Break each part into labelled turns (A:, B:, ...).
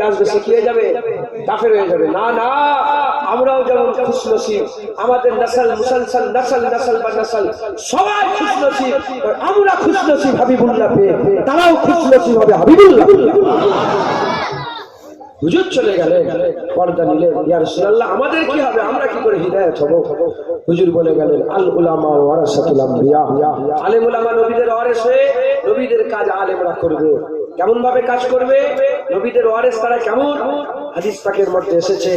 A: আসবে সে কি হয়ে যাবে? কাফের হয়ে যাবে। না না, আমরাও যেমন খুশনসিব, আমাদের নসল মুসলসল নসল নসল বা নসল সবাই খুশনসিব, আমরা খুশনসিব হাবিবুল্লাহ পেয়ে, তারাও খুশনসিব হবে হাবিবুল্লাহ। হুজুর চলে গেলেন, পর্দা নিলেন, ইয়া রাসূলুল্লাহ আমাদের কি হবে, আমরা কি করে হিদায়াত হব? হুজুর বলে গেলেন, আল উলামা ওয়ারাসাতুল আমবিয়া, আলেম উলামা নবীদের ওয়ারিস হয়ে নবীদের কাজ আলেমরা করবে। কেমন ভাবে কাজ করবে? নবীদের ওয়ারিস তারা কেমন? হাদিস পাকের মধ্যে এসেছে,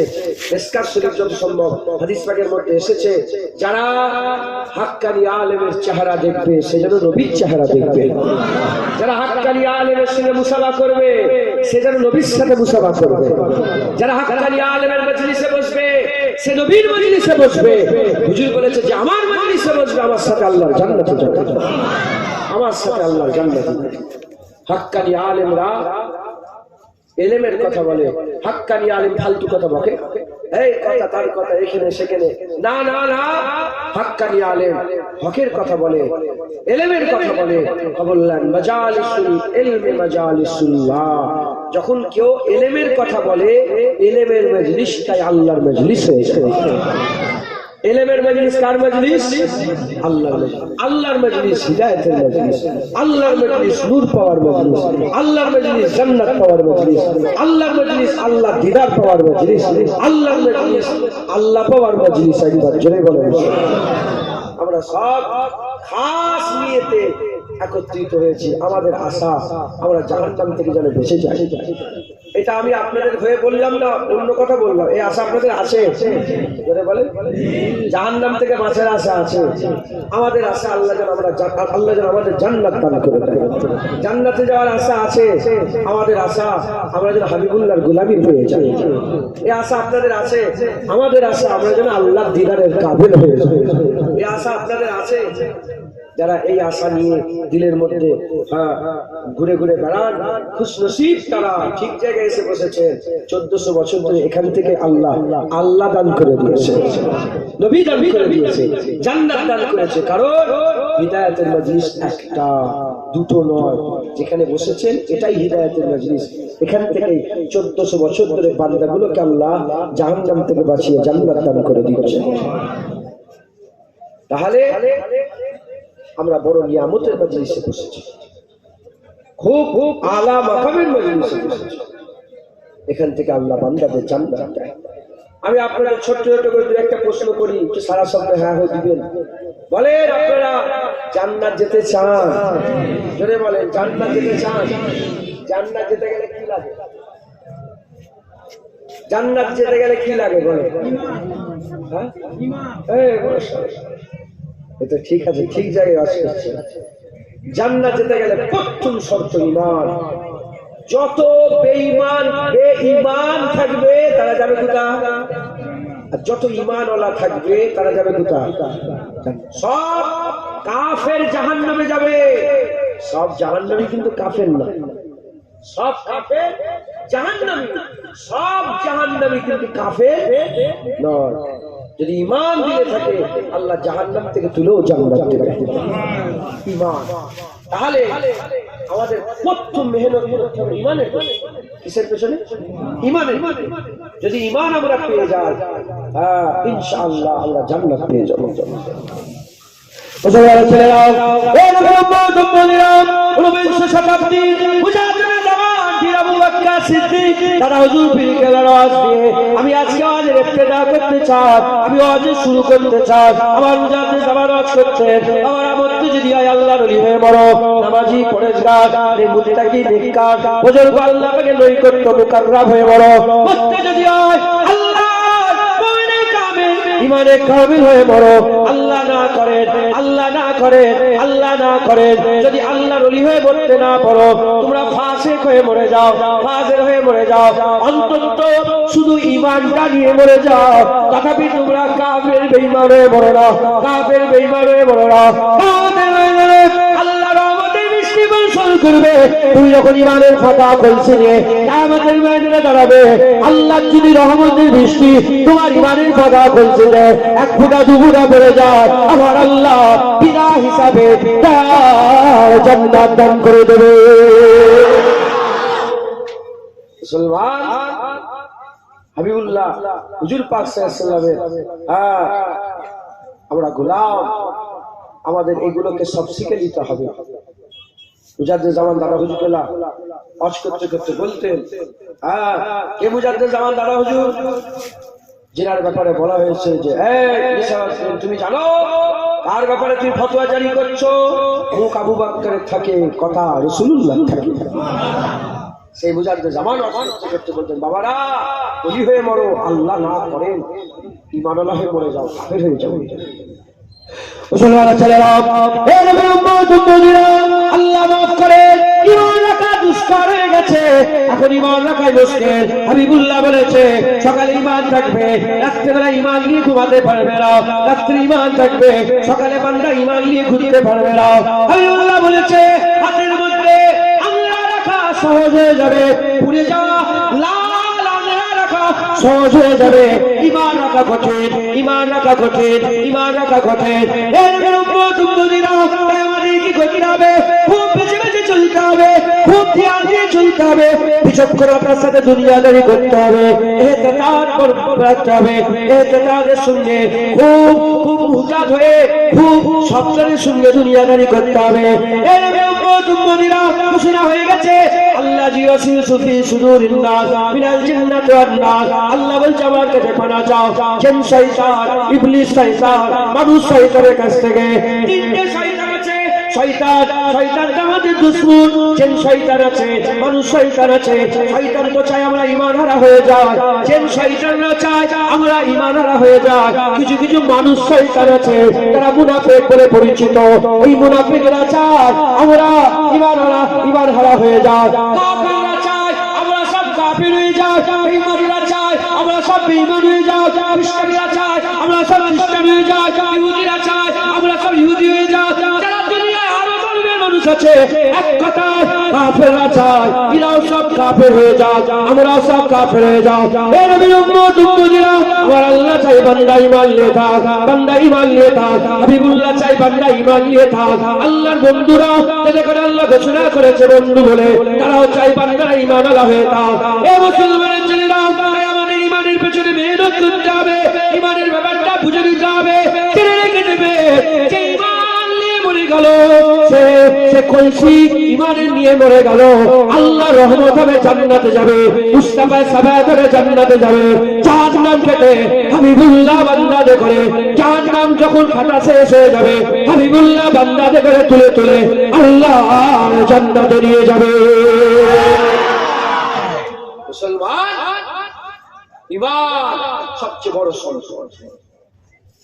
A: মিসকাত শরীফ যত সম্ভব হাদিস পাকের মধ্যে এসেছে, যারা হাক্কানি আলেমের চেহারা দেখবে সে যেন নবীর চেহারা দেখবে। যারা হাক্কানি আলেমের সঙ্গে মুসাফা করবে সে যেন নবীর সাথে মুসাফা করবে। যারা হাক্কানি আলেমের মজলিসে বসবে সে নবীর মজলিসে বসবে। হুজুর বলেছে যে আমার মজলিসে বসবে আমার সাথে আল্লাহর জান্নাতে যাবে, আমার সাথে আল্লাহর জান্নাতে। হাক্কানি আলেমরা এলেমের কথা বলে, হাক্কানি আলেম ফালতু কথা বলে, এই কথা তার কথা এখানে সেখানে, না না না, হাক্কানি আলেম হকের কথা বলে, এলেমের কথা বলে। বললেন মাজালিসুল ইলমি মাজালিসুল্লাহ, যখন কেউ এলেমের কথা বলে এলেমের মজলিসটাই আল্লাহর মজলিস হয়ে যায়। এলেমের মজলিস কার মজলিস? আল্লাহর মজলিস। আল্লাহর মজলিস হিদায়াতের মজলিস, আল্লাহর মজলিস নূর পাওয়ার মজলিস, আল্লাহর মজলিস জান্নাত পাওয়ার মজলিস, আল্লাহর মজলিস আল্লাহ দিদার পাওয়ার মজলিস, আল্লাহর মজলিস আল্লাহ পাওয়ার মজলিস। একবার জোরে বলেন। আমরা সব খাস নিয়তে একত্রিত হয়েছি, আমাদের আশা আমরা জাহান্নাম থেকে যেন বেঁচে যাই। এটা আমি আপনাদের হয়ে বললাম না, অন্য কথা বললাম। এই আশা আপনাদের আছে? বলেন, জাহান্নাম থেকে বাঁচার আশা আছে আমাদের। আশা আল্লাহ যেন আমাদের জান্নাত দান করে দেয়, জান্নাতে যাওয়ার আশা আছে আমাদের। আশা আমরা যেন হাবিবুল্লাহর গোলামি পেয়ে যাই, এই আশা আপনাদের আছে। আমাদের আশা আমরা যেন আল্লাহর দিদারের কাবিল হয়ে যাই, এই আশা আপনাদের আছে। যারা এই আশা নিয়ে দিলের মধ্যে ঘুরে ঘুরে বেড়ান, খুশনসিব তারা ঠিক জায়গায় এসে বসেছে। 1400 বছর ধরে এখান থেকে আল্লাহ দান করে দিয়েছে, নবী দান করে দিয়েছে, জান্নাত দান করেছে। কারণ হিদায়াতের মজলিস একটা দুটো নয়, যেখানে বসেছেন এটাই হিদায়াতের মজলিস। এখান থেকে 1400 বছর ধরে বান্দাগুলোকে আল্লাহ জাহান্নাম থেকে বাঁচিয়ে জান্নাত দান করে দিয়েছে। তাহলে আমরা বড় নিয়ামতের মজলিসে বসেছি, খুব আলা মাকামের মজলিসে বসেছি। এখান থেকে আল্লাহ বান্দাদের জান্নাত দেয়। আমি আপনাদের ছোট ছোট করে দুই একটা প্রশ্ন করি, একটু সারা শব্দে হ্যাঁ হয়ে দিবেন। বলেন, আপনারা জান্নাত যেতে চান? জোরে বলেন, জান্নাত যেতে চান? জান্নাত যেতে গেলে কি লাগে? জান্নাত যেতে গেলে কি লাগে বলেন? হ্যাঁ, এটা ঠিক আছে, ঠিক জায়গায় বাস করছে। জান্নাত যেতে গেলে প্রথম শর্ত ঈমান। যত বেঈমান থাকবে তারা যাবে কোথায়? আর যত ঈমানওয়ালা থাকবে তারা যাবে কোথায়? সব কাফের জাহান্নামে যাবে। সব জাহান্নামী কিন্তু কাফের না, সব কাফের জাহান্নামী, সব জাহান্নামী কিন্তু কাফের নয়। যদি ঈমান দিয়ে থাকে আল্লাহ জাহান্নাম থেকে তুলেও জান্নাত দেবে, ঈমান। তাহলে আমাদের প্রথম মেহনত করতে হবে ঈমানের। কিসের পেছনে? ঈমানের। যদি ঈমান আমরা পেয়ে যাই, ইনশাআল্লাহ আল্লাহ জান্নাত পেয়ে যাব। ঊনবিংশ শতাব্দীর আমি আজকে ওয়াজের ইবতিদা করতে চাই, আমি ওয়াজের শুরু করতে চাই। আমার মুজাদ্দিদ আমার ওয়াজ করছেন, আমার আমত্তি যদি হয় আল্লাহর ওলি হয়ে মরো, নামাজি পরেশগার মুত্তাকি নেককার বুজুর্গ আল্লাহ পাকে নৈকট্য মুকাররব হয়ে মরো। মুত্তাকি যদি হয় আল্লাহর মুমিনে কামিল ঈমানে কামিল হয়ে মরো। আল্লাহ না করেন, আল্লাহ না করেন, আল্লাহ না করেন যদি আল্লাহর ওলি হয়ে মরতে না পারো, তোমরা ফাসিক হয়ে মরে যাও, ফাজির হয়ে মরে যাও, অন্তত শুধু ঈমানটা নিয়ে মরে যাও। তথাপি তোমরা কাফের বেঈমান হয়ে মরো না, কাফের বেঈমান হয়ে মরো না। আল্লাহর রহমতের বৃষ্টি বর্ষণ করবে তুমি যখন ঈমানের ফাঁকা খুলছে নিয়ে কিয়ামতের ময়দানে দাঁড়াবে। আল্লাহ যদি রহমতের বৃষ্টি তোমার ঈমানের ফাঁকা খুলছে এক ফোঁটা দু ফোঁটা পড়ে যায়, আমার আল্লাহ বিনা হিসাবে তার জান্নাত দান করে দেবে। মুসলমান হাবিবুল্লাহ হুজুর পাক সাল্লাল্লাহু আলাইহি ওয়াসাল্লামের আমরা গোলাম, আমাদের এগুলোকে সব শিখে নিতে হবে। মুজাদ্দেদ জামান দাদা হুজুরুল্লাহ ওয়াজ করতে করতে বলতেন, কে মুজাদ্দেদ জামান দাদা হুজুর? জিনার ব্যাপারে বলা হয়েছে যে তুমি জানো কার ব্যাপারে তুমি ফতোয়া জারি করছো? মুখ আবু বকরের থাকে, কথা রাসূলুল্লাহ থাকে। সেই মুজাদ্দেদ জামান ওয়াজ করতে বলতেন, বাবারা ওলি হয়ে মরো, আল্লাহ না করেন ঈমানওয়ালা হয়ে মরে যাও, কাফের হয়ে যাও। মুসলমান ছেলেরা, হে নবীর উম্মত উম্মতিরা, আল্লাহ মাফ করে ঈমান রাখা দুষ্কর হয়ে গেছে, এখন ঈমান রাখাই মুশকিল। হাবিবুল্লাহ বলেছে সকালে ঈমান থাকবে, রাত্রিবেলা ঈমান নিয়ে ঘুমাতে পারবে না, রাত্রি ঈমান থাকবে, সকালে বান্দা ঈমান নিয়ে ঘুরতে পারবে না। হাবিবুল্লাহ বলেছে হাতের মধ্যে আংলা রাখা সহজ হয়ে যাবে, পুড়ে যাওয়া লাল আংলা রাখা সহজ হয়ে যাবে, ঈমান রাখা কঠিন, ঈমান রাখা কঠিন, ঈমান রাখা কঠিন। এর উম্মত উম্মতিরা, আমাদের কি করতে হবে? খুব বেঁচে বেঁচে চলতে হবে, খুব ধ্যান দিয়ে চলতে হবে, বিচক্ষণতার সাথে দুনিয়াদারি করতে হবে, এহতেসাব করতে হবে, এহতেসাবের সঙ্গে খুব খুব মুজাদ হয়ে খুব সবচেয়ে সঙ্গে দুনিয়াদারি করতে হবে। এর উম্মত উম্মতিরা, ঘোষণা হয়ে গেছে আল্লাহ জিওসিল সুফি সুদুরিন নাস মিনাল জিন্নাতি ওয়ান নাস। আল্লাহ বলছে আমার কাছে পানা চাও, জিন শয়তান, ইবলিস শয়তান, মানুষ শয়তানের কাছ থেকে। তিনটে শয়তান আছে, শয়তান শয়তানটা আমাদের দুশমন, জিন শয়তান আছে, মানুষ শয়তান আছে। শয়তান তো চায় আমরা ঈমান হারা হয়ে যাই, জিন শয়তানরা চায় আমরা ঈমান হারা হয়ে যাই। কিছু কিছু মানুষ শয়তান আছে তারা মুনাফিক বলে পরিচিত, ওই মুনাফিকরা চায় আমরা ঈমান হারা হয়ে যাই। কাফেররা চায় আমরা সব কাফের হয়ে যাই, বেঈমানরা চায় আমরা সব বেঈমান হয়ে যাই, খ্রিস্টানরা চায় আমরা সব খ্রিস্টান হয়ে যাই, ইহুদিরা চায় আমরা সব ইহুদি হয়ে যাই। যারা দুনিয়ায় আরো ধর্মের মানুষ আছে, এক কথায় কাফেররা চায় এরাও সব কাফের হয়ে যায়, আমরাও সব কাফের হয়ে যাই। হে নবীর উম্মত উম্মতিরা, আমার আল্লাহ চাই বান্দা ঈমান নিয়ে থাক, বান্দা ঈমান নিয়ে থাক। হাবিবুল্লাহ চাই বান্দা ঈমান নিয়ে থাক। আল্লাহর বন্ধুরা যাতে করে আল্লাহ ঘোষণা করেছে বন্ধু বলে, তারাও চাই বান্দা ঈমানওয়ালা হয়ে থাক। হে মুসলমানের ছেলেরা, আমাদের ঈমানের পেছনে মেহনত করতে হবে, ঈমানের ব্যাপারটা বুঝে নিতে হবে, জেনে রেখে দেবে যে ঈমান নিয়ে মরে গেল সে কলসি ঈমানের নিয়ে মরে গেল, আল্লাহর রহমত হবে, জান্নাতে যাবে, মুস্তাফা সাবাত হবে, জান্নাতে যাবে। জাহান্নাম থেকে হাবিবুল্লাহ বান্দাদের করে, জাহান্নাম যখন খাটা শেষ হয়ে যাবে, হাবিবুল্লাহ বান্দাদের করে তুলে তুলে আল্লাহ জান্নাতে নিয়ে যাবে। মুসলমান, ঈমান সবচেয়ে বড় সম্পদ,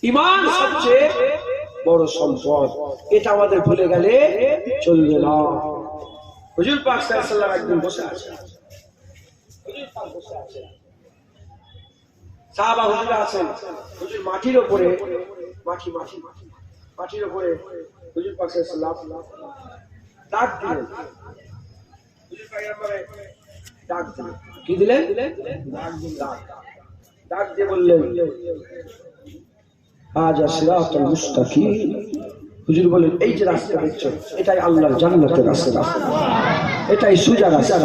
A: ঈমান সবচেয়ে বড় সম্পদ, এটা আমাদের ভুলে গেলে চলবে না। হুজুর পাক সাল্লাল্লাহু আলাইহি ওয়াসাল্লাম একদিন বসে আছেন, হুজুর পাক বসে আছেন, সাহাবা হুজুর আছেন, হুজুর মাটির উপরে মাটির উপরে হুজুর পাক সাল্লাল্লাহু আলাইহি ওয়াসাল্লাম ডাক দিলেন, হুজুর পয়গম্বরে ডাক দিলেন, কি দিলেন? ডাক দিয়ে বললেন হাযা সিরাতুল মুস্তাকিম। হুজুর বলেন এই যে রাস্তা দেখছো এটাই আল্লাহর জান্নাতের রাস্তা, এটাই সোজা রাস্তা,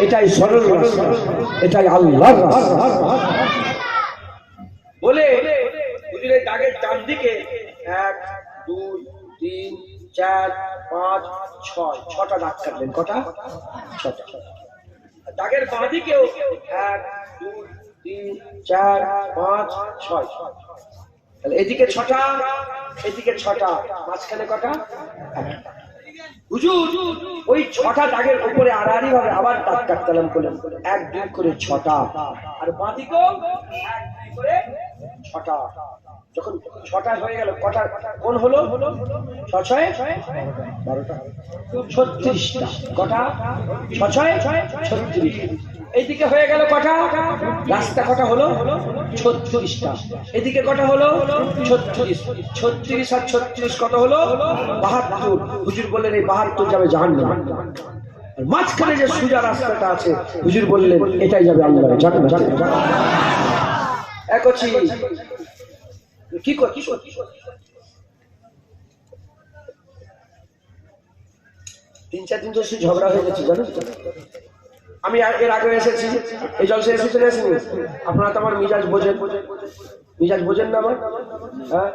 A: এটাই সরল রাস্তা, এটাই আল্লাহর রাস্তা। বলে হুজুরের দাগের ডান দিকে 1 2 3 4 5 6 ছটা দাগ কাটলেন। কটা? ছটা। দাগের বাঁ দিকেও 1 2 3 4 5 6। তাহলে এদিকে 6টা, এদিকে 6টা, মাঝখানে কটা? হুজুর ওই 6টা দাগের উপরে আড়াআড়ি ভাবে আবার দাগ কাটলাম, করলাম 1 2 করে 6টা, আর বাঁ দিকেও 1 2 করে 6টা। যখন 6টা হয়ে গেল, কটা কোন হলো? 6 6 12টা, 36টা। কটা? 6 6 36। এইদিকে হয়ে গেল কটা? রাস্তা কটা হলো? 36টা। এদিকে কটা হলো? 36। 36 আর 36 কত হলো? 72। হুজুর বললেন এই 72 যাবে জাহান্নামে, আর মাঝখানে যে সোজা রাস্তাটা আছে হুজুর বললেন এটাই যাবে আল্লাহর জান্নাতে। একছি কি কর 3-4 দিন তো ঝগড়া হয়ে গেছে জানো তো, আমি এর আগে এসেছি, এই জলসে এসেছেন আসেনি? আপনারা তো আমার মিজাজ বোঝেন, মিজাজ বোঝেন না আমার? হ্যাঁ,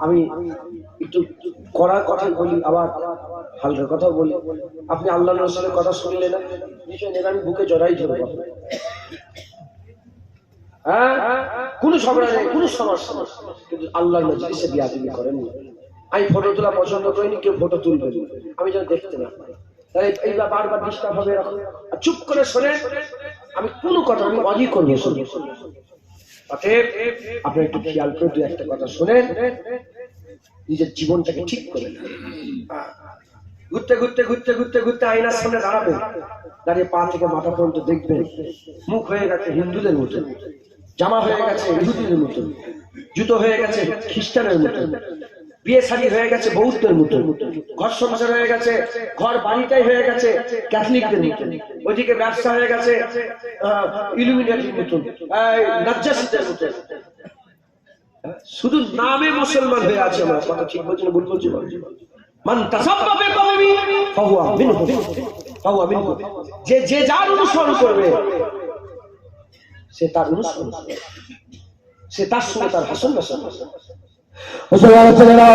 A: আমি একটু কড়া কথা বলি, আবার হালকা কথা বলি। আপনি আল্লাহ রসুলের কথা শুনলে না, নিশ্চয় নেন, আমি বুকে জড়াই ধরবো। হ্যাঁ, কোনো ঝগড়া নেই, কোনো সমস্যা নেই, কিন্তু আল্লাহর মজলিসে বিয়াদবি করেন না। আমি ফটো তোলা পছন্দ করিনি, কেউ ফটো তুলবে না, আমি যেন দেখতে না পাই। তাই এইবার বারবার ডিস্টার্ব হবে এরকম। আর চুপ করে শোনেন, আমি কোনো কথা আমি অজি করবো। অতএব আপনি একটু খেয়াল করে দু একটা কথা শোনেন, নিজের জীবনটাকে ঠিক করে নেন। ঘুরতে ঘুরতে ঘুরতে ঘুরতে ঘুরতে আয়নার সামনে দাঁড়াবেন, দাঁড়িয়ে পা থেকে মাথা পর্যন্ত দেখবেন, মুখ হয়ে গেছে হিন্দুদের মতো, জামা হয়ে গেছে ইহুদিদের মতো, জুতো হয়ে গেছে খ্রিস্টানের মতো, বিয়ে শাদী হয়ে গেছে বৌদ্ধের মতো, ঘর সংসার হয়ে গেছে, ঘর বাড়িটাই হয়ে গেছে ক্যাথলিকদের মতো, ওইদিকে ব্যবসা হয়ে গেছে ইলুমিনাটির মতো, নাজ্জাসীদের মতো। শুধু নামে মুসলমান হয়ে আছে আমরা। কথা ঠিক বলছি না ভুল বলছি? মান তাসাব্বা বিকওমি ফাহুয়া মিনহু, ফাহুয়া মিনহু। যে যার অনুসরণ করবে সে তার অনুসরণ করবে, সে তার সঙ্গে তার হাসান নাসান। মুসলমানের ছেলেরা,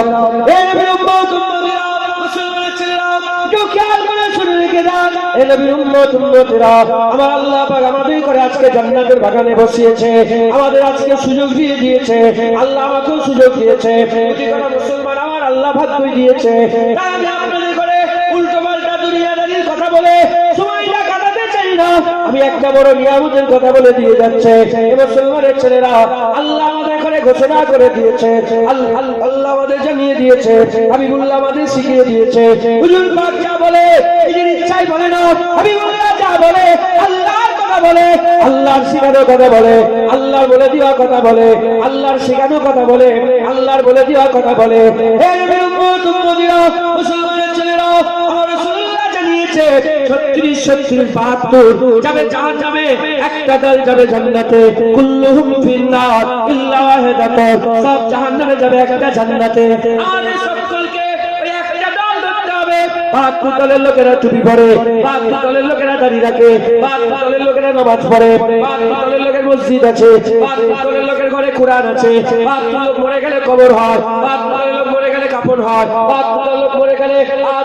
A: এই নবীর উম্মত উম্মতিরা, মুসলমানের ছেলেরা, কেউ খেয়াল করে শুনে রেখে যান, এই নবীর উম্মত উম্মতিরা, আমার আল্লাহ পাক আমাদের করে আজকে জান্নাতের বাগানে বসিয়েছে, আমাদের আজকে সুযোগ দিয়ে দিয়েছে, আল্লাহ আমাকেও সুযোগ দিয়েছে। প্রতি করা মুসলমান আমার আল্লাহ ভাগ্য দিয়েছে। তাই আমি আপনাদের করে উল্টো পাল্টা দুনিয়াদারির কথা বলে সময়টা কাটাতে চাই না। আমি একটা বড় নিয়ামতের কথা বলে দিয়ে যাচ্ছে, মুসলমানের ছেলেরা, আল্লাহ আমাদের করে ঘোষণা করে দিয়েছে, আল্লাহ আমাদের জানিয়ে দিয়েছে, হাবিবুল্লাহ আমাদের শিখিয়ে দিয়েছে। হুজুর পাক যা বলে নিজের ইচ্ছাই বলে না, হাবিবুল্লাহ যা বলে আল্লাহর কথা বলে, আল্লাহর শিখানো কথা বলে, আল্লাহর বলে দেওয়া কথা বলে, আল্লাহর শিখানো কথা বলে, আল্লাহর বলে দেওয়া কথা বলে। হে নবীর উম্মত উম্মতিরা, মুসলমানের ছেলেরা, আমার রাসূলুল্লাহ জানিয়েছে 36 36 72 যাবে জাহান্নামে, একটা দল যাবে জান্নাতে। কুল্লুহুম ফিন্নার ইল্লা ওয়াহিদাতুন, সব জাহান্নামে যাবে, একটা জান্নাতে। আর সকলকে ওই একটা দল ধরতে হবে। 72 দলের লোকেরা টুপি পরে, 72 দলের লোকেরা দাড়ি রাখে, 72 দলের লোকেরা নামাজ পড়ে, 72 দলের লোকের মসজিদ আছে, 72 দলের লোকের ঘরে কোরআন আছে, 72 লোক মরে গেলে কবর হয়, 72 দলের লোক মরে গেলে কাফন হয়, 72 দলের লোক মরে গেলে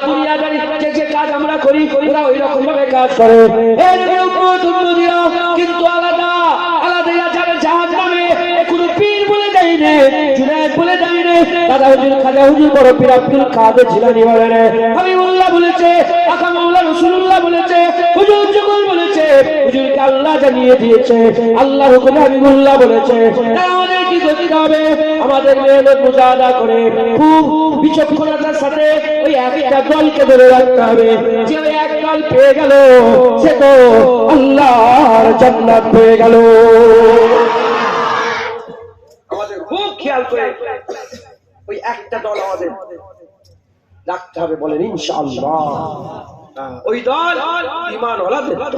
A: দুনিয়াদারি যে কাজ আমরা করি ওরা ওই রকম ভাবে কাজ করে। এই উম্মত উম্মতিরা কিন্তু আলাদা আলাদা যাবে জাহান্নামে। কোনো পীর বলে দেয় না, জুনায়েদ বলে দেয় না, দাদা হুজুর, খাজা হুজুর, বড় পীর আব্দুল কাদের জিলানী বলে না, হাবিবুল্লাহ বলেছে, আকা মাওলা রাসূলুল্লাহ বলেছে, হুজুর যখন বলেছে, হুজুরকে আল্লাহ জানিয়ে দিয়েছে, আল্লাহর হুকুমে হাবিবুল্লাহ বলেছে। আমাদের কি করতে হবে? আমাদের মেহনত মুজাহাদা করে খুব বিচক্ষণতার সাথে ওই একটা দলকে ধরে রাখতে হবে। যে ওই এক দল পেয়ে গেল সে তো আল্লাহর জান্নাত পেয়ে গেল। আমাদের খুব খেয়াল করে ওই একটা দল আমাদের রাখতে হবে, বলেন ইনশাআল্লাহ। ওই দল ঈমানওয়ালাদের দল।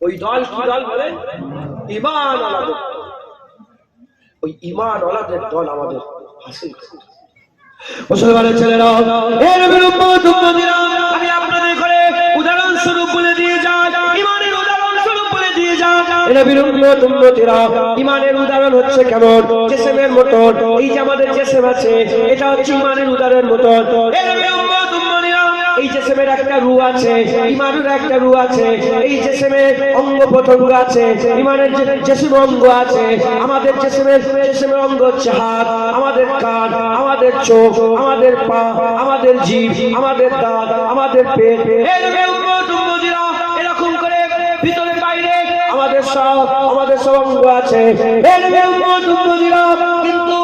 A: ওই দল কি দল বলেন? ঈমানওয়ালাদের। ওই ঈমানওয়ালাদের দল আমাদের হাসিল করতে হবে। মুসলমানের ছেলেরা, হে নবীর উম্মত উম্মতিরা, আমি আপনাদের করে উদাহরণ স্বরূপ বলে দিয়ে যাই, ঈমানের উদাহরণ স্বরূপ বলে দিয়ে যাই। হে নবীর উম্মত উম্মতিরা, ঈমানের উদাহরণ হচ্ছে কেমন? জিসমের মতন। এই যে আমাদের জিসম আছে, এটা হচ্ছে ঈমানের উদাহরণ মতন। হে নবীর উম্মত উম্মতিরা, এই জিসমের একটা রূহ আছে, ঈমানের একটা রূহ আছে। এই জিসমের অঙ্গ প্রত্যঙ্গ আছে, ঈমানের জিসম অঙ্গ আছে। আমাদের জিসমের অঙ্গ হচ্ছে হাত, আমাদের কান, আমাদের চোখ, আমাদের পা, আমাদের জিভ, আমাদের দাঁত, আমাদের পেট। এরকম করে ভিতরে বাইরে আমাদের সব অঙ্গ আছে। কিন্তু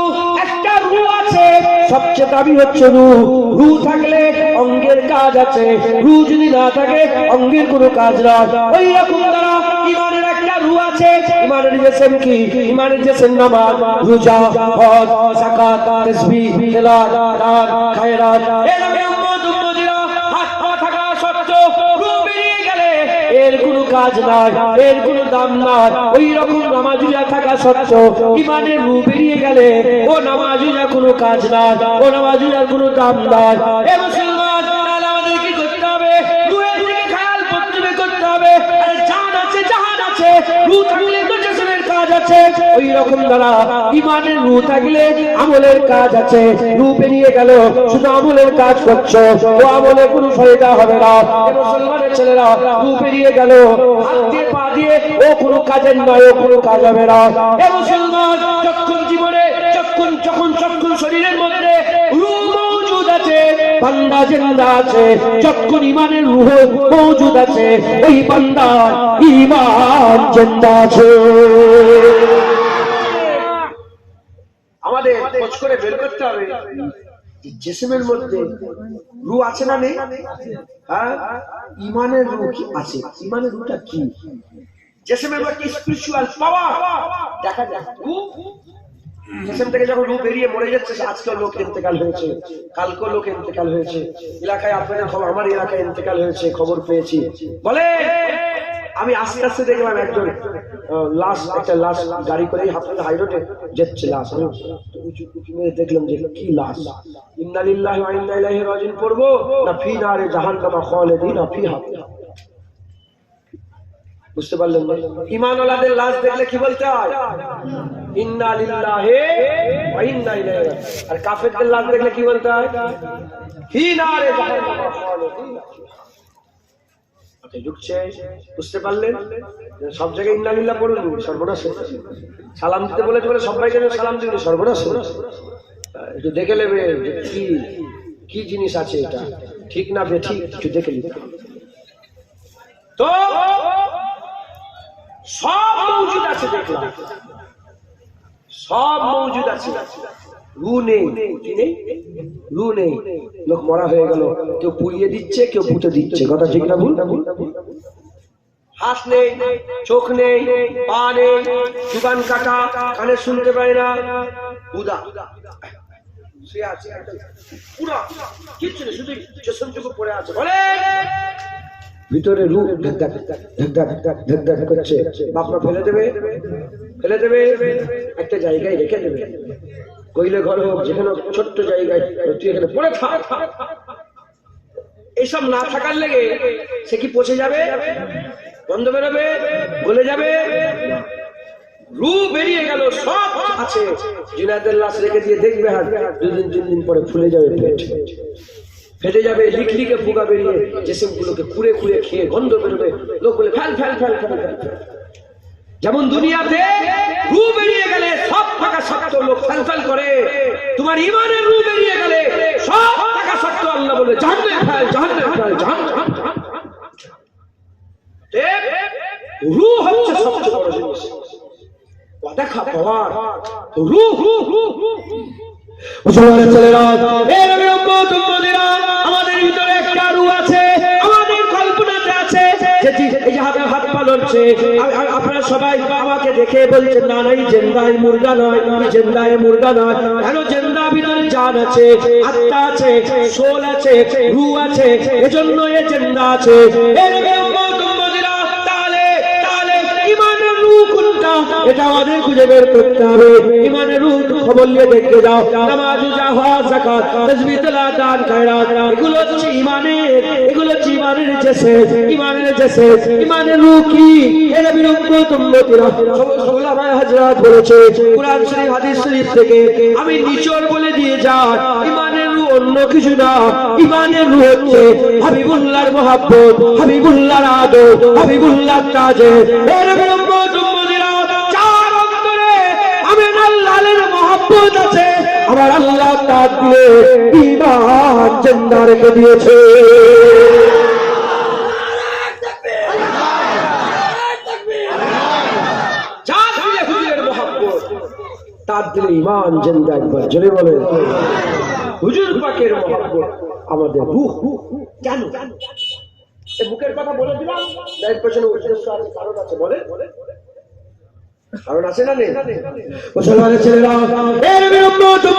A: একটা রূহ আছে, সবচেয়ে দাবি হচ্ছে রূহ। রূহ থাকলে অঙ্গের কাজ আছে, রূহ যদি না থাকে অঙ্গের কোনো কাজ না। ওই রকম দ্বারা ঈমানের একটা রূহ আছে। ঈমানের জিসম কি? ঈমানের জিসম নামাজ, রোজা, হজ, যাকাত, তাসবিহ, তেলাওয়াত, দান, খায়রাত। হাত পা থাকা সত্ত্বেও রূহ বেরিয়ে গেলে এর কোনো কাজ নাই, এর কোনো দাম নাই। ওই রকম নামাজুজা থাকা সত্ত্বেও ঈমানের রূহ বেরিয়ে গেলে ও নামাজুজা কোনো কাজ নাই, ও নামাজুজার কোনো দাম নাই। এ মুসলমান, আমাদের কি করতে হবে? রূহের দিকে খেয়াল পর্যবেক্ষণ ওই রকম দ্বারা ইমানের রূহ থাকলে আমলের কাজ আছে, রূহ বেরিয়ে গেল শুধু আমলের কাজ করছো, ও আমলে কোনো ফায়দা হবে না। মুসলমানের ছেলেরা রূহ বেরিয়ে গেল হাত দিয়ে পা দিয়ে, ও কোনো কাজের নয়, ও কোনো কাজ হবে না। এ মুসলমান, যখন জীবনে যখন শরীরের মধ্যে রূহ মওজুদ আছে, বান্দা জিন্দা আছে, যখন ইমানের রূহ মওজুদ আছে, ওই বান্দার ঈমান জিন্দা আছে। আমাদের খোঁজ করে বের করতে হবে জিসমের মধ্যে রূহ আছে না নেই। হ্যাঁ, ঈমানের রূহ কি আছে? ঈমানের রূহটা কি? জিসমের মধ্যে স্পিরিচুয়াল পাওয়ার দেখা যায়। জিসম থেকে যখন রূহ বেরিয়ে মরে যাচ্ছে, আজকেও লোক ইন্তেকাল হয়েছে, কালকেও লোক ইন্তেকাল হয়েছে, এলাকায় আপনাদের খবর, আমার এলাকায় ইন্তেকাল হয়েছে, খবর পেয়েছি। বলে আমি আস্তে আস্তে দেখলাম একজন লাশ, একটা লাশ গাড়ি করে হাই রোডে যাচ্ছে, লাশ দেখলাম যে কি লাশ, ইন্না লিল্লাহি ওয়া ইন্না ইলাইহি রাজিউন পড়বো না ফি নারে জাহান্নামা খালিদিনা ফিহা। বুঝতে পারলেন? ঈমানওয়ালাদের লাশ দেখলে কি বলতে হয়? ইন্না লিল্লাহি ওয়া ইন্না ইলাইহি। আর কাফেরদের লাশ দেখলে কি বলতে হয়? ফি নারে জাহান্নামা খালিদিনা। ঢুকছে, বুঝতে পারলেন? সব জায়গায় ইন্না লিল্লাহ পড়ুন, সর্বনাশ। সালাম দিতে বলেছে বলে সবাইকে সালাম দিন, সর্বনাশ। একটু দেখে নেবে কি জিনিস আছে, এটা ঠিক না বেঠিক, একটু দেখে নিতে। তো সব মওজুদ আছে, দেখলাম সব মওজুদ আছে, রূহ নেই। কি নেই? রূহ নেই। লোক মরা হয়ে গেল, কেউ পুড়িয়ে দিচ্ছে, কেউ পুঁতে দিচ্ছে, কথা ঠিক না ভুল? হাত নেই, চোখ নেই, পা নেই, জুবান কাটা, কানে শুনতে পায় না, উদা শুয়ে আছে, পুরা কিচ্ছু নেই, শুধু চোখ পড়ে আছে। বলে ভিতরে রূহ ঢাক ঢাক ঢাক ঢাক ঢাক ঢাক করছে। বাপরা ফেলে দেবে, একটা জায়গায় রেখে দেবে, কইলে ঘর হোক, যেখানে ছোট্ট জায়গায়, তুই এখানে পড়ে থাক। এইসব না থাকার লেগে সে কি পচে যাবে, গন্ধ বেরোবে, গলে যাবে? রূহ বেরিয়ে গেল, সব আছে। জিনাদের লাশ রেখে দিয়ে দেখবে আর 2 দিন 3 দিন পরে ফুলে যাবে, পেট ফেটে যাবে, লিকলিকে ফুগা বেরিয়ে জিসিম গুলোকে কুড়ে কুড়ে খেয়ে গন্ধ বেরোবে। লোক বলে fail fail fail fail fail. যেমন দুনিয়াতে রূহ বেরিয়ে গেলে সব থাকা সত্ত্বেও লোক ফেল ফেল করে, তোমার ঈমানের রূহ বেরিয়ে গেলে সব থাকা সত্ত্বেও আল্লাহ বলে জাহান্নামে ফেল, জাহান্নামে ফেল, জাহান্নামে। রূহ হচ্ছে সবচেয়ে বড় জিনিস, দেখা পাওয়ার রূহ। মুসলমানের ছেলেরা, আমাদের ভিতরে একটা রূহ আছে, আমাদের কল্পনাতে আছে। এই যে হাত পা লড়ছে, আপনারা সবাই আমাকে দেখে বলছেন না নাই জিন্দায় মুর্গা নয়, জিন্দায় মুর্গা নয়। কেন? জিন্দা ভিতরে জান আছে, আত্মা আছে, সোল আছে, রূহ আছে, এজন্য এ জিন্দা আছে। এটা আমাদের খুঁজে বের করতে হবে। ঈমানের রূহ খবর নিয়ে দেখতে যাও, নামাজ, রোজা, হজ, যাকাত, তাসবিহ, তেলাওয়াত, দান, খয়রাত, এগুলো হচ্ছে ঈমানের, এগুলো হচ্ছে ঈমানের জেসেস, ঈমানের জেসেস। ঈমানের রূহ কি? এর বিরুদ্ধে উম্মতিরা ওলামায়ে হযরত বলেছে, কুরআন শরীফ, হাদিস শরীফ থেকে আমি নিচড় বলে দিয়ে যাই, ঈমানের রূহ অন্য কিছু না। ঈমানের রূহ হচ্ছে হাবিবুল্লাহর মহব্বত, হাবিবুল্লাহর আদব, হাবিবুল্লাহর তাজে। এর বিরুদ্ধে আছে, আমার আল্লাহ তার দিয়ে ঈমান জিন্দা রেখে দিয়েছে। তার দিলে ঈমান জিন্দা। একবার জোরে বলেন, হুজুর পাকের মহব্বত আমাদের রূহ। কেন এই বুকের কথা বলে দিলাম? এর পেছনে উদ্দেশ্য আছে, কারণ আছে। বলে কারণ আছে না নেই? মুসলমানের ছেলেরা, এর বিরুদ্ধে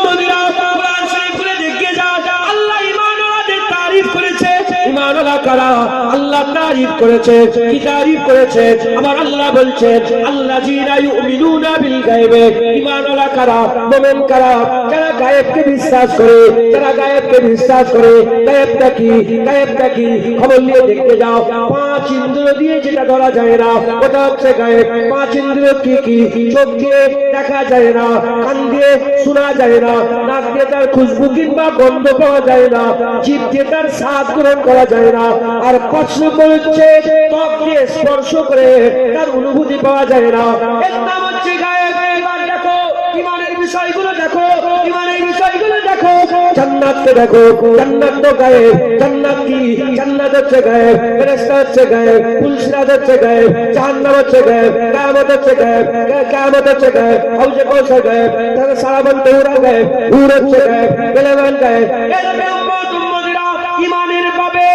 A: কুরআন শরীফ খুলে দেখে যাও, আল্লাহ ঈমানওয়ালাদের তারিফ করেছে। ঈমানওয়ালা ইমানওয়ালা কারা? আল্লাহ তারিফ করেছে। কি তারিফ করেছে? আমার আল্লাহ বলছেন আল্লাযীনা ইউমিনুনা বিল গায়বে, ইমানওয়ালা কারা? মুমিন কারা? যারা গায়েবকে বিশ্বাস করে, যারা গায়েবকে বিশ্বাস করে। গায়েবটা কি? গায়েবটা কি? খবর নিয়ে দেখতে যাও। পাঁচ ইন্দ্রিয় দিয়ে যেটা ধরা যায় না ওটা হচ্ছে গায়েব। পাঁচ ইন্দ্রিয় কি কি? চোখ দিয়ে দেখা যায় না, কান দিয়ে শোনা যায় না, নাক দিয়ে তার খুশবু কিংবা গন্ধ পাওয়া যায় না, জিভ দিয়ে তার স্বাদ গ্রহণ করা যায় না, আর পাঁচ নম্বর হচ্ছে ত্বক দিয়ে স্পর্শ করে তার অনুভূতি পাওয়া যায় না। এর নাম হচ্ছে গায়েব। এবার দেখো ইমানের বিষয়গুলো, দেখো ইমানের বিষয়গুলো দেখো। জান্নাতকে দেখো, জান্নাত তো গায়েব। জান্নাত কি? জান্নাত হচ্ছে গায়েব, ফেরেশতা হচ্ছে গায়েব, ফুলসিরাত হচ্ছে গায়েব, জাহান্নাম হচ্ছে গায়েব, কিয়ামত হচ্ছে গায়েব, কিয়ামত হচ্ছে গায়েব, হাউজে কাউসার গায়েব, তাহলে সারাবান তৌরা গায়েব, হুর হচ্ছে গায়েব, বেলেমান গায়েব। এর উম্মত উম্মতিরা ইমানের পাবে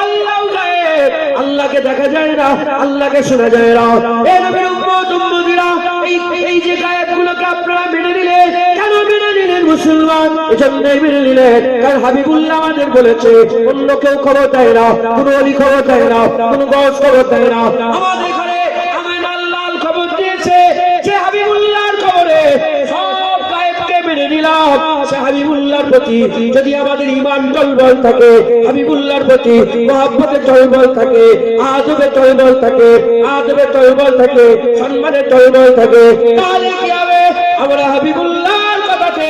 A: আল্লাহ গায়েব। আল্লাহকে দেখা যায় না, আল্লাহকে শোনা যায় না। এর উম্মত উম্মতিরা এই যে গায়েবগুলোকে আপনারা মেনে নিলেন, কেন মেনে নিলেন মুসলমান? এজন্যই মেনে নিলেন কারণ হাবিবুল্লাহ আমাদের বলেছে অন্য কেউ খবর দেয় না, কোন ওলি খবর দেয় না, কোন গস খবর দেয় না। আমাদের ঘরে আমিন আল্লাহ খবর দিয়েছে যে হাবিবুল্লাহর খবরে সব গায়েবকে মেনে নিলাম। সে হাবিবুল্লাহর প্রতি যদি আমাদের ঈমান টলমল থাকে, হাবিবুল্লাহর প্রতি মহব্বতে টলমল থাকে, আদবে টলমল থাকে, আদবে টলমল থাকে, সম্মানে টলমল থাকে, তাহলে কি হবে? আমরা হাবিবুল্লাহর কথাকে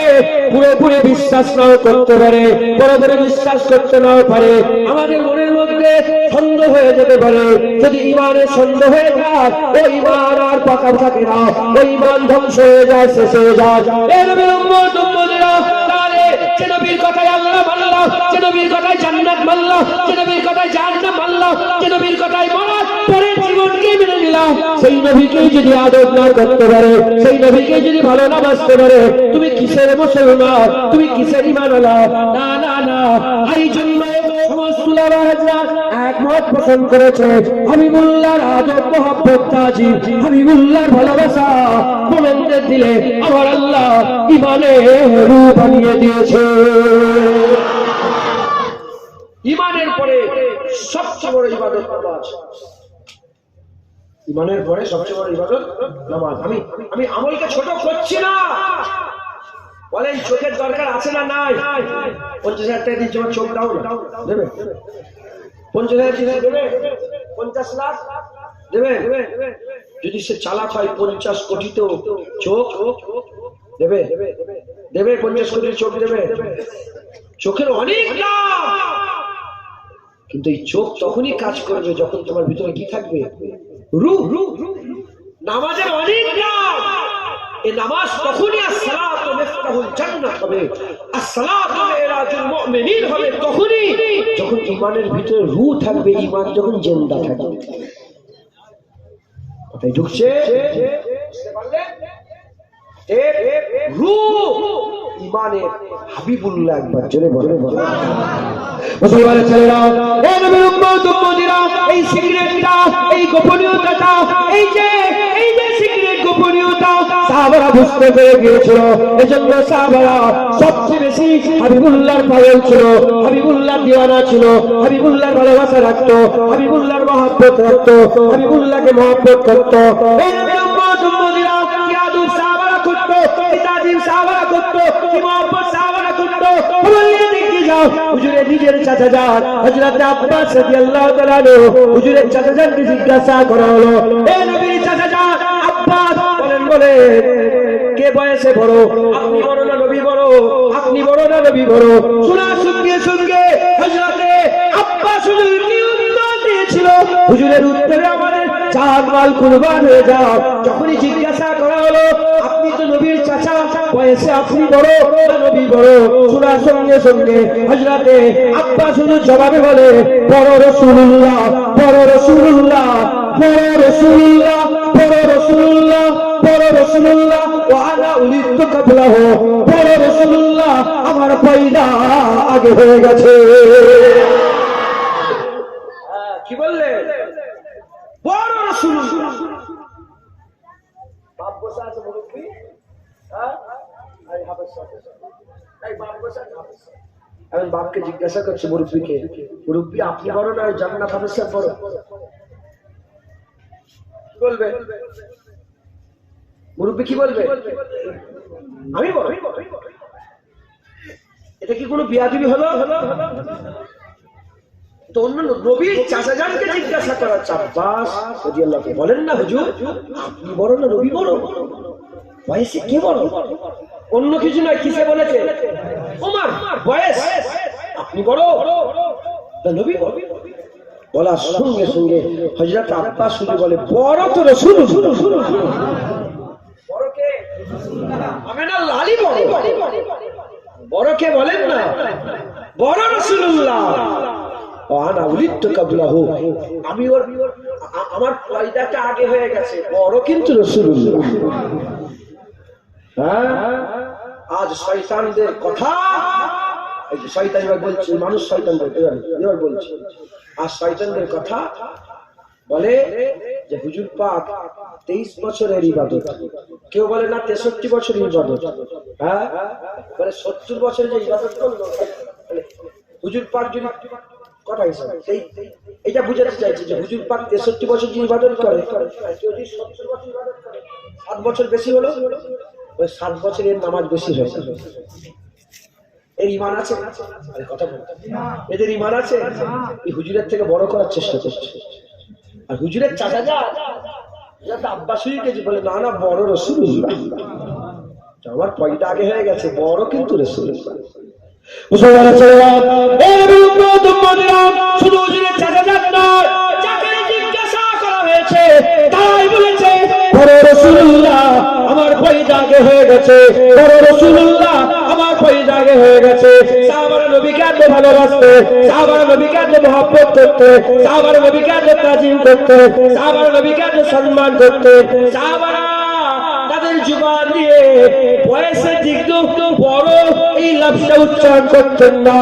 A: পুরোপুরি বিশ্বাস নাও করতে পারে, পুরোপুরি বিশ্বাস করতে নাও পারে, আমাদের মনের মধ্যে সন্দেহ হয়ে যেতে পারে। যদি ঈমানের সন্দেহ হয়ে যায়, ওই ঈমান আর পাকা থাকে না, ওই ঈমান ধ্বংস হয়ে যায়, শেষ হয়ে যায়। এর উম্মত উম্মতিরা তাহলে যে নবীর কথায় আল্লাহ মানলাম, যে নবীর কথায় জান্নাত মানলাম, যে নবীর কথায় জাহান্নাম মানলাম, যে নবীর কথায় মরার পরের জীবনকে মেনে নিলাম, সেই নবীকে যদি আদর না করতে পারে, সেই নবীকে যদি ভালো না বাসতে পারে, তুমি কিসের মুসলমান? তুমি কিসের ঈমানওয়ালা? না না না। এই জন্য সমস্ত উলামারা একমত পোষণ করেছে হাবিবুল্লাহর আদর মহব্বত তাজিম, হাবিবুল্লাহর ভালোবাসা মুমিনদের দিলে আমার আল্লাহ ঈমানের রূপ বানিয়ে দিয়েছে। ঈমানের পরে সবচেয়ে বড় ইবাদত নামাজ। ঈমানের পরে সবচেয়ে বড় ইবাদত নামাজ। আমি আমলকে ছোট করছি না। বলেন চোখের দরকার আছে না নাই? 50,000 টাকা দিচ্ছি, আমার চোখ দাও না, দেবে? 50,000 দেবে? 50 লাখ দেবে? যদি সে চালাক হয় 50 কোটি তো চোখ দেবে? দেবে? 50 কোটি চোখ দেবে? চোখের অনেক দাম, কিন্তু এই চোখ তখনই কাজ করবে যখন তোমার ভিতরে কি থাকবে? রূহ। নামাজের অনেক দাম। এই নামাজ তখনই আসসালাতু মিফতাহুল জান্নাত হবে, আসসালাতু মিরাজুল মুমিনিন হবে তখনই যখন ঈমানের ভিতরে রূহ থাকবে, ঈমান যখন জিন্দা থাকবে। কথাই ঢুকছে? বুঝতে পারলেন? রূহ ঈমানের হাবিবুল্লাহ একবার জোরে বলে মুসলমানের ছেলেরা, এই নবীর উম্মত উম্মতিরা, এই সিক্রেটটা, এই গোপনীয়তাটা, এই যে সিক্রেট গোপনীয়তা সাহাবারা বুঝতে পেরে গিয়েছিল। এজন্য সাহাবারা সবচেয়ে বেশি হাবিবুল্লাহর পাগল ছিল, হাবিবুল্লাহর দিওয়ানা ছিল, হাবিবুল্লাহর ভালোবাসা রাখতো, হাবিবুল্লাহর মহব্বত রাখতো, হাবিবুল্লাহকে মহব্বত করতো। এই নবীর উম্মত উম্মতিরা কি আদব সাহাবারা করতো, কি তাজিম সাহাবারা করতো, কি মহব্বত সাহাবারা করতো। বলিয়ে দেখি যাও, হুজুরের নিজের চাচা যান হযরত আব্বাস রাদিয়াল্লাহু তাআলা হুজুরের চাচা যানকে জিজ্ঞাসা করা হলো, এ নবীর চাচা যান আব্বাস, বলে কে বয়সে বড়? আপনি বড় না নবী বড়? আপনি বড় না নবী বড়? শোনার সঙ্গে সঙ্গে হযরতে আব্বাস হুজুর কি উত্তর দিয়েছিল? হুজুরের উত্তরে আমাদের জান মাল কুরবান হয়ে যাও। যখনই জিজ্ঞাসা করা হলো আপনি তো নবীর চাচা, বয়সে আপনি বড় না নবী বড়? শোনার সঙ্গে সঙ্গে হযরতে আব্বাস হুজুর জবাবে বলে, বড় রাসূলুল্লাহ, বড় রাসূলুল্লাহ, বড় রাসূলুল্লাহ, বড় রাসূলুল্লাহ, বড় রাসূলুল্লাহ, ওয়া আনা উলিদতু ক্বাবলাহু, বড় রাসূলুল্লাহ আমার পয়দা আগে হয়ে গেছে। কি বললে? বড় রাসূলুল্লাহ। বাপ বসে আছে মুরব্বি, হ্যাঁ, এই হাফেজ সাহেব, এই বাপ বসে আছে হাফেজ সাহেব, এখন বাপকে জিজ্ঞাসা করছে মুরব্বীকে, মুরব্বী আপনি বড় না জান্নাত হাফেজ সাহেব বড়? বলবে মুরব্বী কি বলবে? আমি বড়। এটা কি কোনো বিয়াদবি হলো? তো অন্য নবীর চাচাজানকে জিজ্ঞাসা করা, আব্বাস রাদিয়াল্লাহু আনহু বলেন না হুজুর আপনি বড় না নবী বড়? বয়সে কে বড়? অন্য কিছু নয়, কিসে বলেছে? ওমর বয়স আপনি বড় না নবী বড়? বলার সঙ্গে সঙ্গে হযরত আব্বাস শুধু বলে বড় তো রাসূল। বড় কে? আমিনাল্লাহ আলী বড়। বড় কে বলেন না, বড় রাসূলুল্লাহ। আমি আমার পয়দাটা আগে হয়ে গেছে, বড় কিন্তু রাসূলুল্লাহ। আজ শয়তানদের কথা, এই যে শয়তান এবার বলছে, মানুষ শয়তানদের এবার বলছে, আর শয়তানদের কথা বলে যে হুজুর পাক 23 বছরের ইবাদত, কেউ বলে না 63 বছরের ইবাদত, হ্যাঁ বলে 70 বছরের যে ইবাদত করলো হুজুর পাক যদি কথা হিসাবে এইটা বুঝাতে চাইছে যে হুজুর পাক 63 বছর যে ইবাদত করে, যদি 70 বছর ইবাদত করে 7 বছর বেশি হলো, ওই 7 বছরের নামাজ বেশি হয়েছে। এর ঈমান আছে? কথা বলতে এদের ঈমান আছে? এই হুজুরের থেকে বড় করার চেষ্টা করছে। আর হুজুরের চাচাজা আব্বাস হয়ে বলে না না বড় রাসূলুল্লাহ, আমার পয়দা আগে হয়ে গেছে, বড় কিন্তু রাসূলুল্লাহ। শুধু হুজুরের চাচাজা নয়, যাকে জিজ্ঞাসা করা হয়েছে তাই বলেছে বড় রাসূলুল্লাহ আমার পয়দা আগে হয়ে গেছে, বড় রাসূলুল্লাহ আমার পয়দা আগে হয়ে গেছে। সাহাবারা নবীকে এত ভালোবাসতে, সাহাবারা নবীকে এত মহব্বত করতে, সাহাবারা নবীকে এত তাজিম করতে, সাহাবারা নবীকে এত সম্মান করতে, সাহাবারা তাদের জুবান দিয়ে বয়সের দিক দিয়ে বড় এই লফজটা উচ্চারণ করতেন না।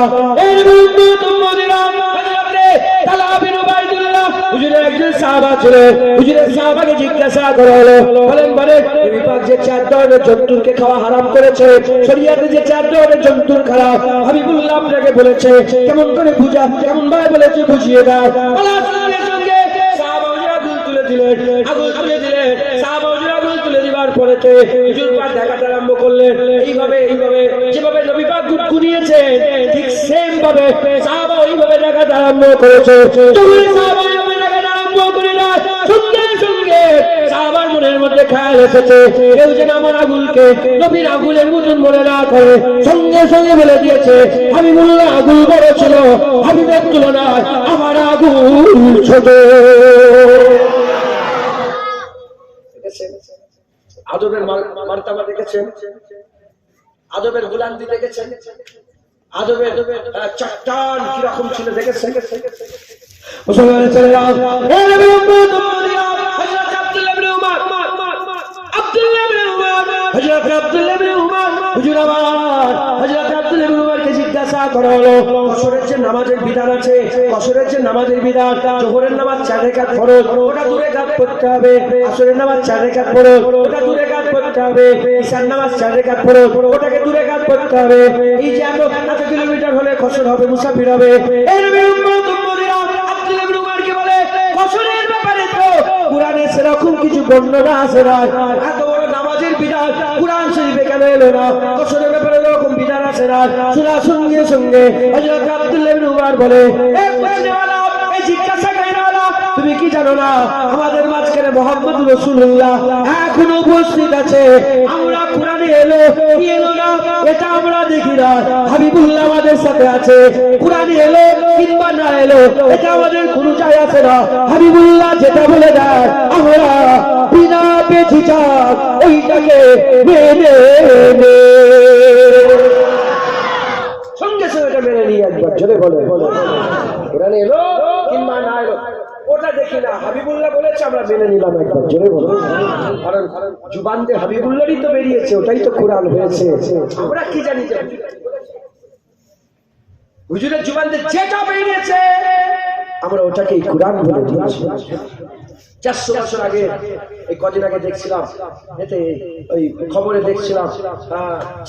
A: এর বিরুদ্ধে তোমাদেরা হুজুরের একজন সাহাবা ছিলেন, হুজুরের সাহাবাকে জিজ্ঞাসা করা হলো, বলেন বলেন নবী পাক যে 4 ধরনের জন্তুকে খাওয়া হারাম করেছে, শরীয়তে যে 4 ধরনের জন্তুর খাওয়া হাবিবুল্লাহ আপনাকে বলেছে, কেমন করে বুঝা, কেমন ভাবে বলেছে বুঝিয়ে দাও। বলার সঙ্গে সঙ্গে সাহাবা হুজুর আগুন তুলে দিলেন, আগুন তুলে দিলেন। সাহাবা হুজুর আগুন তুলে দিবার পরেতে হুজুর পাক দেখাতে আরম্ভ করলেন, এইভাবে এইভাবে যেভাবে নবী পাক গুনিয়েছে ঠিক সেম ভাবে সাহাবা ওইভাবে দেখাতে আরম্ভ করেছে। সঙ্গে সঙ্গে সাহাবার মনের মধ্যে খেয়াল এসেছে, কেউ যেন আমার আগুনকে নবীর আগুনের মতন মনে না করে। সঙ্গে সঙ্গে বলে দিয়েছে হাবিবুল্লাহ আগুন বড় ছিল, হাবিবের তুলনায় আমার আগুন ছোট। আদবের মার্তাবা দেখেছেন, আদবের বুলান্দি দেখেছেন, আদবের চট্টান কিরকম ছিল দেখেছেন। মুসলমান ছেলেরা, এই নবী উম্মত উম্মতিরা, হযরত আব্দুল্লাহ ইবনে উমর, আব্দুল্লাহ ইবনে উমর, হযরত আব্দুল্লাহ ইবনে উমর, হুজুর আমার হযরত আব্দুল্লাহ ইবনে উমরকে জিজ্ঞাসা করা হলো, কসরের যে নামাজের বিধান আছে, কসরের যে নামাজের বিধান, যোহরের নামাজ 4 রাকাত ফরজ, ওটা 2 রাকাত পড়তে হবে, আসরের নামাজ 4 রাকাত ফরজ, ওটা 2 রাকাত পড়তে হবে, ইশার নামাজ 4 রাকাত ফরজ, ওটাকে 2 রাকাত পড়তে হবে। এই যে এত কিলোমিটার হলে কসর হবে, মুসাফির হবে। এই নবী উম্মত উম্মতিরা কসরের ব্যাপারে তো কুরআনে সেরকম কিছু বর্ণনা আছে না। এত বড় নামাজের বিধান কুরআন শরীফে কেন এলো না? কসরের ব্যাপারে এরকম বিধান আছে না। শোনার সঙ্গে সঙ্গে হযরত আব্দুল্লাহ ইবনে উমর বলে, এই বলনেওয়ালা, এই জিজ্ঞাসাকারীওয়ালা, তুমি কি জানো না আমাদের মাঝখানে মুহাম্মদ রাসূলুল্লাহ এখনো উপস্থিত আছে? আমরা কুরআনে এলো কি এলো না এটা আমরা দেখি না, হাবিবুল্লাহ আমাদের সাথে আছে। কুরআনে এলো কিংবা না এলো এটা আমাদের কোনো যায় আসে না, হাবিবুল্লাহ যেটা বলে দেয় আমরা বিনা বেঝিঝক ওইটাকে মেনে নে। সঙ্গে সঙ্গে এটা মেনে নিয়ে একবার জোরে বলে, কুরআনে এলো কিংবা না এলো ওটা দেখি না, হাবিবুল্লাহ বলেছে আমরা মেনে নিলাম, একবার জোরে বলো। কারণ জুবান দিয়ে হাবিবুল্লাহরই তো বেরিয়েছে, ওটাই তো কুরআন হয়েছে। আমরা কি জানি যে হুজুরের জুবান দিয়ে যেটা বেরিয়েছে আমরা ওটাকেই কুরআন বলে দিয়েছি। 400 বছর আগে, এই কদিন আগে দেখছিলাম এতে ওই খবরে দেখছিলাম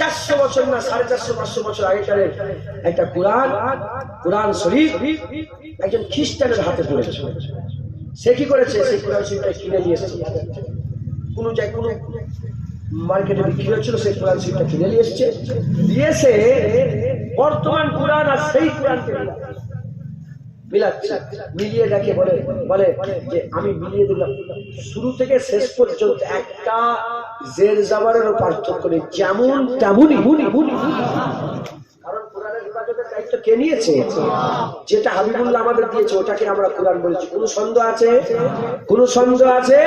A: 400 বছর না 450 500 বছর আগেকার একটা কোরআন শরীফ একজন খ্রিস্টানের হাতে পড়েছে। সে কি করেছে, সেই কোরআন শরীফটা কিনে নিয়ে এসেছে। কোনো মার্কেটে বিক্রি হচ্ছিল, সেই কোরআন শরীফটা কিনে নিয়ে এসেছে, দিয়েছে বর্তমান কোরআন আর সেই কোরআনকে মিলাচ্ছে, মিলিয়ে দেখে বলে যে আমি মিলিয়ে দিলাম, শুরু থেকে শেষ পর্যন্ত একটা জের জাবারেরও পার্থক্য নেই, যেমন তেমনই। কারণ কোরআনের হেফাজতের দায়িত্ব কে নিয়েছে? যেটা হাবিবুল্লাহ আমাদের দিয়েছে ওটাকে আমরা কোরআন বলেছি। কোনো সন্দেহ আছে? কোনো সন্দেহ আছে?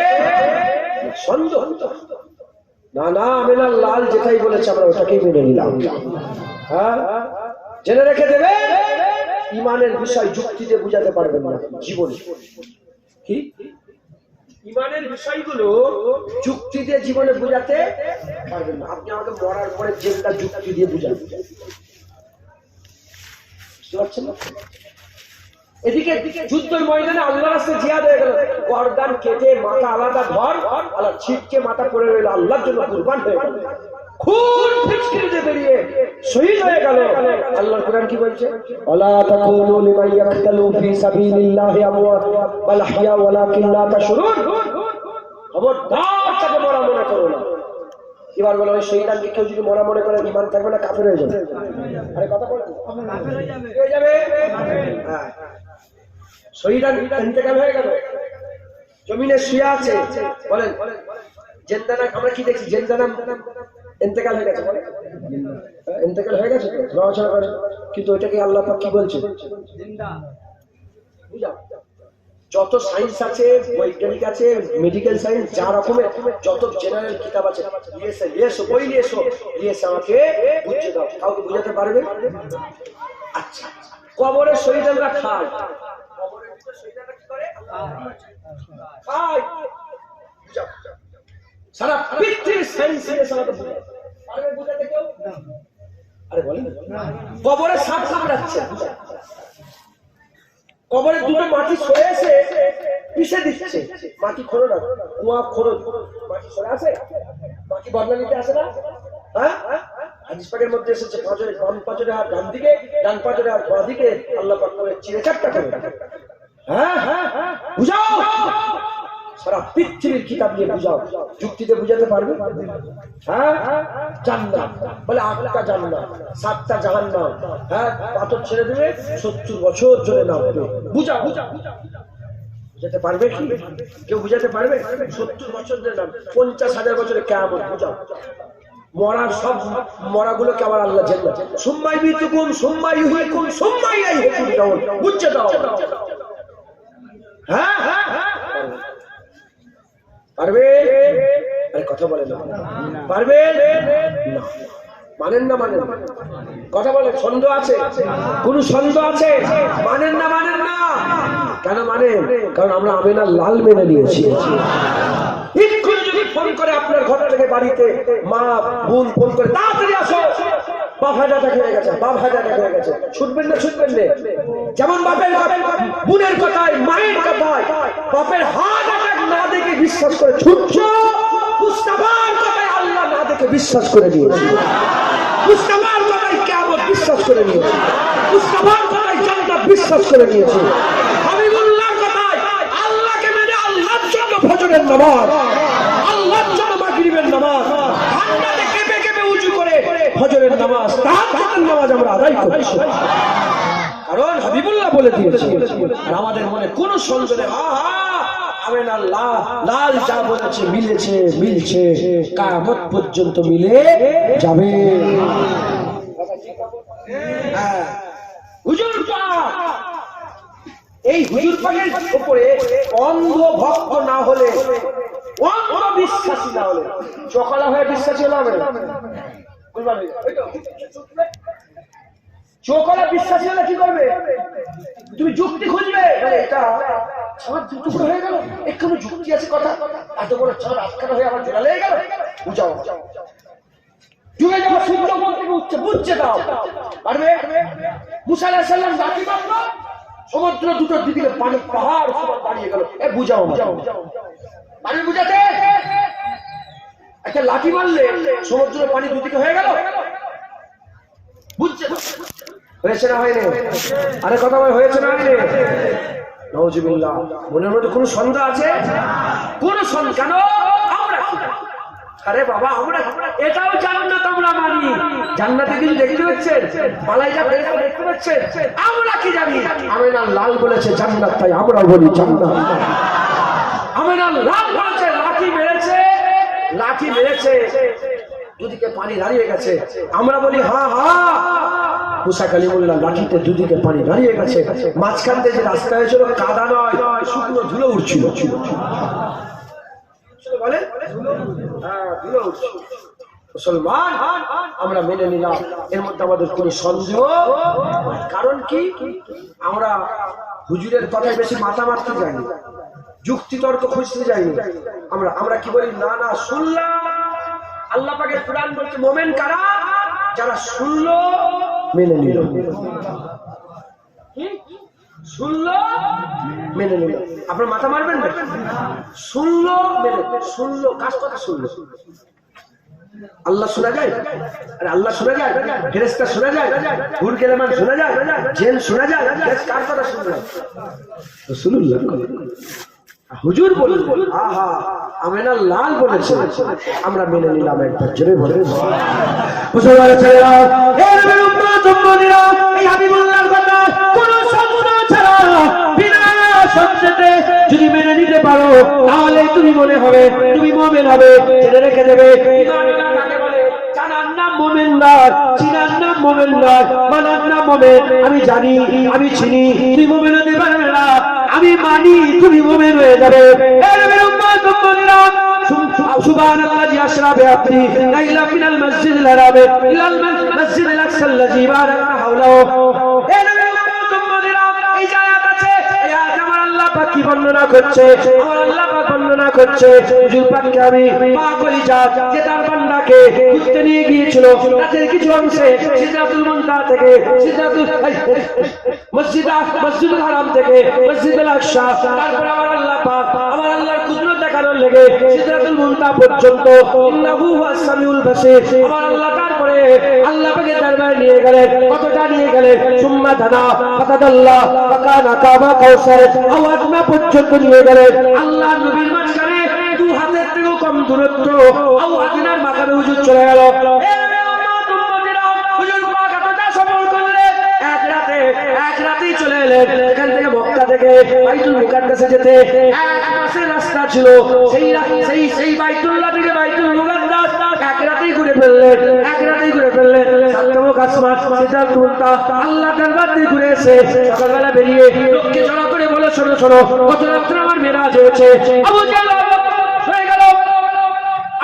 A: সন্দেহ না, আমিনার লাল যেটাই বলেছে আমরা ওটাকেই মেনে নিলাম। হ্যাঁ, জেনে রেখে দেবে, ইমানের বিষয় যুক্তি দিয়ে বুঝাতে পারবেন না জীবনে। কি ইমানের বিষয়গুলো যুক্তি দিয়ে জীবনে বুঝাতে পারবেন না। আপনি আমাকে মরার পরে জেলটা যুক্তি দিয়ে বুঝাবেন, বুঝতে পারছেন না? এদিকে যুদ্ধের ময়দানে আল্লাহর রাস্তায় জিহাদ হয়ে গেল, গর্দান কেটে মাথা আলাদা ধর আলাদা ছিটকে মাথা পড়ে রইল, আল্লাহর জন্য কুরবান হয়ে গেল, খুন ফিচকিরিতে বেরিয়ে শহীদ হয়ে গেল। আল্লাহর কোরআন কি বলছে? ওয়ালা তাকুনু লিমান ইয়াকতালু ফি সাবিলিল্লাহি আমওয়াত বাল আহইয়া ওয়ালাকিন লা তাশউরুন। খবরদার তাকে মরা মনে করো না। এবার বলো ওই শহীদানকে কেউ যদি মরা মনে করে ঈমান থাকবে না, কাফের হয়ে যাবে। আরে কথা বলেন, কাফের হয়ে যাবে। হ্যাঁ, শহীদান ইন্তেকাল হয়ে গেল, জমিনে শুয়ে আছে, বলেন জেন্দানা আমরা কি দেখছি? জেন্দানা ইন্তেকাল হয়ে গেছে, ইন্তেকাল হয়ে গেছে নড়াচড়া করে, কিন্তু ওইটাকে আল্লাহ পাক কি বলছে? জিন্দা। বুঝাও, যত সায়েন্স আছে, বৈজ্ঞানিক আছে, মেডিকেল সায়েন্স, যা রকমের যত জেনারেল কিতাব আছে, বই নিয়ে এসো আমাকে বুঝিয়ে দাও। কাউকে বুঝাতে পারবে? আচ্ছা, কবরে শহীদরা খায়, কবরের ভিতরে শহীদরা কি করে? খায়। সারা পৃথিবীর সায়েন্স নিয়ে সারাতে পারবে বুঝাতে কেউ? আরে বলেন, কবরে সাপ কামড়াচ্ছে, কবরে দুটো মাটি সরে এসে পিষে দিচ্ছে, মাটি খোঁড়ো না, কুয়া খোঁড়ো, মাটি সরে আসে, মাটি বদলা নিতে আসে না? হ্যাঁ, হাদিস পাকের মধ্যে এসেছে পাঁচরে, বাম পাঁচরে আর ডান দিকে, ডান পাঁচরে আর বাঁ দিকে আল্লাহ পাক করে চিড়ে চারটা করে। হ্যাঁ, বুঝাও, সারা পৃথিবীর কিতাব নিয়ে বুঝাও, যুক্তিতে বুঝাতে পারবে? হ্যাঁ, জান্নাত বলে 8টা জান্নাত, 7টা জাহান্নাম। হ্যাঁ, পাথর ছেড়ে দেবে, 70 বছর ধরে নামবে। বুঝাও, বুঝাতে পারবে কি? কেউ বুঝাতে পারবে? 70 বছর ধরে নাম, 50,000 বছরে কিয়ামত। বুঝাও, মরার সব মরাগুলোকে আবার আল্লাহ জান্নাত, সুম্মাই বিতুকুম সুম্মাই ইউহিকুম সুম্মাই ইলাইহি বুঝতে দাও। হ্যাঁ, পারবে? আরে কথা বলে না, পারবে না? মানেন না? মানেন? কথা বলে, সন্দেহ আছে? কোন সন্দেহ আছে? মানেন না? মানেন না? কেন মানেন? কারণ আমরা আমিনার লাল মেনে নিয়েছি। এক্ষুনি যদি ফোন করে আপনার ঘর থেকে বাড়িতে মা বোন ফোন করে তাড়াতাড়ি আসো, বাপ হাজাটা হয়ে গেছে, বাপ হাজাটা হয়ে গেছে, ছুটবেন না? ছুটবেন না? যেমন বাপের বোনের কথায়, মায়ের কথায়, বাপের হাত অ্যাটাক না দেখে বিশ্বাস করে ছুটছ, মুস্তাফার কথায় আল্লাহ না দেখে বিশ্বাস করে নিয়েছে, মুস্তাফার কথায় কিয়ামত বিশ্বাস করে নিয়েছে, মুস্তাফার কথায় জান্নাত বিশ্বাস করে নিয়েছে, হাবিবুল্লাহর কথায় আল্লাহকে মেনে আল্লাহর জন্য ফজরের নামাজ, আল্লাহর জন্য মাগরিবের নামাজ, ঠান্ডাতে কেঁপে কেঁপে উঁচু করে ফজরের নামাজ, তাহাজ্জুদের নামাজ আমরা আদায় করছি, কারণ হাবিবুল্লাহ বলে দিয়েছে। আর আমাদের মনে কোন সন্দেহ নেই, আমিনার লাল যা বলেছে মিলছে, কিয়ামত পর্যন্ত মিলে যাবে। হুজুর পাক, এই হুজুর পাকের উপরে অন্ধ ভক্ত না হলে, অন্ধ বিশ্বাসী না হলে, চকালা হয়ে বিশ্বাসী হলে হবে না। চোখলা বিশ্বাসী হলে কি করবে? তুমি যুক্তি খুঁজবে, এটা ছাদ দুটুকরো হয়ে গেল, এখানে যুক্তি আছে, কথা এত বড় ছাদ আটকানো হয়ে আমার জোড়া লেগে গেল, বুঝাও, যুগে যাওয়া সূর্য কোন থেকে উঠছে বুঝছে দাও। পারবে? মুসা আলাইহিস সালাম জাতি মানলো, সমুদ্র দুটোর দিকে পানি পাহাড় সমান দাঁড়িয়ে গেল। এ বুঝাও পানি বুঝাতে একটা লাঠি মারলে সমুদ্র পানি দুদিকে হয়ে গেল। বুঝছে হয়েছে না হয়নি? আরে কথা বল, হয়েছে না হয়নি? নাউজুবিল্লাহ। মনের মধ্যে কোনো সন্দেহ আছে? কোন সন্দেহ? কেন আমরা আরে বাবা আমরা এটাও জান্নাত আমরা মানি। জান্নাতে কিছু দেখতে পাচ্ছেন? মালাইকা বের করে দেখতে পাচ্ছেন? আমরা কি জানি? আমিনা লাল বলেছে জান্নাত, তাই আমরা বলি জান্নাত। আমিনা লাল বলেছে লাঠি মেরেছে দুদিকে পানি দাঁড়িয়ে গেছে, আমরা বলি হা হা। মুসা কালিমুল্লাহ লাঠিতে দুদিকে পানি দাঁড়িয়ে গেছে, মাঝখান থেকে যে রাস্তা হয়েছিল কাদা নয়, শুকনো ধুলো উঠছিল। বলে হ্যাঁ ধুলো উঠছিল। মুসলমান আমরা মেনে নিলাম, এর মধ্যে আমাদের কোনো সন্দেহ। কারণ কি? আমরা হুজুরের কথায় বেশি মাথা মারতে যাইনি, যুক্তি তর্ক খুঁজতে যাইনি। আমরা কি বলি? না না শুনলাম। আল্লাহ পাকের কুরআন বলছে মুমিন কারা? যারা শুনলো মেনে নিল, শুনলো মেনে নিল। আপনার মাথা মারবেন না? শুনলো মেনে, শুনলো কার কথা শুনলো? আল্লাহ শোনা যায়? আরে আল্লাহ শোনা যায়? ফেরেশতা শোনা যায়? হুর কেলেমান শোনা যায়? জেন শোনা যায়? কার কথা শুনলাম? রাসূলুল্লাহ। হুজুর বলুন আহা আমিনা লাল বলেছে, আমরা মেনে নিলাম। একবার জোরে বলে মুসলমানের ছেলেরা, এর উম্মত উম্মতিরা, এই হাবিবুল্লাহর কথা কোন সন্দেহ ছাড়া বিনা সন্দেহে যদি মেনে নিতে পারো, তাহলে তুমি মনে হবে, তুমি মুমিন হবে। জেনে রেখে দেবে ঈমান কাকে বলে? জানার নাম মুমিন নয়, চিনার নাম মুমিন নয়, মানার নাম মুমিন। আমি জানি, আমি চিনি, তুমি মুমিন হতে পারবে না। আমি মানি, তুমি মুমিন হয়ে যাবে। এর উম্মত উম্মতিরা, সুবহানাল্লাহি আশরাফে আপনি লাইলা মিনাল মসজিদিল হারামে ইলাল মসজিদিল আকসাল্লাযী বারাকনা হাওলাহু। এর উম্মত উম্মতিরা, এই যে আয়াত আছে, এই আয়াত আমার আল্লাহ পাক কি বর্ণনা করছে? আমার আল্লাহ পাক বর্ণনা করছে হুজুর পাককে আমি পাক বলি যা, যে তার বান্দাকে ঘুরতে নিয়ে গিয়েছিল রাতের কিছু অংশে সিদরাতুল মুনতাহা থেকে মসজিদুল হারাম থেকে মসজিদুল আকসা, তারপর আমার আল্লাহ পাক আমার আল্লাহর কুদরত দেখানোর লেগে সিদরাতুল মুনতাহা পর্যন্ত ইন্নাহু হুয়াস সামিউল বাসীর। আমার আল্লাহ তারপরে আল্লাহ পাকের দরবারে নিয়ে গেলেন। কতটা নিয়ে গেলেন? সুম্মা দানা ফাতাদাল্লাহ ফাকানা কাবা কাউসার, আওয়াজ না পর্যন্ত নিয়ে গেলেন। আল্লাহ নবীর মাঝখানে দু হাতের থেকেও কম দূরত্ব, আওয়াজনার মাথায় হুজুর চলে গেল। এক রাতেই চলে এলেন। এখান থেকে মক্কা থেকে বাইতুল মুকাদ্দাসে যেতে এক মাসের রাস্তা ছিল। সেই বাইতুল্লাহ থেকে বাইতুল মুকাদ্দাস এক রাতেই ঘুরে ফেললেন, এক রাতেই ঘুরে ফেললেন। সাতমুখ আসমান সিদরাতুল মুনতাহা আল্লাহ দরবার থেকে ঘুরে এসে সকালবেলা বেরিয়ে লোককে জড়ো করে বলে, শোনো শোনো, গত রাত্রে আমার মেরাজ হয়েছে। আবু জাহল হয়ে গেল।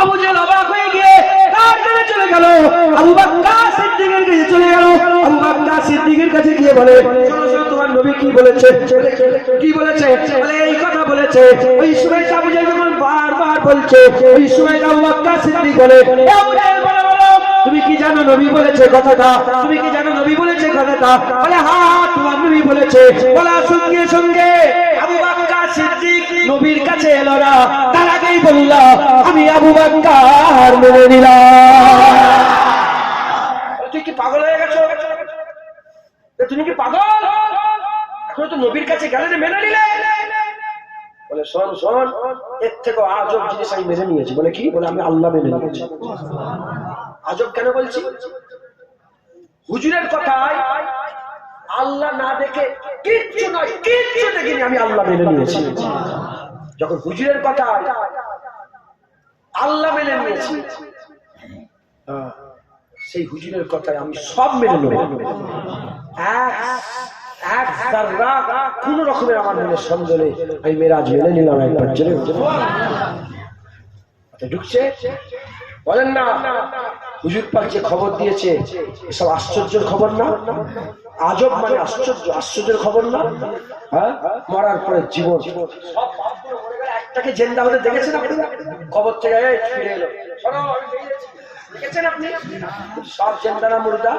A: আবু জাহল অবাক হয়ে গিয়ে কার কাছে চলে গেল? আবু বকর সিদ্দিকের কাছে চলে গেল। আবু বকর সিদ্দিকের কাছে গিয়ে বলে, শোনো শোনো, তোমার নবী কি বলেছে? কি বলেছে? বলে এই কথা বলেছে। ওই সময় আবু জাহল যখন বারবার বলছে, ওই সময় আবু বকর সিদ্দিক বলে, আবু জাহল বলো, তুমি কি জানো নবী বলেছে কথাটা? তুমি কি জানো নবী বলেছে কথাটা? বলে হ্যাঁ তোমার নবী বলেছে। বলার সঙ্গে সঙ্গে আবু বকর সিদ্দিক নবীর কাছে এলো না, তার আগেই বলল, আমি আবু বকর মেনে নিলাম। তুই কি পাগল হয়ে গেছো? তুমি কি পাগল? এখন তো নবীর কাছে গেলে মেনে নিলে। বলে শোন শোন, এর থেকে আজব জিনিস আমি মেনে নিয়েছি। বলে কি? বলে আমি আল্লাহ মেনে নিয়েছি। আজব কেন বলছি? হুজুরের কথায় আল্লাহ না দেখে কিচ্ছু নয়, কিচ্ছু দেখিনি, আমি আল্লাহ মেনে নিয়েছি। যখন হুজুরের কথা আল্লাহ মেনে নিয়েছি, সেই হুজুরের কথায় আমি সব মেনে নেব। এক যারা কোন রকমের আমার মনে সন্দেহ নেই, আমি মেরাজ মেনে নিলাম। একবার জেনে ঢুকছে বলেন না, হুজুর পাক যে খবর দিয়েছে এসব আশ্চর্যের খবর না? আজব মানে আশ্চর্য, আশ্চর্যের খবর না? হ্যাঁ, মরার পরে জীবন সব একটাকে জেন্দা হতে দেখেছেন আপনি? কবর থেকে ফিরে এলো, দেখেছেন আপনি সব জেন্দানা মুর্দা।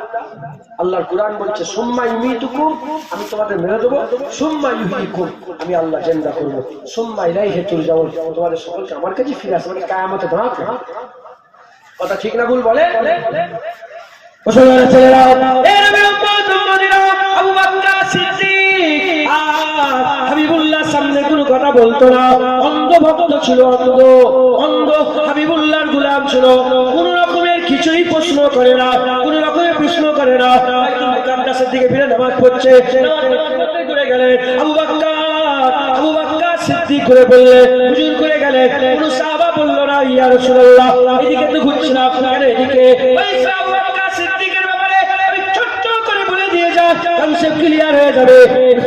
A: আল্লাহর কুরআন বলছে সুম্মা ইউমিতুকুম, আমি তোমাদের মেরে দেবো, সুম্মা ইউহয়িকুম, আমি আল্লাহ জিন্দা করব, সুম্মা ইলাইহি তুরজাউন, তোমাদের সকলকে আমার কাছে ফিরে আসবে, কিয়ামতে দাঁড়াবে। কথা ঠিক না ভুল বলে? মুসলমানের ছেলেরা, এ নবীর উম্মত উম্মতিরা, আবু বকর সিদ্দিক হাবিবুল্লাহ সামনে কোনো কথা বলতো না, অন্ধ ভক্ত ছিল, অন্ধ হাবিবুল্লাহর গোলাম ছিল, কোন রকমের কিছুই প্রশ্ন করে না, কোন রকমের প্রশ্ন করে না। মুকাদ্দাসের দিকে ফিরে নামাজ পড়ছে, করে গেলেন আবু বকর সিদ্দিক করে বললেন, হুজুর করে গেলেন। কোন সাহাবা বলল না, ইয়া রাসূলুল্লাহ এদিকে তো ঘুরছি না, আপনার এদিকে। ওই আবু বকর সিদ্দিকের ব্যাপারে আমি ছোট্ট করে বলে দিয়ে যাই, কনসেপ্ট ক্লিয়ার হয়ে যাবে।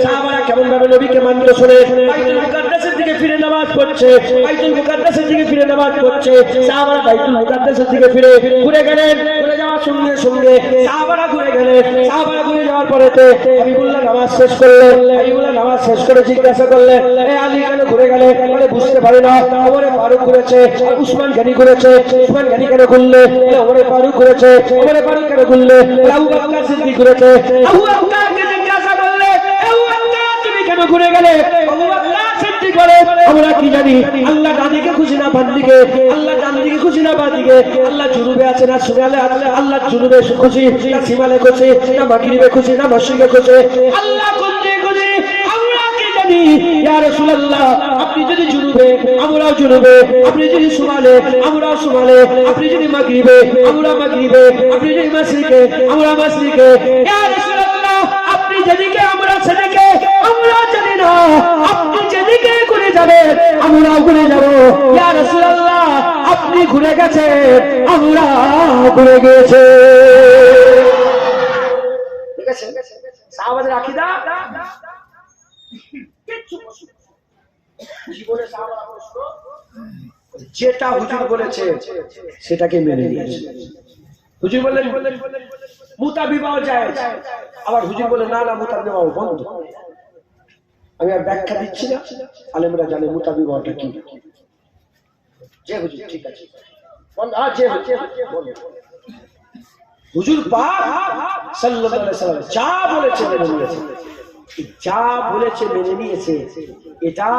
A: সাহাবারা কেমন ভাবে নবীকে মানতে শুনে বাইতুল মুকাদ্দাসের দিকে ফিরে নামাজ পড়ছে, বাইতুল মুকাদ্দাসের দিকে ফিরে নামাজ পড়ছে। সাহাবারা বাইতুল মুকাদ্দাসের দিকে ফিরে ঘুরে গেলেন, ঘুরে যাওয়ার সঙ্গে সঙ্গে সাহাবারা ঘুরে গেলেন। সাহাবারা ঘুরে যাওয়ার পরেতে হাবিবুল্লাহ নামাজ শেষ করলেন। হাবিবুল্লাহ নামাজ শেষ করে জিজ্ঞাসা করলেন, এ আলী কেন ঘুরে গেলে? বলে বুঝতে পারি না, ওমরে ফারুক ঘুরেছে, উসমান গনি ঘুরেছে, উসমান গনি কেন ঘুরলে? ওমরে ফারুক ঘুরেছে, ওমরে ফারুক কেন ঘুরলে? আবু বকর সিদ্দিক ঘুরেছে। আবু বকরকে জিজ্ঞাসা করলে, আবু বকর তুমি কেন ঘুরে গেলে? আবু বকর সিদ্দিক বলে, আমরা কি জানি আল্লাহ ডানদিকে খুশি না বামদিকে, আল্লাহ ডানদিকে খুশি না বামদিকে, আল্লাহ জুনুবে আছে না শিমালে আছে, আল্লাহ জুনুবে খুশি না শিমালে খুশি, না মাগরিবে খুশি না মাশরিকে খুশি, আল্লাহ কোন দিকে খুশি আমরা কি জানি। ইয়া রাসূলুল্লাহ আপনি যদি জুনুবে আমরাও জুনুবে, আপনি যদি শিমালে আমরাও শিমালে, আপনি যদি মাগরিবে আমরা মাগরিবে, আপনি যদি মাশরিকে আমরা মাশরিকে। ইয়া রাসূলুল্লাহ আপনি যেদিকে আমরা সেদিকে, আমরা জানি না, আপনি যেদিকে ঘুরে যাবেন আমরাও ঘুরে যাব। ইয়া রাসূলুল্লাহ আপনি ঘুরে গেছেন, আমরা ঘুরে গেছে। ঠিক আছে, সাহাবাদের আকীদা জীবনে সাহাবারা প্রশ্ন যেটা হুজুর বলেছে সেটাকে মেনে নিয়েছে। হুজুর বললেন মুতা বিবাহ জায়েজ, আবার হুজুর বলে না না মুতা বিবাহ বন্ধ। আমি আর ব্যাখ্যা দিচ্ছি না, আলেমরা জানে মুতা বিবাহটা কি। যে হুজুর ঠিক আছে হুজুর পাক সাল্লাল্লাহু আলাইহি সাল্লাম যা বলেছে মেনে নিয়েছে, যা বলেছে মেনে নিয়েছে। এটা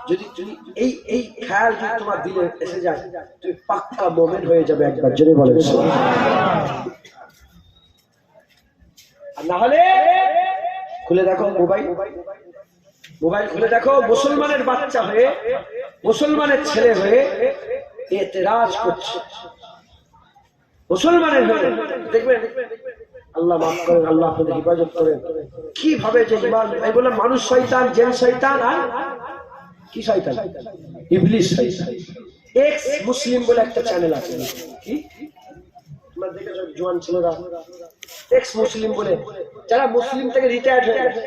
A: যদি তুমি এই খেয়াল যদি তোমার দিলে এসে যায়, তুমি পাক্কা মুমিন হয়ে যাবে একবার জোরে বলেন আর না হলে খুলে দেখো মোবাইল খুলে দেখো, মুসলমানের বাচ্চা হয়ে মুসলমানের ছেলে হয়ে এতেরাজ করছে, মুসলমানের হয়ে দেখবেন। আল্লাহ মাফ করেন, আল্লাহ আপনাদের হেফাজত করেন। কিভাবে যে ইমান, এই বলে মানুষ শয়তান, জিন শয়তান, আর কি শয়তান? ইবলিস শয়তান। এক্স মুসলিম বলে একটা চ্যানেল আছে, কি তোমরা দেখেছো? জওয়ান ছেলেরা এক্স মুসলিম বলে, যারা মুসলিম থেকে রিটায়ার্ড হয়ে গেছে,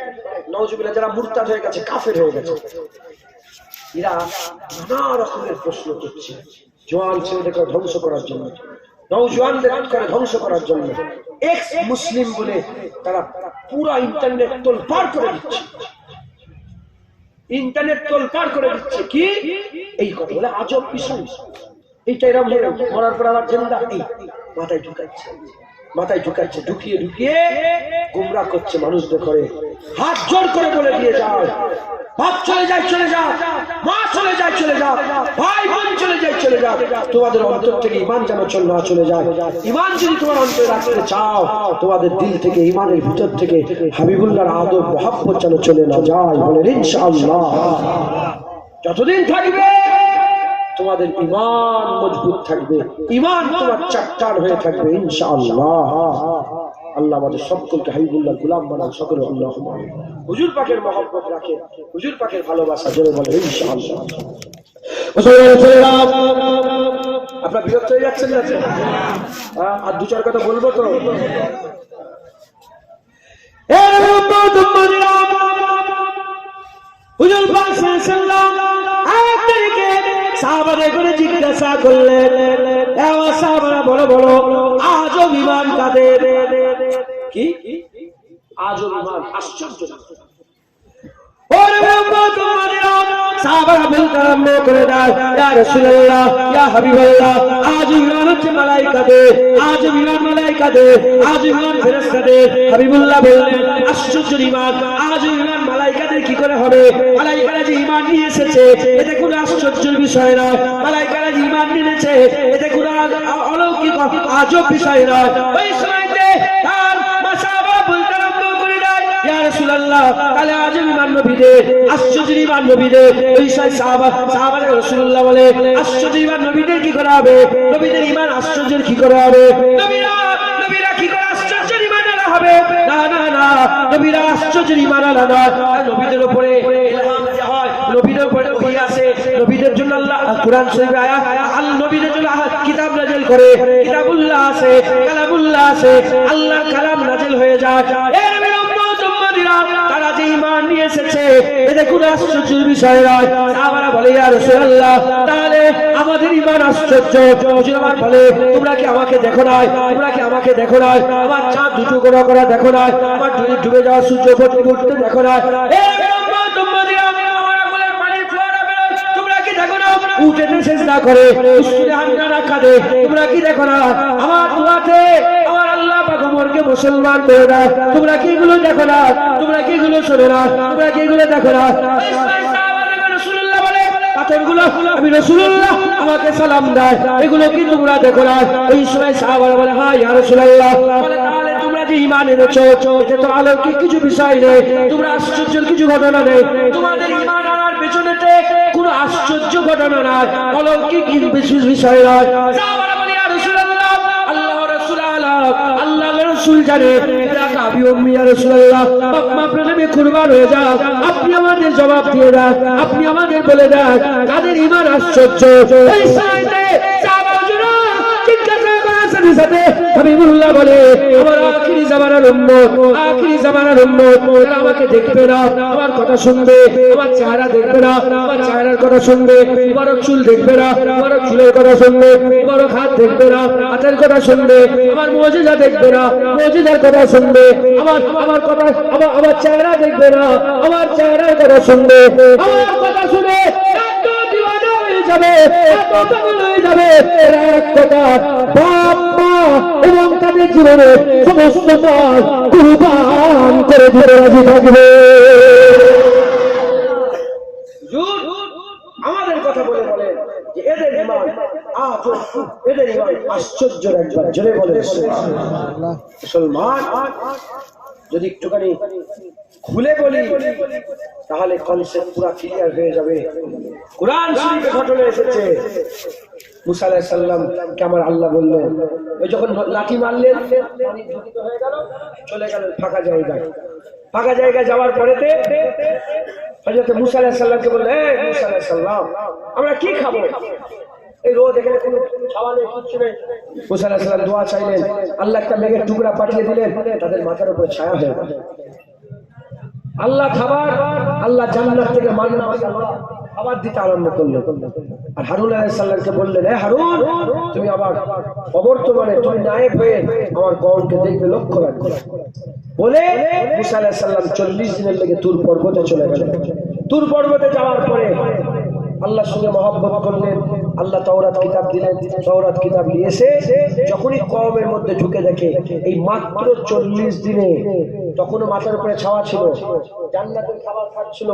A: নাউজুবিল্লাহ, যারা মুরতাদ হয়ে গেছে, কাফের হয়ে গেছে, এরা নানা রকমের প্রশ্ন করছে জওয়ান ছেলেদেরকে ধ্বংস করার জন্য, নওজওয়ানদের করে ধ্বংস করার জন্য। এক্স মুসলিম বলে তারা পুরা ইন্টারনেট তোলপাড় করে দিচ্ছে, ইন্টারনেট তোলপাড় করে দিচ্ছে। কি এই কথা বলে আজব বিষয়, এইটা এরকম মরার পর আবার জিন্দা, এই মাথায় ঢুকাচ্ছে, ঢুকিয়ে গুমরাহ করছে মানুষদের। করে হাত জোর করে বলে দিয়ে যাও, বাপ চলে যাও, মা চলে যাও, ভাই বোন চলে যাও, তোমাদের অন্তর থেকে ঈমান যেন না চলে যায়। ঈমান যদি তোমার অন্তরে রাখতে চাও, তোমাদের দিল থেকে, ঈমানের ভিতর থেকে হাবিবুল্লাহর আদব মহব্বত যেন চলে না যায়। বলেন ইনশাআল্লাহ। যতদিন থাকবে তোমাদের ঈমান মজবুত থাকবে, ঈমান তোমার চাট্টার হয়ে থাকবে ইনশাআল্লাহ। আল্লাহ আমাদের সকলকে হাবিবুল্লাহর গোলাম বানান, সকলে আল্লাহুম্মা আমিন। হুজুর পাকের মহব্বত রাখে, হুজুর পাকের ভালোবাসা জোরে বলে ইনশাআল্লাহ। আপনারা বিরক্ত হয়ে যাচ্ছেন না? আর দু চার কথা বলবো তো। হুজুর পাক সাল্লাল্লাহু আলাইহি সাহাবাদের করে জিজ্ঞাসা করলেন, সাহাবারা বড় আজব ঈমান কাদের? কি আজব ঈমান? আশ্চর্য। সাহাবারা বলতে আরম্ভ করে দেয়, ইয়া রাসূলুল্লাহ, ইয়া হাবিবাল্লাহ, আজ ইমান হচ্ছে মালাইকাদের, আজ ইমান মালাইকাদের, আজ ইমান ফেরেশতাদের। হাবিবুল্লাহ বললেন, আশ্চর্য ইমান, আজ ইমান মালাইকাদের কি করে হবে? মালাইকারা যে ইমান নিয়ে এসেছে এতে কোনো আশ্চর্যের বিষয় নয়। মালাইকারা যে ইমান নিয়েছে এতে কোনো অলৌকিক আজব বিষয় নয়। ওই সময়তে তার সাহাবারা বলতে আরম্ভ করে দেয়, ইয়া রাসূলুল্লাহ, তাহলে আজ ইমান নবীদের, আশ্চর্য ইমান নবীদের। ওই সাহাবারা রাসূলুল্লাহ বলে, আশ্চর্য ইমান নবীদের কি করে হবে? নবীদের ইমান আশ্চর্যের কি করে হবে? নবীরা কি করে আশ্চর্য ইমান আনা হবে? না না না, নবীরা আশ্চর্য ইমান আনা নয়। নবীদের উপরে ইলহাম দেওয়া হয়, নবীদের উপরে ওহী আসে, নবীদের জন্য আল্লাহ কুরআন শরীফে আয়াত, নবীদের জন্য কিতাব নাযিল করে, কিতাবুল্লাহ আছে, কালামুল্লাহ আছে, আল্লাহর কালাম নাযিল হয়ে যায়। এর তারা যে ঈমান নিয়ে এসেছে এতে কোনো আশ্চর্যের বিষয় নয়। সাহাবারা বলে, ইয়া রাসূলুল্লাহ, তাহলে আমাদের ঈমান আশ্চর্য। হুজুর আমার বলে, তোমরা কি আমাকে দেখো না? তোমরা কি আমাকে দেখো না? আমার চাঁদ দুটো গোনা করা দেখো না? আমার ডুবে যাওয়া সূর্য উঠতে দেখো না? উঠেতে চেষ্টা করে, তোমরা কি দেখো না? আমার দুয়াতে আমার আল্লাহ পাক ওমরকে মুসলমান করে দেয়। তোমরা কি এগুলো দেখো না? তোমরা কি এগুলো শোনো না? তোমরা কি এগুলো দেখো না? রাসূলুল্লাহ বলে, পাথরগুলো আমি রাসূলুল্লাহ আমাকে সালাম দেয়, এগুলো কি তোমরা দেখো না? ওই সময় সাহাবারা বলে, হ্যাঁ ইয়া রাসূলুল্লাহ। বলে, তাহলে তোমরা যে ঈমান এনেছো এতে তো অলৌকিক কিছু বিষয় নেই, তোমরা আশ্চর্যের কিছু ঘটনা নেই। তোমাদের ঈমান আনার পেছনেতে কোনো আশ্চর্য ঘটনা নাই, অলৌকিক বিশেষ বিষয় নয়। সাহাবারা বলে, ইয়া রাসূলুল্লাহ, আল্লাহ রাসূল আল্লাহ রাসূল জানে কাবি উম্মি, ইয়া রাসূলুল্লাহ, আপনার নামে কুরবান হয়ে যাও, আপনি আমাদের জবাব দিয়ে দেন, আপনি আমাদের বলে দেন কাদের ঈমান আশ্চর্য। এই সাইতে সাহাবারা জিজ্ঞাসা করার সাথে হাবিবুল্লাহ বলে, আমার আখিরি জামানার উম্মত, আখিরি জামানার উম্মত, তারা আমাকে দেখবে না, আমার কথা শুনবে, আমার চেহারা দেখবে না, আমার চেহারার কথা শুনবে, মুবারক চুল দেখবে না, মুবারক চুলের কথা শুনবে, মুবারক হাত দেখবে না, হাতের কথা শুনবে, আমার মুজিজা দেখবে না, মুজিজার কথা শুনবে, আমার কথা আমার চেহারা দেখবে না, আমার চেহারার কথা শুনবে, আমার কথা শুনে এত দিওয়ানা হয়ে যাবে, এত পাগল হয়ে যাবে, এক কথা বাপ মা এবং তাদের জীবনে সমস্ত পথ কুরবান করে দিতে রাজি থাকবে। আমাদের কথা বলে বলে যে এদের ঈমান এদের ঈমান আশ্চর্য। একবার জোরে বলে মুসলমান যদি একটুখানি খুলে বলি তাহলে কনসেপ্ট পুরো ক্লিয়ার হয়ে যাবে। কুরআন শরীফে ঘটনা এসেছে, মুসা আলাইহিস সালাম কে আমার আল্লাহ বললেন, ওই যখন লাঠি মারলেন পানি দূষিত হয়ে গেল, চলে গেল ফাঁকা জায়গায়। ফাঁকা জায়গায় যাওয়ার পরেতে হযরত মুসা আলাইহিস সালামকে বললেন, হে মুসা আলাইহিস সালাম, আমরা কি খাবো? এই রোদ এখানে কোনো খাওয়া নেই, কিচ্ছু নেই। মুসা আলাইহিস সালাম দোয়া চাইলেন, আল্লাহ একটা মেঘের টুকরা পাঠিয়ে দিলেন, তাদের মাথার উপরে ছায়া হয়ে গেল। আল্লাহ খাবার, আল্লাহ জান্নাত থেকে মান্না খাবার দিতে আরম্ভ করলেন। আর হারুন আলাইহিস সালামকে বললেন, হে হারুন, তুমি আবার অবর্তমানে তুমি নায়েব হয়ে আমার কওমকে দেখবে, লক্ষ্য রাখবে। বলে মুসা আলাইহিস সালাম 40 দিনের লেগে তুর পর্বতে চলে গেলেন। তুর পর্বতে যাওয়ার পরে আল্লাহর সঙ্গে মহব্বত করলেন, আল্লাহ তাওরাত কিতাব দিলেন। তাওরাত কিতাব নিয়ে এসে যখনই কওমের মধ্যে ঢুকে দেখে এই মাত্র 40 দিনে, তখনও মাথার উপরে ছাওয়া ছিল, জান্নাতের খাবার খাচ্ছিল,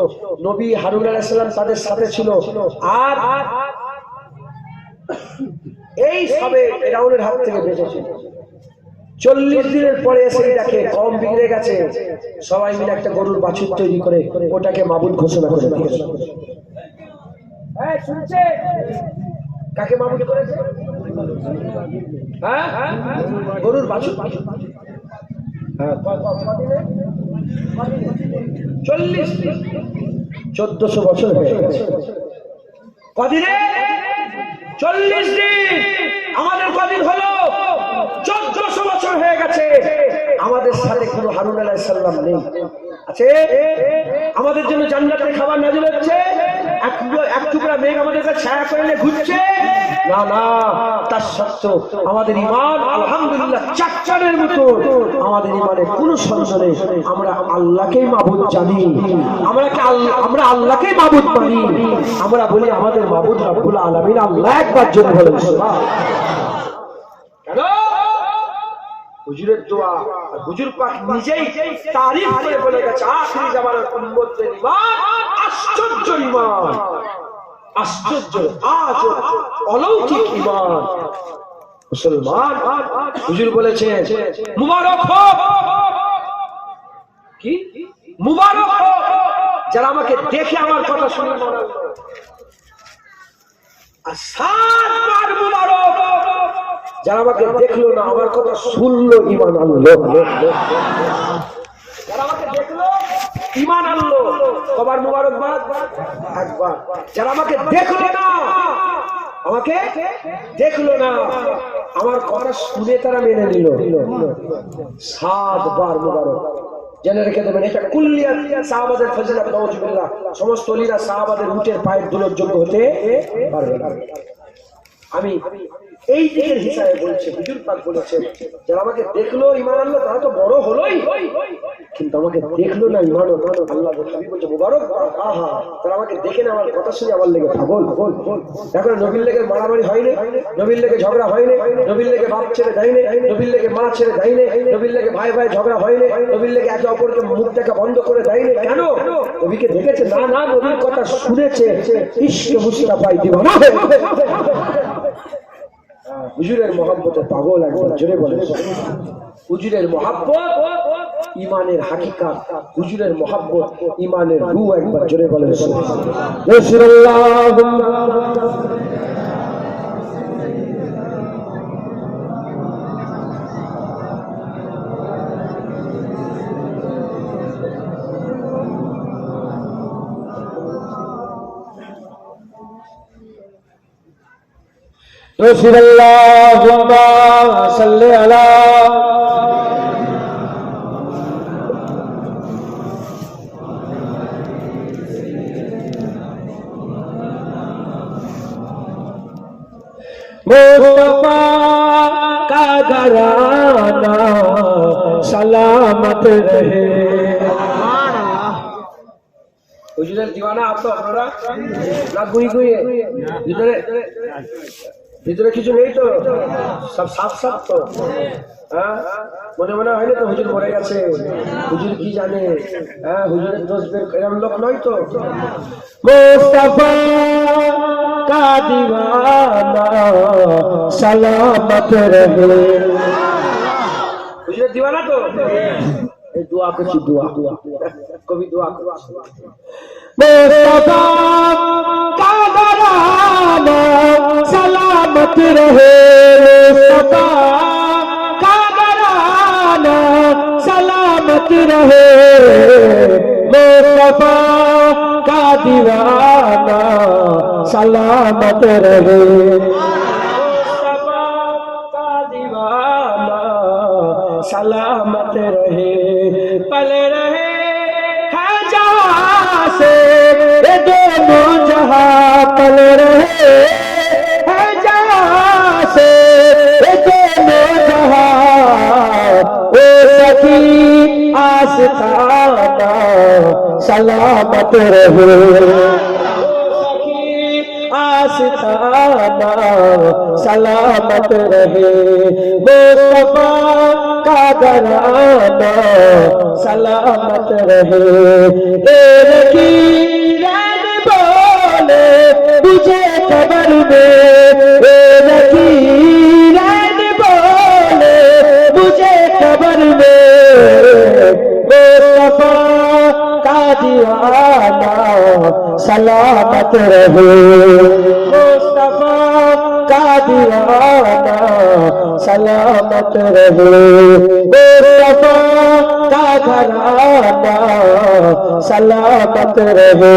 A: নবী হারুন আলাইহিস সালাম তাদের সাথে ছিল। আর এই সবে ফিরআউনের হাত থেকে বেঁচেছে। 40 দিনের পরে এসে দেখে কওম বিগড়ে গেছে, সবাই মিলে একটা গরুর বাছুর তৈরি করে ওটাকে মাবুদ ঘোষণা করে দিয়েছে। এই শুনছে কাকে মাবুদ করেছে? হ্যাঁ, গরুর বাছুর। হ্যাঁ, 40 1400 বছর হয়ে গেছে। কদিনে? 40 দিন। আমাদের কদিন হলো? 1400 বছর হয়ে গেছে। আমাদের সাথে কোনো হারুন আলাইহিস সালাম নেই। আছে আমাদের জন্য জান্নাতের খাবার নাযিল হচ্ছে, এক টুকরা মেঘ আমাদের কাছে ছায়া করে ঘুরছে, না না, তার সত্ত্বেও আমাদের ঈমান আলহামদুলিল্লাহ চাচ্চানের মতো। আমাদের ঈমানে কোনো সন্দেহ নেই, আমরা আল্লাহকেই মাবুদ জানি, আমরা আল্লাহকেই মাবুদ মানি। আমরা বলি আমাদের মাবুদ রব্বুল আলামিন আল্লাহ। একবার জোরে বলেন সুবহান। কেন? হুজুরের দোয়া, হুজুর পাক নিজেই তারিফ করে বলে গেছে আখিরি জামানার উম্মতের ঈমান আশ্চর্য ঈমান, আশ্চর্য আজ অলৌকিক ঈমান। মুসলমান হুজুর বলেছেন মুবারক হোক, কি মুবারক হোক যারা আমাকে দেখে আমার কথা শুনে মানল, আর 7 বার মুবারক যারা আমাকে দেখলো না আমার কথা শুনলো ঈমান আনলো। যারা আমাকে দেখলো ঈমান আনলো, কবার মুবারকবাদ? একবার। যারা আমাকে দেখলো না, আমাকে দেখলো না, আমার কথা শুনে তারা মেনে নিল, 7 বার মুবারক। জেনে রেখে দেবেন, এটা কুল্লিয়াত সাহাবাদের ফজিলত। নাউজুবিল্লাহ, সমস্ত ওলিরা সাহাবাদের উটের পায়ের ধুলোর যোগ্য হতে পারবে না। আমি এই দিকের হিসাবে বলছি, হুজুর পাক বলেছেন যারা আমাকে দেখলো ঈমান আনলো তারা তো বড় হলোই, কিন্তু আমাকে দেখলো না ঈমান আনলো। আল্লাহ বলছে মুবারক, আহা যারা আমাকে দেখে না আমার কথা শুনে আমার লেগে পাগল। এখন নবীর লেগে মারামারি হয়নি, নবীর লেগে ঝগড়া হয়নি, নবীর লেগে বাপ ছেড়ে দেয়নি, নবীর লেগে মা ছেড়ে দেয়নি, নবীর লেগে ভাই ভাই ঝগড়া হয়নি, নবীর লেগে একে অপরকে মুখ দেখা বন্ধ করে দেয়নি। কেন? নবীকে দেখেছে না, না নবীর কথা শুনেছে, ইশকে মুস্তাফায় দিওয়ানা হয়ে হুজুরের মহব্বতে পাগল। একবার জোরে বলে হুজুরের মহব্বত ঈমানের হাকিকাত, হুজুরের মহব্বত ঈমানের রূহ। একবার জোরে বলে रसूलुल्लाहुम्मा सल्ली अला मुस्तफा का घराना सलामत रहे। হুজুরের দিওয়ানা आप तो আপনারা না গুই গুইয়ে ভিতরে কিছু নেই তো, সব সাফ সাফ তো। হ্যাঁ, মনে মনে হয় না তো হুজুর মরে গেছে, হুজুর কি জানে। হ্যাঁ, হুজুরের দোষ বের এরকম লোক নয় তো। মুস্তাফা কা দিওয়ানা সালামত রহে। হুজুরের দিওয়ানা তো। এই দোয়া করছি, দোয়া কবি দোয়া করছি। मुस्तफा का घराना सलामत रहे, मुस्तफा का घराना सलामत रहे, मुस्तफा का दीवाना सलामत रहे, मुस्तफा का दीवाना सलामत रहे, पल रहे ये दोनों जहां पल रहे हैं जहां से, ये दोनों जहां वो सखी आस्ताना सलामत रहे, सखी आस्ताना सलामत रहे, मुस्तफा का घराना सलामत रहे। की रैन बोले तुझे खबर में, रखी रैन बोले मुझे खबर में, मुस्तफा का दीवाना सलामत रहे, मुस्तफा का दीवाना सलामत रहे, मुस्तफा का घराना सलामत रहे।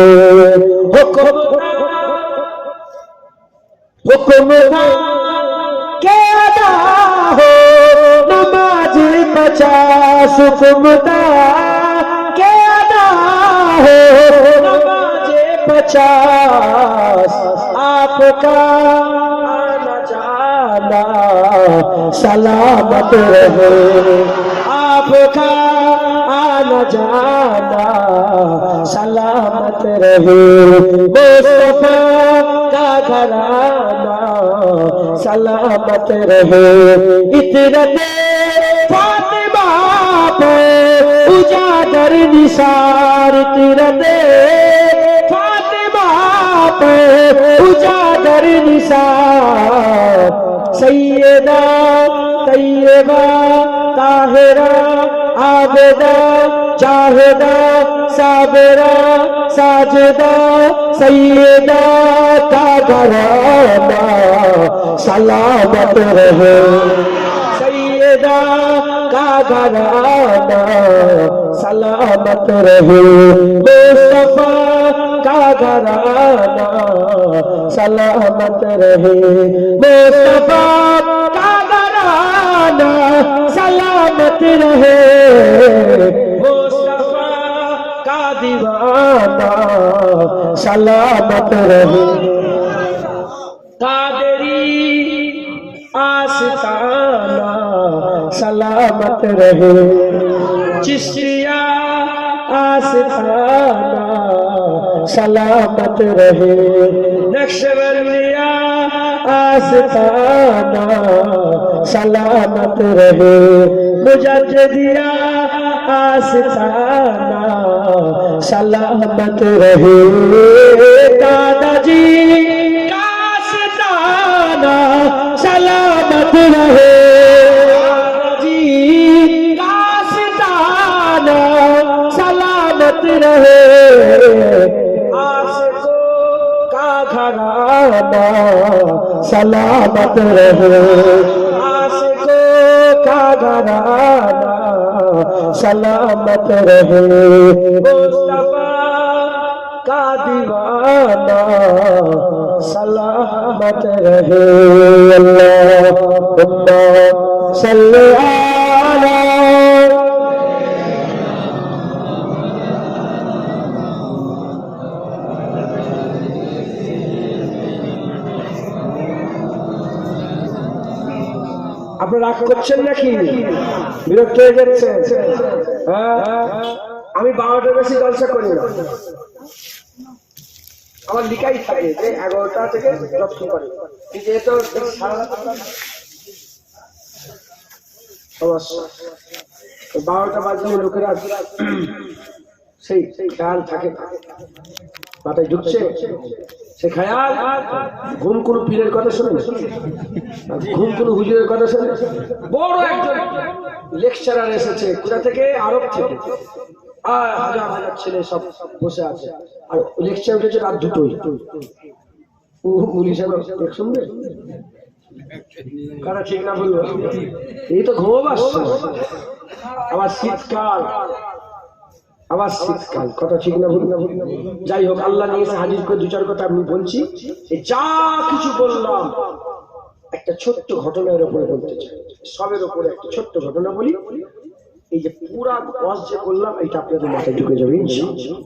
A: हुक्म के अदा हो नमाज 50, हुक्म के अदा हो नमाज 50, आपका जाना सलामत रहे, आपका आना जाना सलामत रहे, मुस्तफा का घराना सलामत रहे, इतरत फातिमा पे उजागर निसार, इतरत फातिमा पे उजागर निसार, सैयदा तैयबा ताहिरा आबिदा जाहिदा साबिरा साजिदा, सैयदा का घराना सलामत रहे, सैयदा का घराना सलामत रहे, मुस्तफा का घराना सलामत रहे, मुस्तफा का घराना सलामत रहे, मुस्तफा का दीवाना सलामत रहे, कादरी आस्ताना सलामत रहे, चिश्तिया आस्ताना सलामत रहे, नक्शबंदिया आस्ताना सलामत रहे, मुजद्दिदिया आस्ताना सलामत रहे, दादाजी का आस्ताना सलामत रहे, दादाजी का आस्ताना सलामत रहे, आशिकों का घराना सलामत रहे, आशिकों का घराना सलामत रहे, मुस्तफा का दीवाना सलामत रहे, अल्लाहुम्मा सल्ली अला। আপনারা রাগ করছেন নাকি, বিরক্ত হয়ে যাচ্ছেন? আমি 12টা বেশি জলসা করি না, আমার লিখাই থাকে যে 11টা থেকে যতক্ষণ করে, কিন্তু এটা সারা রাত 12টা বাজলে লোকেরা সেই খেয়াল থাকে মাথায় ঢুকছে, সে খেয়াল ঘুম কোনো পীরের কথা শোনে, ঘুম কোনো হুজুরের কথা শোনে। বড় একজন লেকচারার এসেছে কোথা থেকে, আরব থেকে, আর হাজার হাজার ছেলে সব বসে আছে, আর লেকচার উঠেছে রাত 2টোয়। পুলিশ শুনবে কারা ঠিক না বলবো, এই তো ঘুম আসছে, আবার শীতকাল, আবার শীতকাল, কথা ঠিক না ভুল না। যাই হোক, আল্লাহ নিয়ে এসে হাজির করে 2-4 কথা আমি বলছি। যা কিছু বললাম একটা ছোট্ট ঘটনার উপরে বলতে চাই, সবের উপরে একটা ছোট্ট ঘটনা বলি। এই যে পুরা ওয়াজ যে করলাম এটা আপনাদের মাথায় ঢুকে যাবে ইনশাআল্লাহ।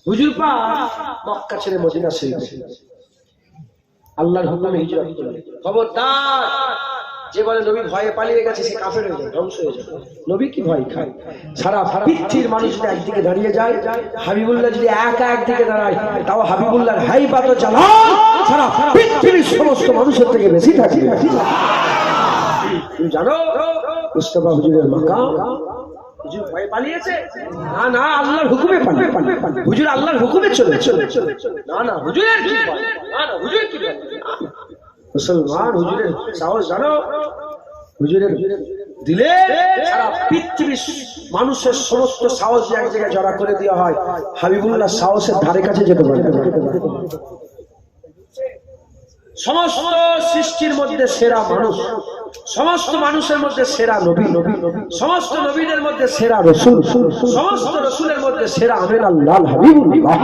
A: হুজুর পাক মক্কা ছেড়ে মদিনা শরীফ আল্লাহর হুকুমে হিজরত করলেন। খবরদার, যে বলে নবী ভয়ে পালিয়ে গেছে সে কাফের হয়ে যায়, ধ্বংস হয়ে যায়। নবী কি ভয় খায়? সারা পৃথিবীর মানুষ যদি একদিকে দাঁড়িয়ে যায়, হাবিবুল্লাহ যদি একা একদিকে দাঁড়ায়, তাও হাবিবুল্লাহর হাইবাত ও জালাল সারা পৃথিবীর সমস্ত মানুষের থেকে বেশি থাকবে। তুমি জানো মুস্তাফা হুজুরের মাকাম? হুজুর ভয়ে পালিয়েছে? না না, আল্লাহর হুকুমে পালিয়ে। হুজুর আল্লাহর হুকুমে চলে। না না, হুজুরের কি ভয়? না না, হুজুর কি ভয়? মুসলমান হুজুরের সাহস জানো? হুজুরের দিলে সারা পৃথিবীর মানুষের সমস্ত সাহস এক জায়গায় জড়া করে দেওয়া হয়, হাবিবুল্লাহ সাহসের ধারে কাছে যেতে পারে। সমস্ত সৃষ্টির মধ্যে সেরা মানুষ, সমস্ত মানুষের মধ্যে সেরা নবী, সমস্ত নবীদের মধ্যে সেরা রসুল, সমস্ত রসুলের মধ্যে সেরা আমিনাল্লাহ হাবিবুল্লাহ।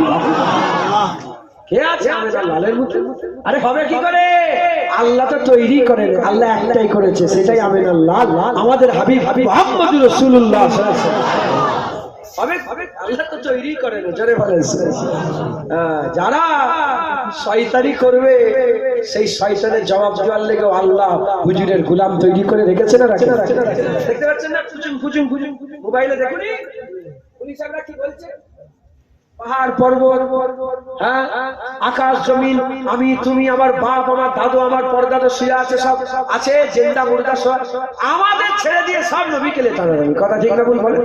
A: কে আছে আমিনাল্লাহের মধ্যে? আরে হবে কি করে? আল্লাহ তো তৈরি করেন, আল্লাহ একটাই করেছে, সেটাই আমিনাল্লাহ, আমাদের হাবিব মুহাম্মদুর রাসূলুল্লাহ। আল্লাহ তো তৈরি করেন, জোরে বলেন। যারা শয়তানি করবে, সেই শয়তানের জবাব দেওয়ার লেগে আল্লাহ হুজুরের গোলাম তৈরি করে রেখেছে না রাখে? দেখতে পাচ্ছেন না? ফুচুন মোবাইলে দেখুন পুলিশ আমরা কি বলছে, পাহাড় পর্বত, হ্যাঁ, আকাশ জমিন, আমি তুমি আমার বাপ আমার দাদু আমার পরদাদা শুয়ে আছে, সব আছে জিন্দা মুর্দা সব আমাদের ছেড়ে দিয়ে সব নবীকে লেটানামি। কথা ঠিক না ভুল বলেন?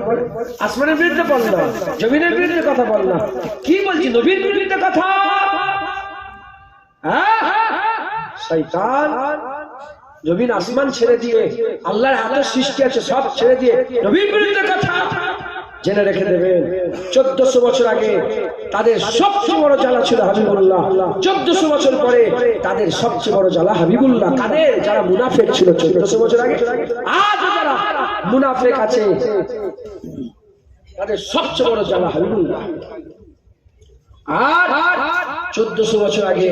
A: আসমানের বিরুদ্ধে বল না, জমিনের বিরুদ্ধে কথা বল না, কি বলছি নবীর বিরুদ্ধে কথা। হ্যাঁ, শয়তান জমিন আসমান ছেড়ে দিয়ে আল্লাহর এত সৃষ্টি আছে সব ছেড়ে দিয়ে নবীর বিরুদ্ধে কথা। জেনে রেখে দেবেন 1400 বছর আগে তাদের সবচেয়ে বড় জ্বালা ছিল হাবিবুল্লাহ, 1400 বছর পরে তাদের সবচেয়ে বড় জ্বালা হাবিবুল্লাহ। কাদের? যারা মুনাফিক ছিল 1400 বছর আগে, আজ যারা মুনাফিক আছে তাদের সবচেয়ে বড় জ্বালা হাবিবুল্লাহ। আর 1400 বছর আগে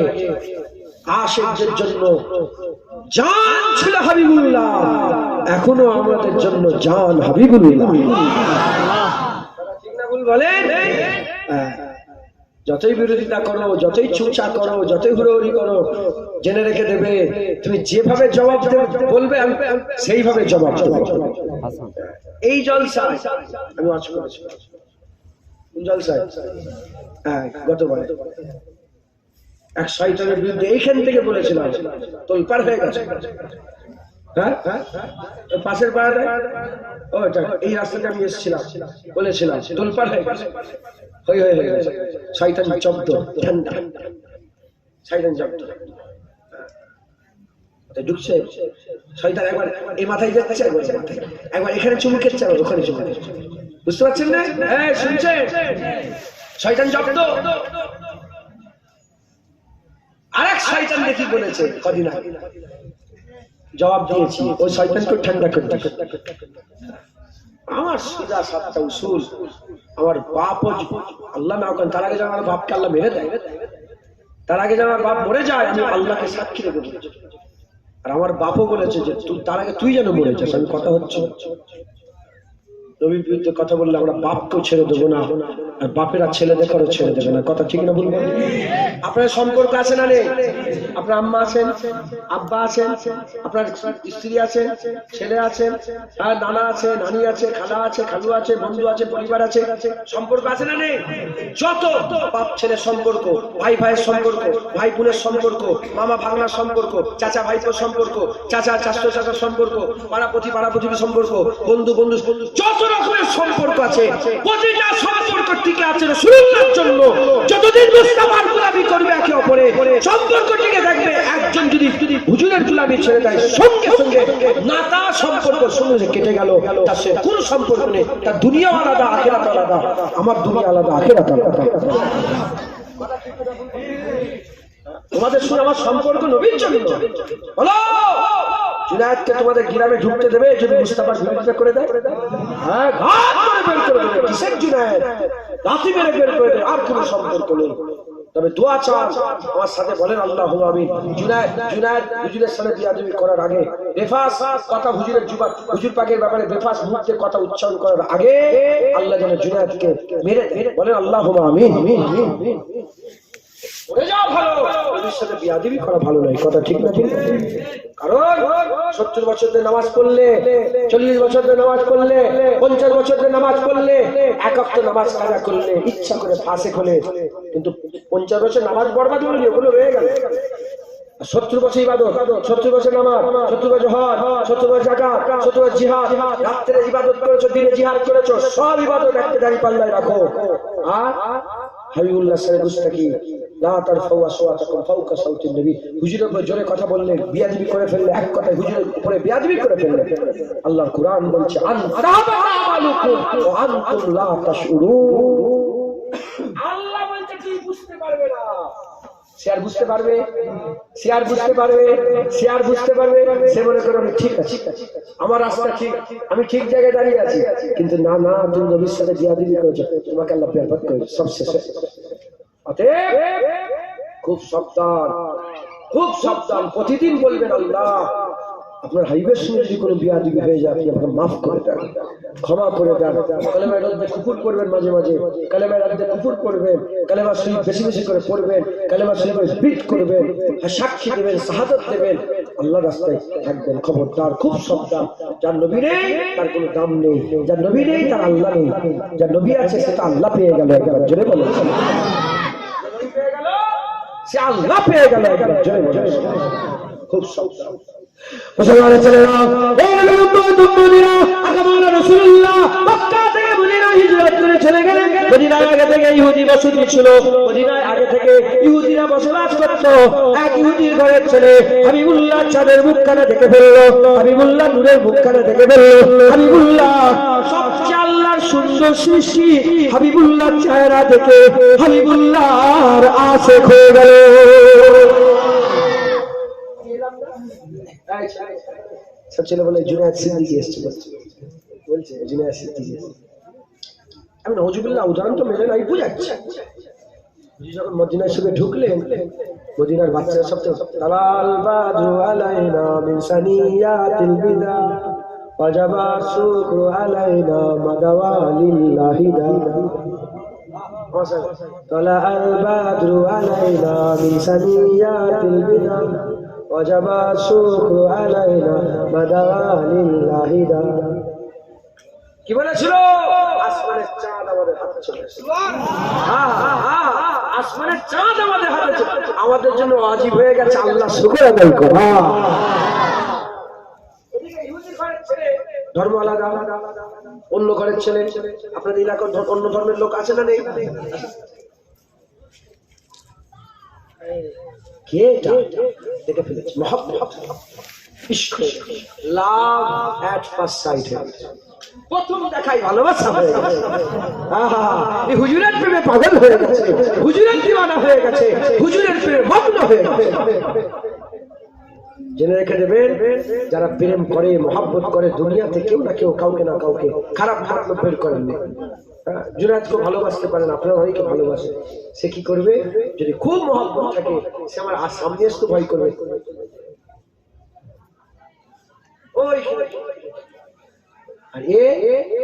A: আশিকদের জন্য জান ছিল হাবিবুল্লাহ, এখনো আমাদের জন্য জান হাবিবুল্লাহ। ঠিক না ভুল বলেন? যতই বিরোধিতা করো, যতই চুচা করো, যতই হুড়োহুড়ি করো, জেনে রেখে দেবে তুমি যেভাবে জবাব বলবে আমি সেইভাবে জবাব দেবো। এই জলসা আমি ওয়াজ করেছি, জলসা হ্যাঁ গতবার এক শয়তানের বিরুদ্ধে এইখান থেকে বলেছিলাম, তোলপাড় হয়ে গেছে। হ্যাঁ, পাশের পাড়াটা ওইটা, এই রাস্তাতে আমি এসেছিলাম, বলেছিলাম তোলপাড় হয়ে গেছে, হয়ে গেছে। শয়তান জব্দ, ঠান্ডা শয়তান জব্দ ঢুকছে। শয়তান একবার এই মাথায় যাচ্ছে, একবার এখানে চুমু খেচ্ছে, একবার ওখানে চুমু খেচ্ছে। বুঝতে পারছেন না? হ্যাঁ শুনছে, শয়তান জব্দ। আরেক শয়তান দেখি বলেছে কদিন আগে, জবাব দিয়েছি ওই শয়তানকে ঠান্ডা করতে। আমার সোজা সাতটা উসুল, আমার বাপ আল্লাহ না করেন, তার আগে যেন আমার বাপকে আল্লাহ মেরে দেয়, তার আগে যেন আমার বাপ মরে যায়, আমি আল্লাহকে সাক্ষী রেখে বলেছি। আর আমার বাপও বলেছে যে তার আগে তুই যেন মরে যাস। আমি কথা হচ্ছে নবীর বিরুদ্ধে কথা বললে আমরা বাপকেও ছেড়ে দেবো না, আর বাপেরা ছেলে দেখারও ছেড়ে দেবে না। কথা ঠিক না বলবো? আপনার সম্পর্ক আছে না নেই? আপনার আম্মা আছেন, আব্বা আছেন, আপনার স্ত্রী আছেন, ছেলে আছেন, আর নানা আছে, নানি আছে, খালা আছে, খালু আছে, বন্ধু আছে, পরিবার আছে, সম্পর্ক আছে না নেই? যত বাপ ছেলের সম্পর্ক, ভাই ভাইয়ের সম্পর্ক, ভাই বোনের সম্পর্ক, মামা ভাগনার সম্পর্ক, চাচা ভাইপোর সম্পর্ক, চাচা চাচার সম্পর্ক, পাড়াপতি পাড়াপতির সম্পর্ক, বন্ধু বন্ধু, যত রকমের সম্পর্ক আছে, প্রতিটা সম্পর্ক টিকে আছে রাসূলুল্লাহর জন্য। যতদিন মুস্তাফার গোলামি করবে একে অপরে, সম্পর্ক টিকে থাকবে। একজন যদি হুজুরের গোলামি ছেড়ে দেয়, সঙ্গে সঙ্গে নাতা সম্পর্ক সঙ্গে কেটে গেল, তার সে কোন সম্পর্ক নেই। তার দুনিয়া আলাদা, আখিরাত আলাদা। আমার দুনিয়া আলাদা, আখিরাত আলাদা। তোমাদের সঙ্গে আমার সম্পর্ক নবীর জন্য। বলো জুনায়েদকে তোমাদের গ্রামে ঢুকতে দেবে যদি মুস্তাফার বিরোধিতা করে দেয়? হ্যাঁ, ঘাট করে বের করে দেবে। কিসের জুনায়েদ? লাথি মেরে বের করে দেবে। আর কোনো সম্পর্ক নেই। তবে দোয়া চান আমার সাথে বলেন আল্লাহুম্মা আমিন। জুনায়েদ হুজুরের সাথে বিয়াদবি করার আগে, বেফাস কথা হুজুরের হুজুর পাকের ব্যাপারে বেফাস মুখে কথা উচ্চারণ করার আগে আল্লাহ যেন জুনায়েদকে মেরে দেন। বলেন আল্লাহুম্মা আমিন। ভালো নবীর সাথে বিয়াদবি করা ভালো নয়। কথা ঠিক না? ঠিক। কারণ 70 বছর ধরে নামাজ পড়লে, 40 বছর ধরে নামাজ পড়লে, 50 বছর ধরে নামাজ পড়লে, এক ওয়াক্ত নামাজ কাজা করলে, ইচ্ছা করে ফাসেক হলে, কিন্তু 50 বছর নামাজ বরবাদ হলো, ওগুলো রয়ে গেল। 70 বছর ইবাদত, 70 বছর নামাজ, 70 বছর হজ, 70 বছর যাকাত, 70 বছর জিহাদ, রাত্রে ইবাদত করেছো, দিনে জিহাদ করেছো, সব ইবাদত একটা দাঁড়ি পাল্লায় রাখো। আর হাবিবুল্লাহ সাহেব মুস্তাকি লা তারফাউ আসওয়াতাকুম ফাওকা সাউতিন নবী, হুজুরের উপর জোরে কথা বললে বিয়াদবি করে ফেললে, এক কথায় হুজুরের উপরে বিয়াদবি করে ফেললে। আল্লাহর কুরআন বলছে আনতাবালুকুম ওয়া আনতুম লা তাশউরুন। আল্লাহ বলছে কি বুঝতে পারবে না। সে আর বুঝতে পারবে, সে আর বুঝতে পারবে, সে আর বুঝতে পারবে, সে মনে করে আমি ঠিক আছে, আমার রাস্তা ঠিক, আমি ঠিক জায়গায় দাঁড়িয়ে আছি। কিন্তু না না, তুমি নবীর সাথে বিয়াদবি করেছো, তোমাকে আল্লাহ বেরবাদ করেছে সব শেষে। অতএব খুব সাবধান, খুব সাবধান। প্রতিদিন বলবেন আল্লাহ আপনার হাইবের সঙ্গে যদি কোনো বিয়াদবি হয়ে যায় আপনি আমাকে মাফ করে দেন, ক্ষমা করে দেন। কালেমার মধ্যে কুফর করবেন, মাঝে মাঝে কালেমার মধ্যে কুফর করবেন, কালেমা শরীফ বেশি বেশি করে পড়বেন, কালেমা শরীফের স্পিড করবেন, সাক্ষী দেবেন, শাহাদাত দেবেন, আল্লাহ রাস্তায় থাকবেন। খবরদার, খুব সাবধান। যার নবী নেই তার কোনো দাম নেই, যার নবী নেই তার আল্লাহ নেই, যার নবী আছে সেটা আল্লাহ পেয়ে গেল। একবার জোরে বলেন, সে আল্লাহ পেয়ে গেল। একবার জোরে বলেন, খুব সাবধান। মুসলমানের ছেলেরা, এই নবীরা আগমন রাসূলুল্লাহ মক্কা থেকে মদিনা হিজরত করে চলে গেলেন। মদিনায় আগে থেকে ইহুদি বসতি ছিল, মদিনায় আগে থেকে ইহুদিরা বসবাস করত। এক ইহুদির ঘরের ছেলে হাবিবুল্লাহ চাঁদের মুখখানা দেখে ফেললো, হাবিবুল্লাহ নূরের মুখখানা দেখে ফেললো। হাবিবুল্লাহ সবচেয়ে আল্লাহর সুন্দর সৃষ্টি, হাবিবুল্লাহ চেহারা দেখে হাবিবুল্লাহর আশিক হয়ে গেল। সব ছেলে বলে জুনায়েদ সিদ্দিকী এসছে, বলছে জুনায়েদ সিদ্দিকী। আমি নওজুবিল্লাহ উদাহরণ তো মেলে নাই, বুঝাচ্ছি। যখন মদিনা শরীফে ঢুকলেন, মদিনার বাচ্চারা সব তালাল বাদরু আলাইনা মিন সানিয়াতিল বিদা ওয়াজাবা শুকরু আলাইনা মাদাওয়ালিল্লাহি দা তালাল বাদরু আলাইনা মিন সানিয়াতিল বিদা ওয়াজাবা শুকরু আলাইনা মাদাওয়ালিল্লাহি দা। কি বলেছিল? আসমানের চাঁদ আমাদের হাতে চলে এসেছে। আসমানের চাঁদ আমাদের হাতে চলে, আমাদের জন্য ওয়াজিব হয়ে গেছে আল্লাহ শুকর আদায় করা। ধর্ম আলাদা, অন্য ঘরের ছেলে। আপনাদের এলাকার অন্য ধর্মের লোক আছে না নেই? কে দেখে ফেলেছে? মহব্বত, ইশক, লাভ এট ফার্স্ট সাইট। প্রথম দেখাই ভালোবাসা হয়ে গেছে। এই হুজুরের প্রেমে পাগল হয়ে গেছে, হুজুরের দিওয়ানা হয়ে গেছে, হুজুরের প্রেমে মগ্ন হয়ে গেছে। জেনে রেখে দেবেন, যারা প্রেম করে, মহব্বত করে, দুনিয়াতে কেউ না কেউ, কাউকে না কাউকে খারাপ খারাপ লোক বের করেন। জুনায়েদকে ভালোবাসতে পারেন, আপনারা অনেকে ভালোবাসে। সে কি করবে? যদি খুব মহব্বত থাকে, সে আমার সামনে আসতে ভয় করবে। ওই আর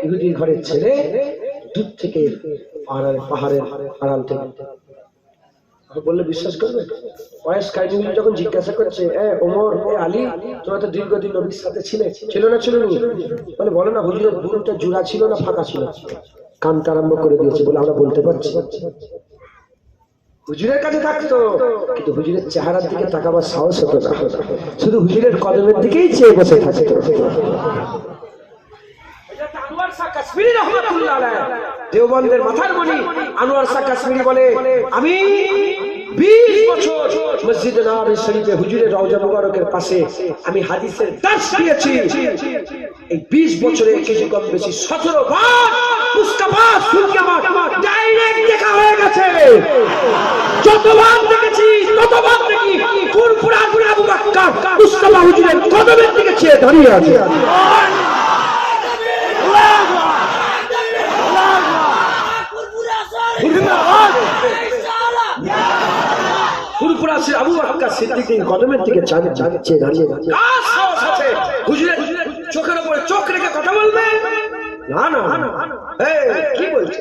A: ইহুদির ঘরের ছেলে দূর থেকে পাহাড়ের আড়াল থেকে বললে বিশ্বাস করবে? ওয়াইস কাইনি যখন জিজ্ঞাসা করছে, ওমর, আলী, তোমরা তো দীর্ঘদিন নবীর সাথে ছিল না ছিল না? বলে বলো না, হুজুরের বুড়োটা জোড়া ছিল না ফাঁকা ছিল? কানতে আরম্ভ করে দিয়েছে, বলে আমরা বলতে পারছি। হুজুরের কাছে থাকতো, কিন্তু হুজুরের চেহারার দিকে তাকাবার সাহস হতো না, শুধু হুজুরের কদমের দিকেই চেয়ে বসে থাকতো। দেওবন্দের মাথার মণি আনোয়ার শাহ কাশ্মীরি বলে, আমি 20 বছর মসজিদে নববী শরীফে হুজুরের রওজা মুবারকের পাশে আমি হাদিসের দার্স দিয়েছি। এই 20 বছরে কিছু কম বেশি 17 বার মুস্তাফা সুন্নাহ আমার ডাইরেক্ট দেখা হয়ে গেছে। যতবার দেখেছি ততবার দেখি ফুরফুরা আবু বকর মুস্তাফা হুজুরের কদমের দিকে চেয়ে দাঁড়িয়ে আছে। আবু বকর সিদ্দিকের কদমের দিকে চেয়ে দাঁড়িয়ে আছে। হুজুরের চোখের উপরে চোখ রেখে কথা বলবে না? না, কি বলছে?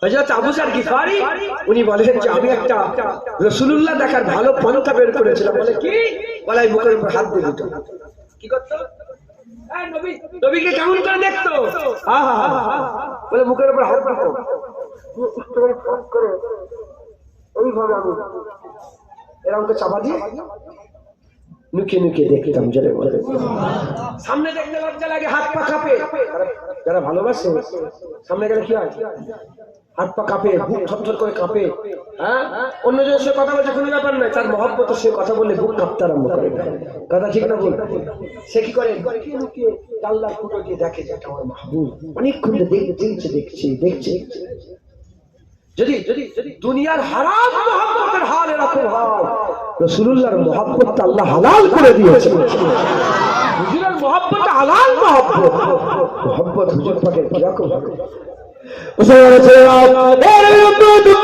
A: হযরত আবু যর গিফারি উনি বলেন যে আমি একটা রাসূলুল্লাহ দেখার ভালো পন্থা বের করেছিলাম। বলে কি? বলে মুখের উপর হাত দিয়ে দিত। কি করতো? নবীকে কেমন করে দেখতো? বলে মুখের উপর হাত দিত। ওইভাবে আমি এরকম চাপা দিয়ে নুকিয়ে নুকিয়ে দেখতাম। জেনে বলে সামনে দেখতে লজ্জা লাগে, হাত পা কাঁপে। যারা ভালোবাসে সামনে গেলে কি হয়? হাত পা কাঁপে, বুক থরথর করে কাঁপে। অন্য জনের সে কথা বলছে কোনো ব্যাপার নয়, তার মহব্বত সে কথা বললে বুক কাঁপতে আরম্ভ করে। কথা ঠিক না বল? সে কি করে? লুকিয়ে জানলার ফুটো দিয়ে দেখে যে আমার মাহবুব অনেকক্ষণ দেখছে। যদি দুনিয়ার হারাম মহব্বতের হাল এরকম হয়, রাসূলুল্লাহর মহব্বতটা আল্লাহ হালাল করে দিয়েছে। হুজুরের মহব্বতটা হালাল মহব্বত হুজুর পাকের কিরকম হবে? মুসলমানের ছেলেরা, এই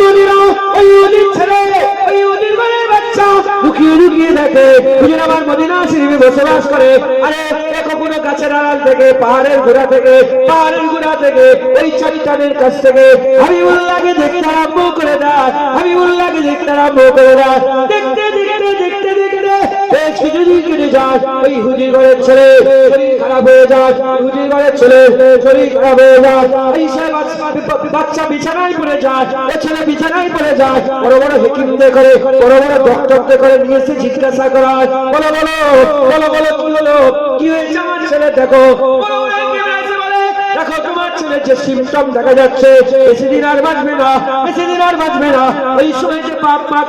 A: দুনিয়া, এই ছেলে, এই বাচ্চা বাচ্চা লুকিয়ে লুকিয়ে দেখে হুজুর আমার মদিনা শরীফে বসবাস করে। আরে কখনো গাছের আড়াল থেকে, পাহাড়ের গোড়া থেকে ওই চারিটানের কাছ থেকে হাবিবুল্লাহকে দেখতে আরম্ভ করে দেয়। দেখতে বেশ কিছুদিন কেটে যায়। ওই হুজুর ঘরের ছেলে শরীর খারাপ হয়ে যায়। এই সে বাচ্চা বিছানায় পড়ে যায়। ছেলে বিছানায় পড়ে যায়। বড় বড় হেকিমদের করে, বড় বড় ডক্টরদের করে নিয়ে এসে জিজ্ঞাসা করা হয়, বলো কি হলো, কি হয়েছে আমার ছেলে? দেখো তোমার ছেলে যে সিমটম দেখা যাচ্ছে, বেশি দিন আর বাঁচবে না। ওই সময় যে বাপ মা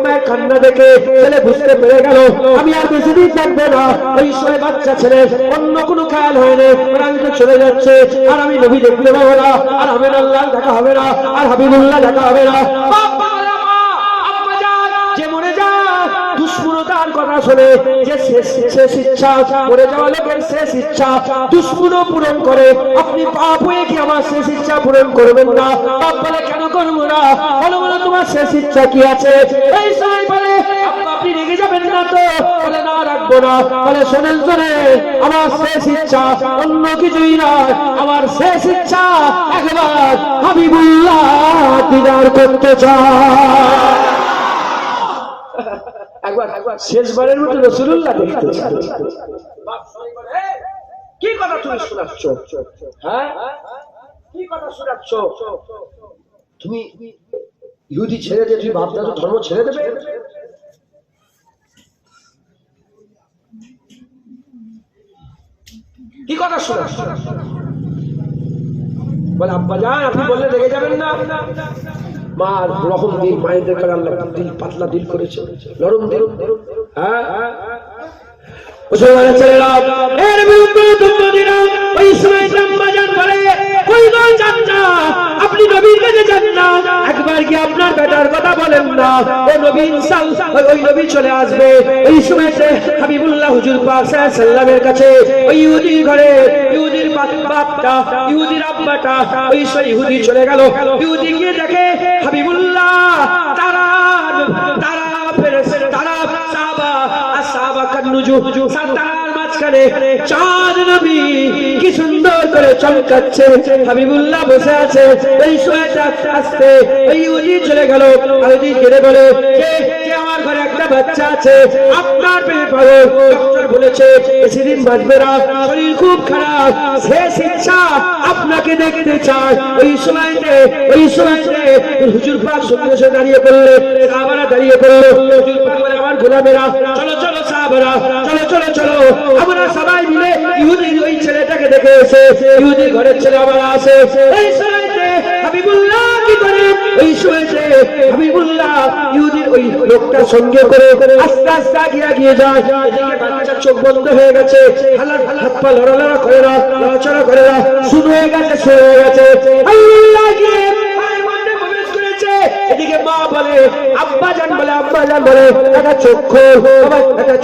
A: মায়ের কান্না দেখে ছেলে বুঝতে পেরে গেল আমি আর বেশি দিন থাকবে না। ওই সময় বাচ্চা ছেলে অন্য কোনো খেয়াল হয়নি, আমি তো চলে যাচ্ছে, আর আমি নবী দেখতে পাবো না, আর আমিনুল্লাহ দেখা হবে না, আর হাবিবুল্লাহ দেখা হবে না। যে মরে যায় দুশ্মনতার কথা শুনে, যে শেষ ইচ্ছা মরে যাওয়া লোকের শেষ ইচ্ছা দুশ্মন পূরণ করে। আপনি পাপ হয়ে কি আমার শেষ ইচ্ছা পূরণ করবেন না? পাপ বলে কেন করবো না? বলো তোমার শেষ ইচ্ছা কি আছে? এই সময় বলে আপনি রেগে যাবেন না তো? বলে না, রাখবো না। বলে শোনেন, আমার শেষ ইচ্ছা অন্য কিছুই নয়, আমার শেষ ইচ্ছা একবার হাবিবুল্লাহ দিদার করতে চায়। একবার শেষবারের মতো রাসূলুল্লাহ দেখতে চাই। কি কথা তুমি শোনাচ্ছ? হ্যাঁ, কি কথা শোনাচ্ছ? তুমি ইহুদি ছেড়ে দিয়ে তুমি ভাবনা তো ধর্ম ছেড়ে দেবে? কি কথা শোনাচ্ছ? বলে আব্বা জান, আপনি বললে রেগে যাবেন না। মা রহম দিল, মায়েদের করে আল্লাহ দিল পাতলা দিল করেছে, নরম দিল। হ্যাঁ, মুসলমানের ছেলেরা এর বিরুদ্ধে যুদ্ধ দিনা। ওই সময় আম্মাজান বলে, কই গো যান না, আপনি নবীর কাছে যান না, একবার কি আপনার বেটার কথা বলেন না? ও নবী ইনশাআল্লাহ ওই নবী চলে আসবে। এই সময় হাবিবুল্লাহ হুজুর পাক সাল্লাল্লাহু আলাইহি ওয়াসাল্লামের কাছে ওই ইহুদি ঘরে ইহুদির বাপটা, ইহুদির আব্বাটা, ওই সেই ইহুদি চলে গেল। ইহুদি গিয়ে দেখে হাবিবুল্লাহ তারা সাহাবা কান্নুজু সাতার মাঝখানে চাঁদ নবী কি সুন্দর করে চমকাচ্ছে। হাবিবুল্লাহ বসে আছে। এই সময়টা আস্তে এই ইহুদি চলে গেল। ইহুদি ঘিরে বলে, কে আমার ঘরে একটা বাচ্চা আছে, আপনার পেয়ে পাবো। ডক্টর বলেছে বেশিদিন বাঁচবে না, শরীর খুব খারাপ, শেষ ইচ্ছা আপনাকে দেখতে চায়। ওই সময়তে হুজুর পাক সঙ্গে দাঁড়িয়ে পড়লে, সাহাবারা দাঁড়িয়ে পড়লো। হুজুর পাক বলে, আমার গোলামেরা চলো সাহাবারা, চলো আমরা সবাই মিলে ইহুদির ওই ছেলেটাকে দেখে এসে ইহুদির ঘরের ছেলে আবার আসে। এই সময়তে হাবিবুল্লাহ কি করে, ওই সময়তে হাবিবুল্লাহ ইহুদির ওই লোকটার সঙ্গে করে আস্তে আস্তে এগিয়ে যায়। এদিকে বাচ্চার চোখ বন্ধ হয়ে গেছে, হাত পা লড়ালড়া করে না, নড়াচড়া করে না, শুরু হয়ে গেছে। হাবিবুল্লাহ গিয়ে প্রবেশ করেছে। এদিকে মা বলে, আব্বা জান বলে একটা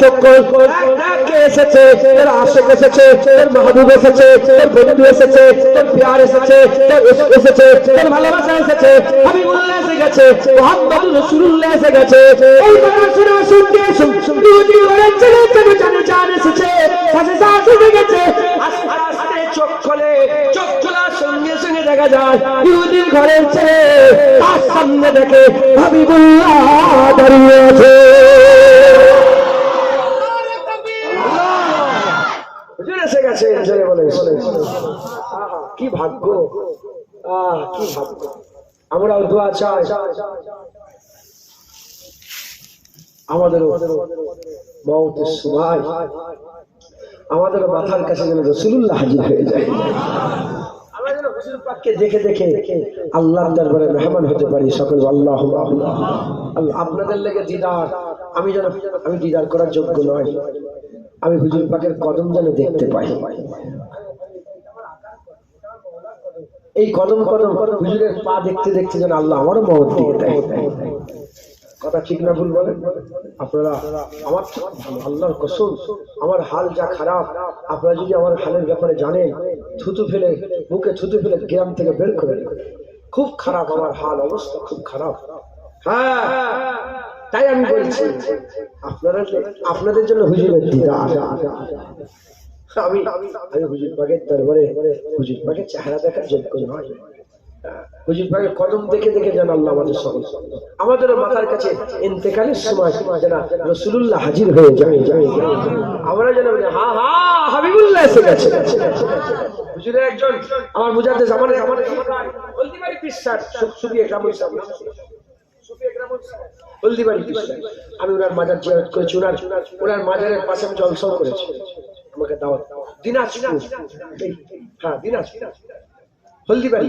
A: চক্ষু এসেছে, তোর আশেক এসেছে, তোর মাহবুব এসেছে, তোর বন্ধু এসেছে, তোর প্যার এসেছে, তোর ভালোবাসা এসেছে। হাবিবুল্লাহ এসে গেছে, মুহাম্মদুর রাসূলুল্লাহ এসে গেছে। এই কথা শুনতে ইহুদি ঘরের ছেলে জান এসেছে, সাথে এসে গেছে। আস্তে চোখ খোলার সঙ্গে দেখা যায় ইহুদির ঘরের ছেলে, তার সামনে দেখে হাবিবুল্লাহ দাঁড়িয়ে আছে। এসে গেছে বলে, কি ভাগ্য, কি ভাগ্য। আমরাও দোয়া চাই আমাদের মওতের সময় আমাদের মাথার কাছে যেন রাসূলুল্লাহ হাজির হয়ে যায়। আমরা যেন হুজুর পাককে দেখে আল্লাহর দরবারে মেহমান হতে পারি। সকল আল্লাহুম্মা আল্লাহ। আপনাদের লেগে দিদার, আমি দিদার করার যোগ্য নয়, আমি হুজুর পাকের কদম যেন দেখতে পাই। এই কদম হুজুরের পা দেখতে যেন আল্লাহ আমারও মওত দিয়ে দেয়। কথা ঠিক না ভুল বলেন আপনারা? আমার আল্লাহর কসম, আমার হাল যা খারাপ, আপনারা যদি আমার হালের ব্যাপারে জানেন, মুখে থুতু ফেলে গ্রাম থেকে বের করে। খুব খারাপ আমার হাল, অবস্থা খুব খারাপ। হ্যাঁ, তাই আমি বলছি আপনাদের জন্য হুজুরের দিদার। আমি হুজুর পাকের দরবারে হুজুর পাকের চেহারা দেখার যোগ্য নয়, হুজুর পাকের কদম দেখে দেখে যেন আল্লাহ আমাদের সকল আমাদের মাথার কাছে ইন্তেকালের সময় যেন রাসূলুল্লাহ হাজির হয়ে যায়, আমরা যেন বলি হ্যাঁ হ্যাঁ হাবিবুল্লাহ এসে গেছে। হুজুরের একজন আমার মুজাদ্দিদ আমাদের হলদিবাড়ি পিসার সুফি একরামুল সাহেব, সুফি একরামুল সাহেব হলদিবাড়ি পিসার, আমি ওনার মাজার জিয়ারত করেছি, ওনার মাজারের পাশে আমি জলসাও করেছি, আমাকে দাওয়াত দিনাজপুর, হ্যাঁ দিনাজপুর হলদিবাড়ি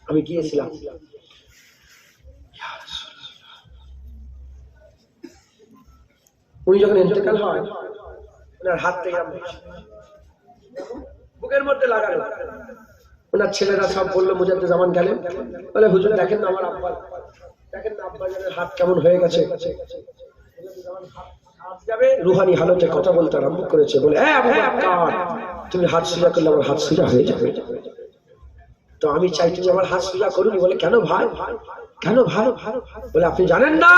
A: আমি গিয়েছিলাম। উনি যখন ইন্তেকাল হয় ওনার হাত থেকে বুকের মধ্যে লাগালো, ওনার ছেলেরা সব বললো মুজাদ্দিদ জামান গেলেন, বলে হুজুর দেখেন না আমার আব্বা, দেখেন না আব্বা জানের হাত কেমন হয়ে গেছে। রুহানি হালতে কথা বলতে আরম্ভ করেছে, বলে তুমি হাত সোজা করলে আমার হাত সোজা হয়ে যাবে। তো আমি চাই তুমি আমার হাত সোজা করুন। বলে কেন ভাই, কেন ভাই? বলে আপনি জানেন না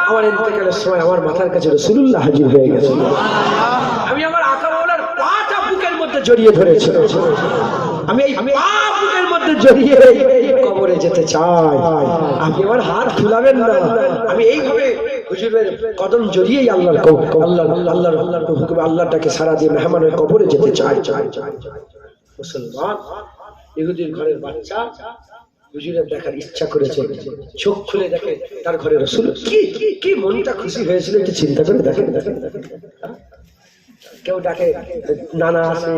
A: আমার ইন্তেকালের সময় আমার মাথার কাছে রাসূলুল্লাহ হাজির হয়ে গেছে, আমি আমার আকা মাওলার পাটা বুকের মধ্যে জড়িয়ে ধরেছি, আমি এই পা বুকের মধ্যে জড়িয়ে কবরে যেতে চাই, আপনি আমার হাত খুলাবেন না। আমি এইভাবে হুজুরের কদম জড়িয়েই আল্লাহর হুকুমে আল্লাহটাকে সারা দিয়ে মেহমানের কবরে যেতে চাই। মুসলমান ইহুদির ঘরের বাচ্চা হুজুরের দেখার ইচ্ছা করেছে, চোখ খুলে দেখে তার ঘরে রাসূল, কি মনটা খুশি হয়েছিল একটু চিন্তা করে দেখেন। কেউ ডাকে নানা আছে,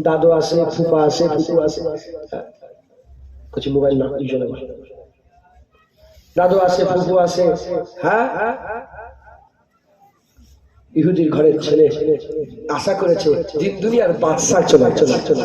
A: দাদু আছে, ফুপা আছে, ফুপু আছে, কিছু মোবাইল না দুজনে দাদু আছে, ফুপু আছে, হ্যাঁ ইহুদির ঘরের ছেলে আশা করেছে দিন দুনিয়ার বাদশা চলে চলে চলে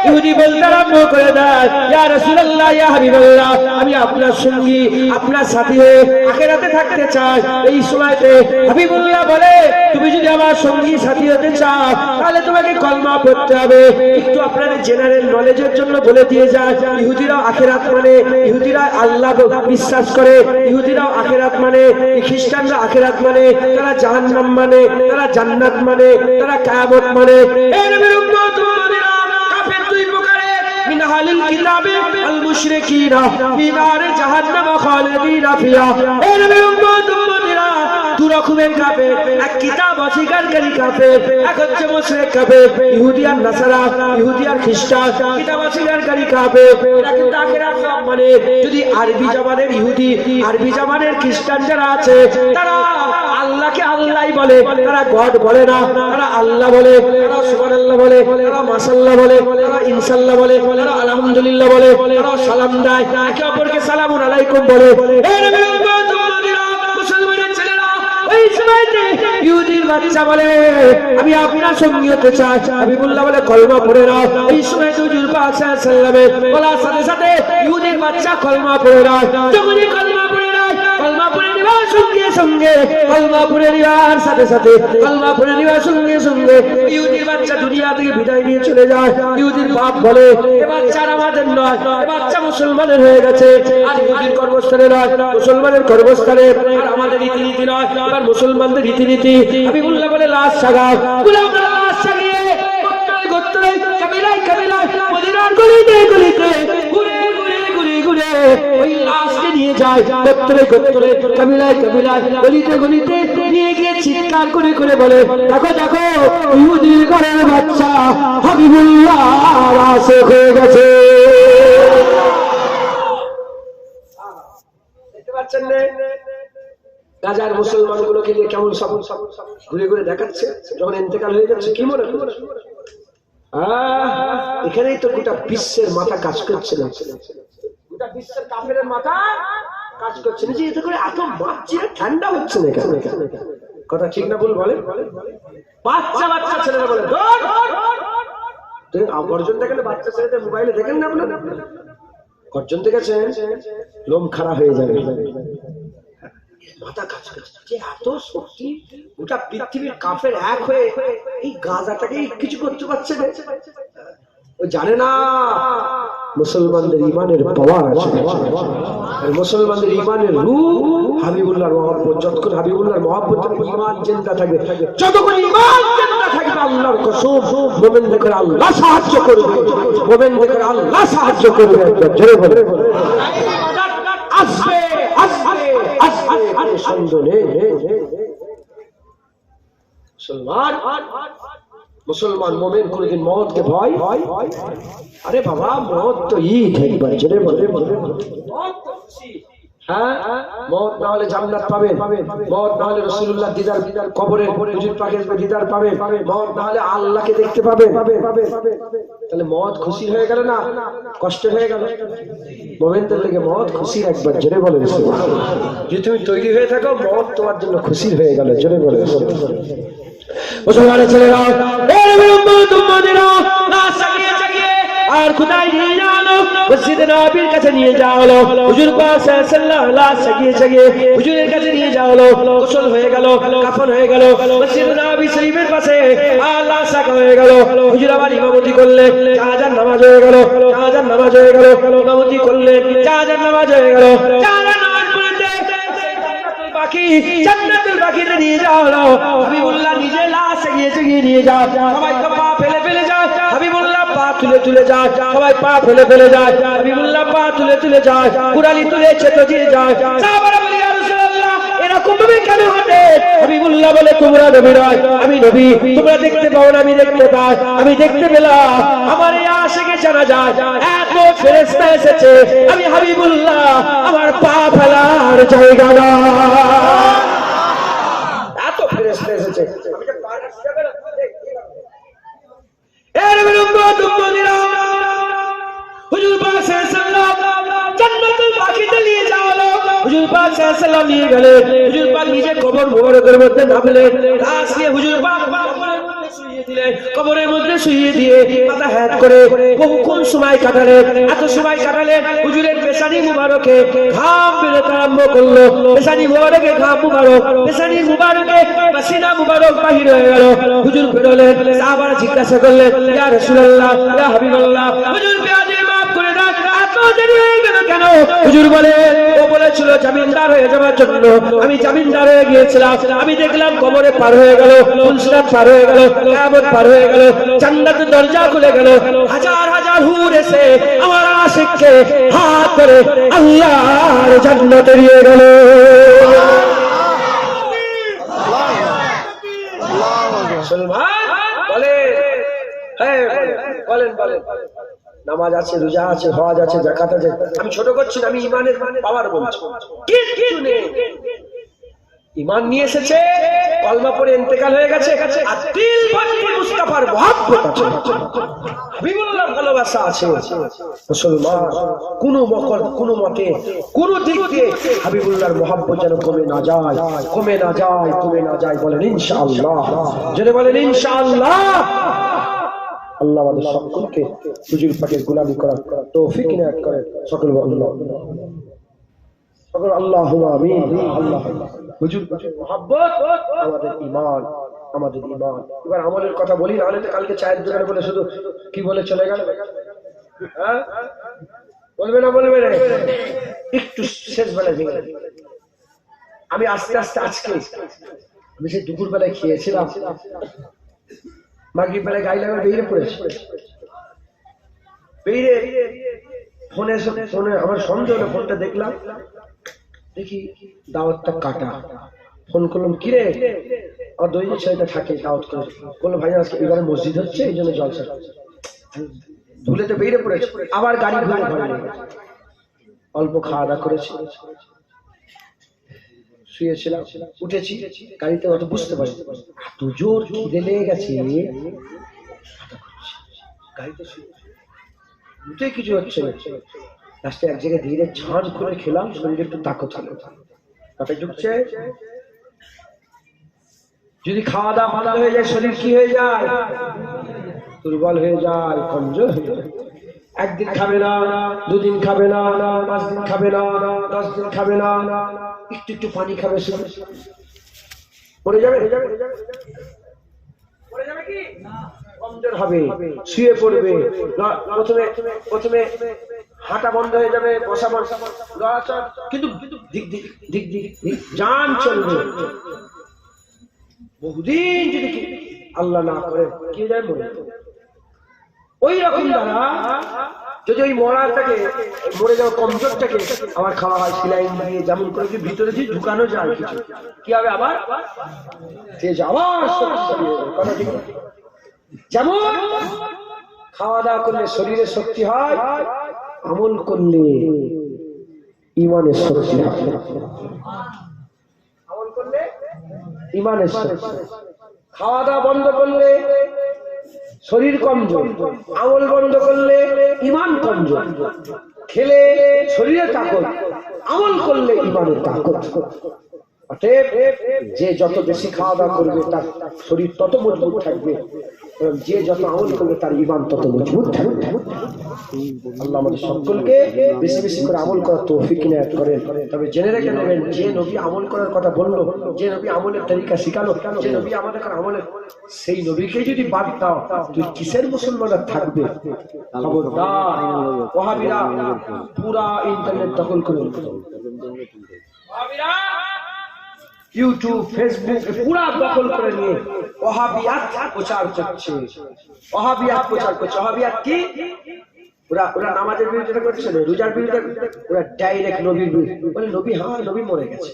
A: ইহুদি বলতে আরম্ভ করে দেয়, ইয়া রাসূলুল্লাহ ইয়া হাবিবাল্লাহ, আমি আপনার সঙ্গী আপনার সাথী হয়ে আখিরাতে থাকতে চাই। এই সময়তে হাবিবুল্লাহ বলে তুমি যদি আমার সঙ্গী সাথী হতে চাও তাহলে তোমাকে কলমা পড়তে হবে। একটু আপনাদের জেনারেল নলেজের জন্য বলে দিয়ে যায়, ইহুদিরা আখিরাত মানে, ইহুদিরা আল্লাহ বিশ্বাস করে, ইহুদিরাও আখিরাত মানে, খ্রিস্টানরা আখিরাত মানে, তারা জাহান্নাম মানে, তারা জান্নাত মানে, তারা কিয়ামত মানে। এই নবীর উম্মত কাফের দুই প্রকারের, মিন আহলিল কিতাবে আল মুশরিকিনা ফি নারে জাহান্নাম খালিদিনা ফিহা। এই নবীর উম্মত দু রকমের কাফের, এক কিতাব অস্বীকারী কাফের, এক হচ্ছে মুশরিক কাফের, ইহুদি আর নাসারা, ইহুদি আর খ্রিস্টান, কিতাব অস্বীকারী কাফের। এরা কিন্তু আখিরাত সব মানে। যদি আরবি জবানের ইহুদি, আরবি জবানের খ্রিস্টান যারা আছে তারা আল্লাহকে আল্লাহই বলে, তারা গড বলে না, তারা আল্লাহ বলে, তারা সুবহানাল্লাহ বলে, তারা মাশাআল্লাহ বলে, তারা ইনশাআল্লাহ বলে, তারা আলহামদুলিল্লাহ বলে, তারা সালাম দেয়, একে অপরকে সালামুন আলাইকুম বলে। এই নবীর উম্মত মুসলমানের ছেলেরা ওই সময়তে ইহুদির বাচ্চা বলে আমি আপনার সঙ্গী হতে চাই, হাবিবুল্লাহ বলে কলমা পড়ে নাও। এই সময় হুজুর পাক সাল্লাল্লাহু আলাইহি ওয়াসাল্লামের বলার সাথে সাথে ইহুদির বাচ্চা কলমা পড়ে নাও। যখনই কলমা পড়ে নাও, কলমা পড়ে নেওয়ার সঙ্গে সঙ্গে, কলমা পড়ে নেওয়ার সাথে সাথে, কলমা পড়ে নেওয়ার সঙ্গে সঙ্গে ইহুদির বাচ্চা দুনিয়া থেকে বিদায় নিয়ে চলে যায়। ইহুদির বাপ বলে এ বাচ্চা আমাদের নয়, এ বাচ্চা মুসলমানের হয়ে গেছে। আর ইহুদির কর্মস্থানে নয়, মুসলমানের কর্মস্থানে। আর আমাদের রীতিনীতি নয়, এবার মুসলমানদের রীতিনীতি। হাবিবুল্লাহ বলে লাশ সাগাও, গোলামরা লাশ সাগিয়ে গোত্রে গোত্রে, কাবিলায় কাবিলায়, মদিনার গলিতে গলিতে ঘুরে ঘুরে ঘুরে ঘুরে ওই লাশকে নিয়ে যায়, গোত্রে গোত্রে, কাবিলায় কাবিলায়, গলিতে গলিতে নিয়ে গিয়ে চিৎকার করে করে বলে দেখো দেখো ইহুদির ঘরের বাচ্চা হাবিবুল্লাহ আশিক হয়ে গেছে। দেখতে পাচ্ছেন না গাজার মুসলমান গুলোকে নিয়ে কেমন সব ঘুরে ঘুরে দেখাচ্ছে, যখন ইন্তেকাল হয়ে যাচ্ছে কি মনে করছে এখানেই তো গোটা বিশ্বের মাথা কাজ করছে না, গোটা বিশ্বের কাফেরের মাথা কাজ করছে না যে এতে করে এত মারছে ঠান্ডা হচ্ছে না কেন? কথা ঠিক না ভুল বলে? বাচ্চা বাচ্চা ছেলেরা বলে গর্জন দেখেন, বাচ্চা ছেলেদের মোবাইলে দেখেন না আপনার গর্জন দেখেছেন, লোম খারাপ হয়ে যাবে। মাথা কাজ করছে যে এত শক্তি, গোটা পৃথিবীর কাফের এক হয়ে এই গাজাটাকে কিছু করতে পারছে না। ওই জানে না মুসলমানদের ইমানের পাওয়ার আছে, মুসলমানদের ইমানের রূপ হাবিবুল্লাহর মহব্বত। যতক্ষণ হাবিবুল্লাহর মহব্বত ইমান জিন্দা থাকবে, যতক্ষণ ইমান জিন্দা থাকবে আল্লাহর কসম মুমিন দেখে আল্লাহ সাহায্য করবে, মুমিন দেখে আল্লাহ সাহায্য করবে। জোরে বলে আসবে আসবে আসবে সন্দেহ মুসলমান মুমিন কোনদিন মওতকে ভয়, আরে বাবা মওত তো ঈদ একবার। জোরে বলে হ্যাঁ, মওত না হলে জান্নাত পাবে, মওত না হলে রাসূলুল্লাহ দিদার কবরে হুজুর পাকের দিদার পাবে, মওত না হলে আল্লাহকে দেখতে পাবে। তাহলে মওত খুশি হয়ে গেল না কষ্ট হয়ে গেল? মুমিনদের লেগে মওত খুশি একবার। জোরে বলে যে তুমি তৈরি হয়ে থাকো, মওত তোমার জন্য খুশি হয়ে গেল। জোরে বলে মুসলমানের ছেলেরা আর কোথায় নিয়ে যাওয়া হলো? মসজিদে নববীর কাছে নিয়ে যাওয়া হলো। হুজুর পাক সাল্লাল্লাহু আলাইহি সাগিয়ে হুজুরের কাছে নিয়ে যাওয়া হলো। গোসল হয়ে গেল, কাফন হয়ে গেল, মসজিদে নববী শরীফের পাশে আল্লাহ সাকা হয়ে গেল। হুজুর আবার ইমামতি করলেন, জানাজার নামাজ হয়ে গেল, জানাজার নামাজ হয়ে গেল, ইমামতি করলেন, জানাজার নামাজ হয়ে গেল, জানাজার নামাজ পড়তে জান্নাতুল বাকিতে নিয়ে যাওয়া হলো। হাবিবুল্লাহ নিজে লাশ এগিয়ে নিয়ে যায়, সবাই পা ফেলে ফেলে যায়, হাবিবুল্লাহ পা তুলে যায়, সবাই পা ফেলে যায়, হাবিবুল্লাহ পা তুলে যায়, কুড়ালি তুলে ছেটো দিয়ে যায়। সাহাবারা বলে ইয়া রাসূলুল্লাহ এরকম ভাবে কেন ঘটে? হাবিবুল্লাহ বলে তোমরা নবী নয়, আমি নবী। তোমরা দেখতে পাও না, আমি দেখতে পাই। আমি দেখতে পেলাম আমার এই আশিকে জানা যায় এত ফেরেশতা এসেছে, আমি হাবিবুল্লাহ আমার পা ফেলার জায়গা না, এত ফেরেশতা এসেছে। হুজুর পাক সাল্লাল্লাহু জান্নাতুল বাকিতে নিয়ে যাওয়া হলো। হুজুর পাক সাল্লাল্লাহু নিয়ে গেলেন। হুজুর পাক নিজে কবর মোবারকের মধ্যে নামলেন, লাশ নিয়ে হুজুর পাক কবরের মধ্যে শুইয়ে দিলেন। কবরের মধ্যে শুইয়ে দিয়ে মাথা হ্যাট করে বহুক্ষণ সময় কাটালেন। এত সময় কাটালেন হুজুরের পেশানি মুবারকে ঘাম বেরোতে আরম্ভ করলো। পেশানি মুবারকে ঘাম মুবারক, পেশানি মুবারকে পাসিনা মুবারক বাহির হয়ে গেল। হুজুর বেরোলেন। সাহাবারা জিজ্ঞাসা করলেন ইয়া রাসূলুল্লাহ, ইয়া হাবিবাল্লাহ, হুজুর বেয়াদবি মাফ করে দেন, এত দেরি হয়ে গেল কেন? হুজুর বলে ও বলেছিল জামিনদার হয়ে যাওয়ার জন্য, আমি জামিনদার হয়ে গিয়েছিলাম। আমি দেখলাম কবরে পার হয়ে গেল, ফুলসিরাত পার হয়ে গেল, কিয়ামত পার হয়ে গেল, জান্নাতের দরজা খুলে গেল। হাজার হাজার হুর এসে আমার আশিককে হাত ধরে আল্লাহর জান্নাতে নিয়ে গেল। বলেন নামাজ আছে, রোজা আছে, হজ আছে, যাকাত আছে। আমি ছোট করছি না, আমি ইমানের পাওয়ার বলছি। ইমান নিয়ে এসেছে, কলমা পড়ে ইন্তেকাল হয়ে গেছে, আর দিল ভর্তি মুস্তাফার মহব্বত আছে, হাবিবুল্লাহর ভালোবাসা আছে। মুসলমান কোন মতে কোন দিক দিয়ে হাবিবুল্লাহর মহব্বত যেন কমে না যায়। বলেন ইনশাআল্লাহ, যদি বলেন ইনশাআল্লাহ। আল্লাহ আমাদের সকলকে হুজুর পাকের গোলামি করার তৌফিক ইনায়াত করেন। সকল আল্লাহুম্মা আমিন। আল্লাহ হুজুর মহব্বত আমাদের ঈমান। এবার আমলের কথা বলি, না হলে তো কালকে চায়ের দোকানে বলে শুধু কি বলে চলে গেল। হ্যাঁ বলবে না একটু শেষ বেলায় ভেঙে। আমি আস্তে আস্তে আজকে আমি সেই দুপুর বেলায় খেয়েছিলাম, মাগরিব বেলায় গায়ে লাগা বেরিয়ে পড়েছে। ফোনে আমার সন্দেহ হলো, ফোনটা দেখলাম, দেখি দাওয়াতটা কাটা। ফোন করলাম, কিরে আমার দৈনিক ছেলেটা থাকে দাওয়াত করে, বললো ভাই আজকে এবারে মসজিদ হচ্ছে, এই জন্য জলসা। ধুলে তো বেরিয়ে পড়েছে। আবার গাড়ি অল্প খাওয়া দাওয়া করেছি, শুয়েছিলাম, উঠেছি, গাড়িতে অত বুঝতে পারি এত জোর খিদে লেগে গেছে, গাড়িতে উঠে কিছু হচ্ছে না। লাস্টে এক জায়গায় ধীরে ছান করে খেলাম, শরীরে একটু তাকত হলো, তাতে ঢুকছে। যদি খাওয়া দাওয়া ভালো হয়ে যায়, শরীর কি হয়ে যায়? দুর্বল হয়ে যায়, কমজোর হয়ে যায়। একদিন খাবে না, দুদিন খাবে না, 5 দিন খাবে না, 10 দিন খাবে না, একটু পানি খাবে, পড়ে যাবে কি কমজোর হবে, শুয়ে পড়বে, প্রথমে প্রথমে হাঁটা বন্ধ হয়ে যাবে, বসা বন্ধ, লড়াচড়া কিন্তু দিক দিক দিক দিক দিক জান চলবে। বহুদিন যদি আল্লাহ না করে কি যায় মরে। ওই রকম দ্বারা যদি ওই মরাটাকে, মরে যাওয়া কমজোরটাকে আবার খাওয়া হয় সিলাইন দিয়ে, যেমন করে কি ভিতরে যে ঢুকানো যায় কিছু, কি হবে আবার তেজ, আবার কথা ঠিক। যেমন খাওয়া দাওয়া করলে শরীরে শক্তি হয়, আমল করলে ইমানের শক্তি হয়। আমল করলে ইমানের শক্তি। খাওয়া দাওয়া বন্ধ করলে শরীর কমজোর, আমল বন্ধ করলে ইমান কমজোর। খেলে শরীরে তাকত, আমল করলে ইমানের তাকত। অতএব যে যত বেশি খাওয়া দাওয়া করবে তার শরীর তত মজবুত থাকবে, এবং যে যত আমল করবে তার ইমান তত মজবুত থাকবে। আল্লাহ আমাদের সকলকে বেশি বেশি করে আমল করার তৌফিক ইনায়াত করেন। তবে জেনে রেখে নেবেন, যে নবী আমল করার কথা বললো, যে নবী আমলের তরিকা শিখালো, যে নবী আমাদের আমলের, সেই নবীকে যদি বাদ দাও তুই কিসের মুসলমানরা থাকবে? খবরদার, ওয়াহাবিরা পুরা ইন্টারনেট দখল করে ইউটিউব, ফেসবুক পুরা দখল করে নিয়ে ওয়াহাবিয়াত প্রচার করছে, ওয়াহাবিয়াত প্রচার করছে। ওয়াহাবিয়াত কি? ওরা ওরা নামাজের বিরুদ্ধে করছে না, রোজার বিরুদ্ধে, ওরা ডাইরেক্ট নবীর বিরুদ্ধে বলে নবী, হ্যাঁ নবী মরে গেছে,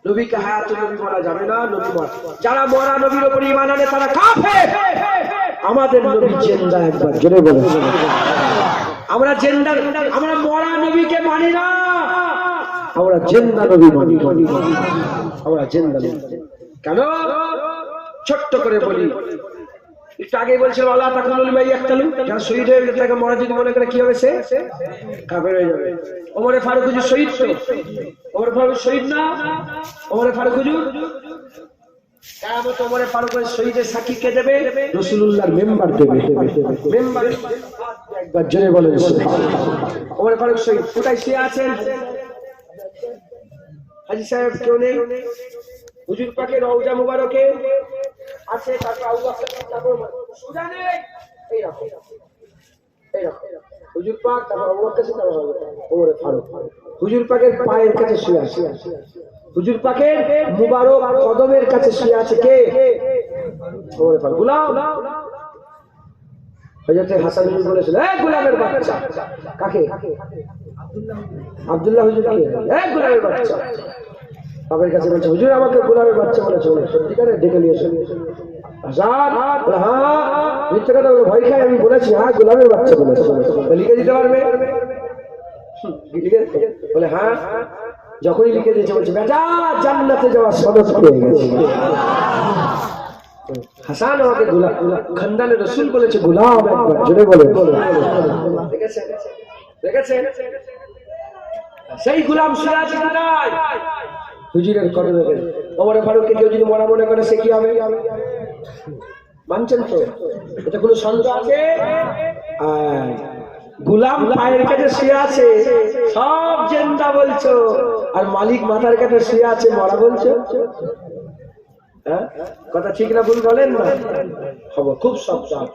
A: নবীকে হায়াত নবী বলা যাবে না, নবী মরা। যারা মরা নবীর উপর ঈমান আনে তারা কাফের। আমাদের নবী জিন্দা, একবার জোরে বলেন। আমরা জিন্দা, আমরা মরা নবীকে মানি না, আমরা জিন্দা নবী মানি। আমরা জিন্দা নবী কেন? ছোট্ট করে বলি, একটু আগে বলছিলাম আল্লাহ তাকুলুল মাইয়াক্তালু, যারা শহীদ হয়ে গেছে তাকে মরা যদি মনে করে কি হবে? সে কাফের হয়ে যাবে। ওমরে ফারুক হুজুর শহীদ তো, ওমরে ফারুক শহীদ না? ওমরে ফারুক হুজুর কিয়ামত ওমরে ফারুকের শহীদের সাক্ষী কে দেবে? রাসূলুল্লাহর মেম্বার দেবে। মেম্বার একবার জোরে বলেন সুবহানাল্লাহ। ওমরে ফারুক শহীদ কোথায় শুয়ে আছেন? হাজী সাহেব কেউ নেই? হুজুর পাকের রওজা মুবারকে আছে, তারপর আল্লাহ তারপর সুদানে এইরকম এইরকম হুজুর পাক, তারপর আবু বকর সিদ্দিক, তারপর ওমর ফারুক। হুজুর পাকের পায়ের কাছে শুয়ে আছে, হুজুর পাকের মুবারক কদমের কাছে শুয়ে আছে কে? ওমর ফারুক। গোলাম হযরত হাসান হুজুর বলেছিল, এই গোলামের বাচ্চা। কাকে? আব্দুল্লাহ হুজুর কে? এই গোলামের বাচ্চা। বাবার কাছে বলছে, হুজুর আমাকে গোলামের বাচ্চা বলেছে। সত্যিকারে ডেকে নিয়ে এসে হাসান বলে, হ্যাঁ মিথ্যে কথা বলে ভয় খাই, আমি বলেছি হ্যাঁ গোলামের বাচ্চা বলেছে। লিখে দিতে পারবে? বলে হ্যাঁ। যখনই লিখে দিয়েছে বলছে, বেটা জান্নাতে যাওয়ার সনদ পেয়ে গেছে। হাসান আমাকে গোলাম, খানদানে রাসূল বলেছে গোলাম, একবার জোরে বলে। দেখেছে দেখেছে সেই গোলাম শুয়ে আছে কোথায়? হুজুরের কদমে। ওমর ফারুককে কেউ যদি মরা মনে করে সে কি হবে? মানছেন তো? এটা কোনো সন্দেহ আছে? গোলাম পায়ের কাছে শুয়ে আছে, সব জিন্দা বলছো, আর মালিক মাথার কাছে শুয়ে আছে মরা বলছো। কথা ঠিক না ভুল বলেন না? হবো খুব সাবধান।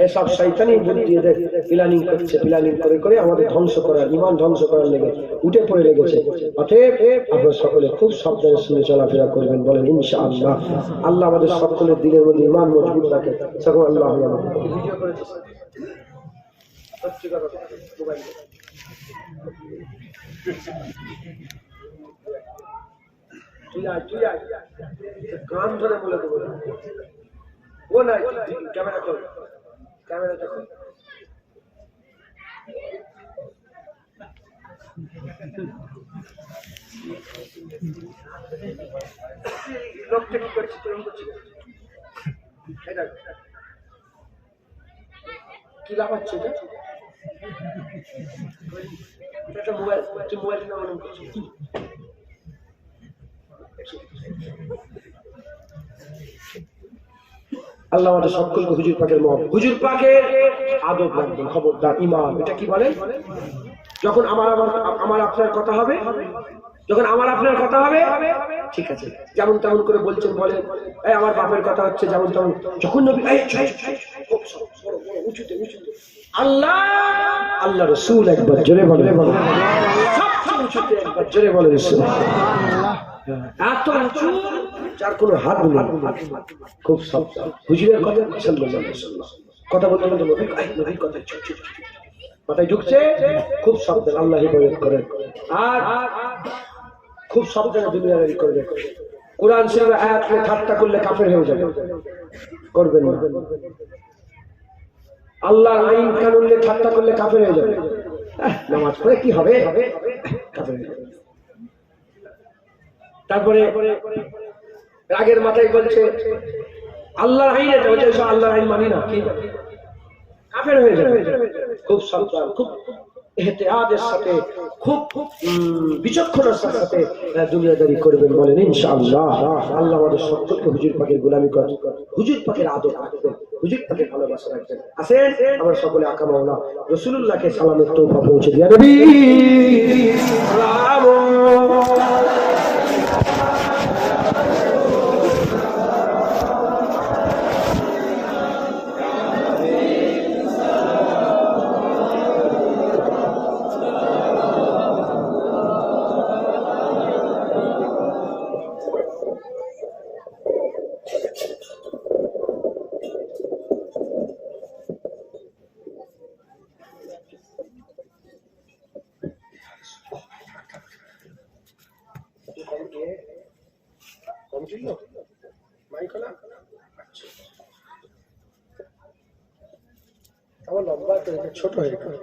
A: এসব শয়তানি বুদ্ধি এদের প্ল্যানিং করছে, প্ল্যানিং করে করে আমাদের ধ্বংস করার, ঈমান ধ্বংস করার লেগে উঠে পড়ে লেগেছে। অতএব আপনারা সকলে খুব সাবধানে শুনে চলাফেরা করবেন, বলেন ইনশাআল্লাহ। আল্লাহ আমাদের সকলের দিলের মধ্যে ঈমান মজবুত রাখে। সকল আল্লাহ ভিডিও করেছে কান ধরে বলে দেবো, ও নাই ক্যামেরা খোল, ক্যামেরাটা খোল। লোকটা কি করছে? তুরন্ত কি লাগাচ্ছে এটা? মোবাইল, তুই মোবাইল নাম করছিস। আল্লাহ আমাদের সকলকে হুজুর পাকের মহব্বত, হুজুর পাকের আদব রাখবেন। খবরদার ইমাম, এটা কি বলেন? যখন আমার আপনার কথা হবে, যখন আমার আপনার কথা হবে, ঠিক আছে, যেমন তেমন করে বলছেন, বলে এই আমার বাপের কথা হচ্ছে, যেমন তেমন, যখন নবী উঁচুতে উঁচুতে আল্লাহ আল্লাহ রাসূল একবার জোরে বলে, সবচেয়ে উঁচুতে একবার জোরে বলে রাসূল, এত উঁচু যার কোনো হাত নেই, খুব সাবধান। হুজুরের কথা সাল্লাল্লাহু আলাইহি ওয়াসাল্লাম কথা বলতে বলতে নবীর কথা মাথায় ঢুকছে, খুব সাবধান, আল্লাহ হিফাজত করেন। আর খুব সাবধানে দুনিয়াদারি করবে। কোরআন শরীফের আয়াত নিয়ে ঠাট্টা করলে কাফের হয়ে যাবে, করবেন না। আল্লাহর আইন কানুন নিয়ে ঠাট্টা করলে কাফের হয়ে যাবে, নামাজ পড়ে কি হবে, কাফের হয়ে যাবে। তারপরে রাগের মাথায় বলছে আল্লাহর আইন, এটা হচ্ছে আল্লাহর আইন মানি না, কি কাফের হয়ে যাবে। খুব সাবধান, খুব ইহতিয়াতের সাথে, খুব বিচক্ষণতার সাথে দুনিয়াদারি করবেন, বলেন ইনশাআল্লাহ। আল্লাহ আমাদের সকলকে হুজুর পাকের গোলামি করেন, হুজুর পাকের আদর রাখবেন, হুজুর পাকের ভালোবাসা রাখবেন। আসেন আমরা সকলে আকা মাওলা রাসূলুল্লাহকে সালামের তৌফা পৌঁছে দিয়া নবী সালাম। ছোট হয়ে গেল।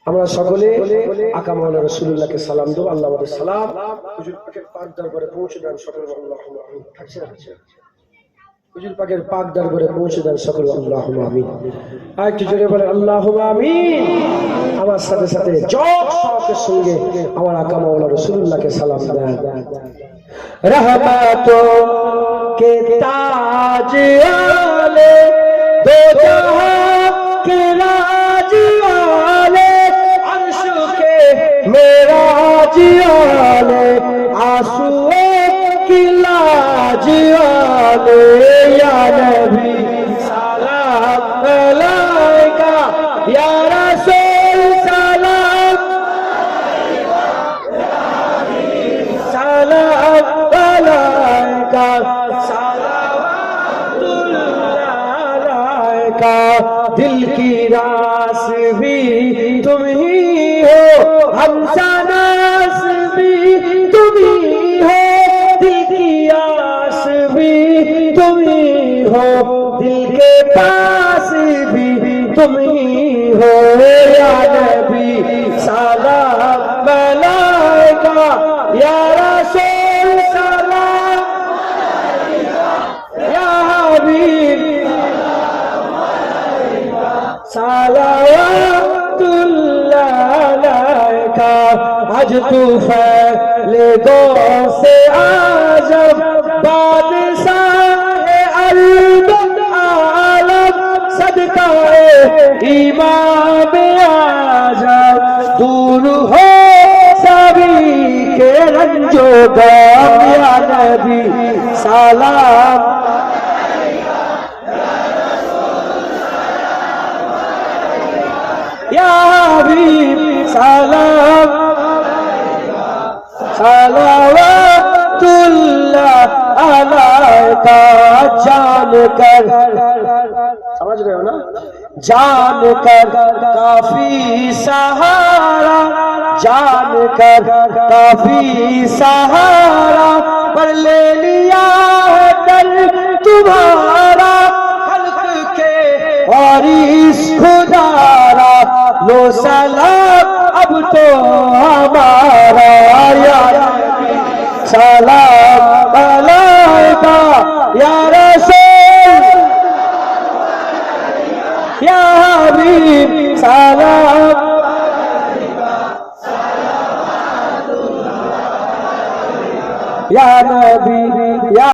A: আমরা সকলে আকা মাওলানা রাসূলুল্লাহকে সালাম দেব। আল্লাহ আমাদের সালাম হুজুর পাকের পাক দরবারে পৌঁছে দেন সকল, আল্লাহুম্মা আমিন। থাকছে হুজুর পাকের পাক দরবারে পৌঁছে দেন সকল, আল্লাহুম্মা আমিন। আর একটু জোরে বলেন আল্লাহুম্মা আমিন। আমার সাথে সাথে জোর শওকের সঙ্গে আমার আকা মাওলানা রাসূলুল্লাহকে সালাম দেন। रहमतों के ताज वाले, दो जहां के राज वाले, अर्श के मेराज वाले, आंसुओं की लाज वाले, या नबी सलाम अलैका, या रसूल सलाम सलाम अलैका, सलावतुल्लाह अलैका। दिल की रास भी तुम ही हो, हमसनास भी तुम ही हो, दिल की आस भी तुम ही हो, दिल के पास भी तुम ही हो, या नबी सलाम अलैका, या रसूल सलाम, या हबीब सलावतुल्लाह अलैका। आज तू फैले गो से आजम, बादशाह अर्द आलम, सदकाए इमाम आजम, दूर हो सभी के रंजो गम, या नबी सलाम या हबीब सलाम सलावतुल्लाह अलैका। जान कर, समझ रहे हो ना, जान कर काफी सहारा, जान कर काफी सहारा, पर ले लिया है दर तुम्हारा, खल्क के और इस खुदारा, लो सलाम अब तो हमारा, या नबी सलाम अलैका, या रसूल या हबीब सलाम ইয়া নবী ইয়া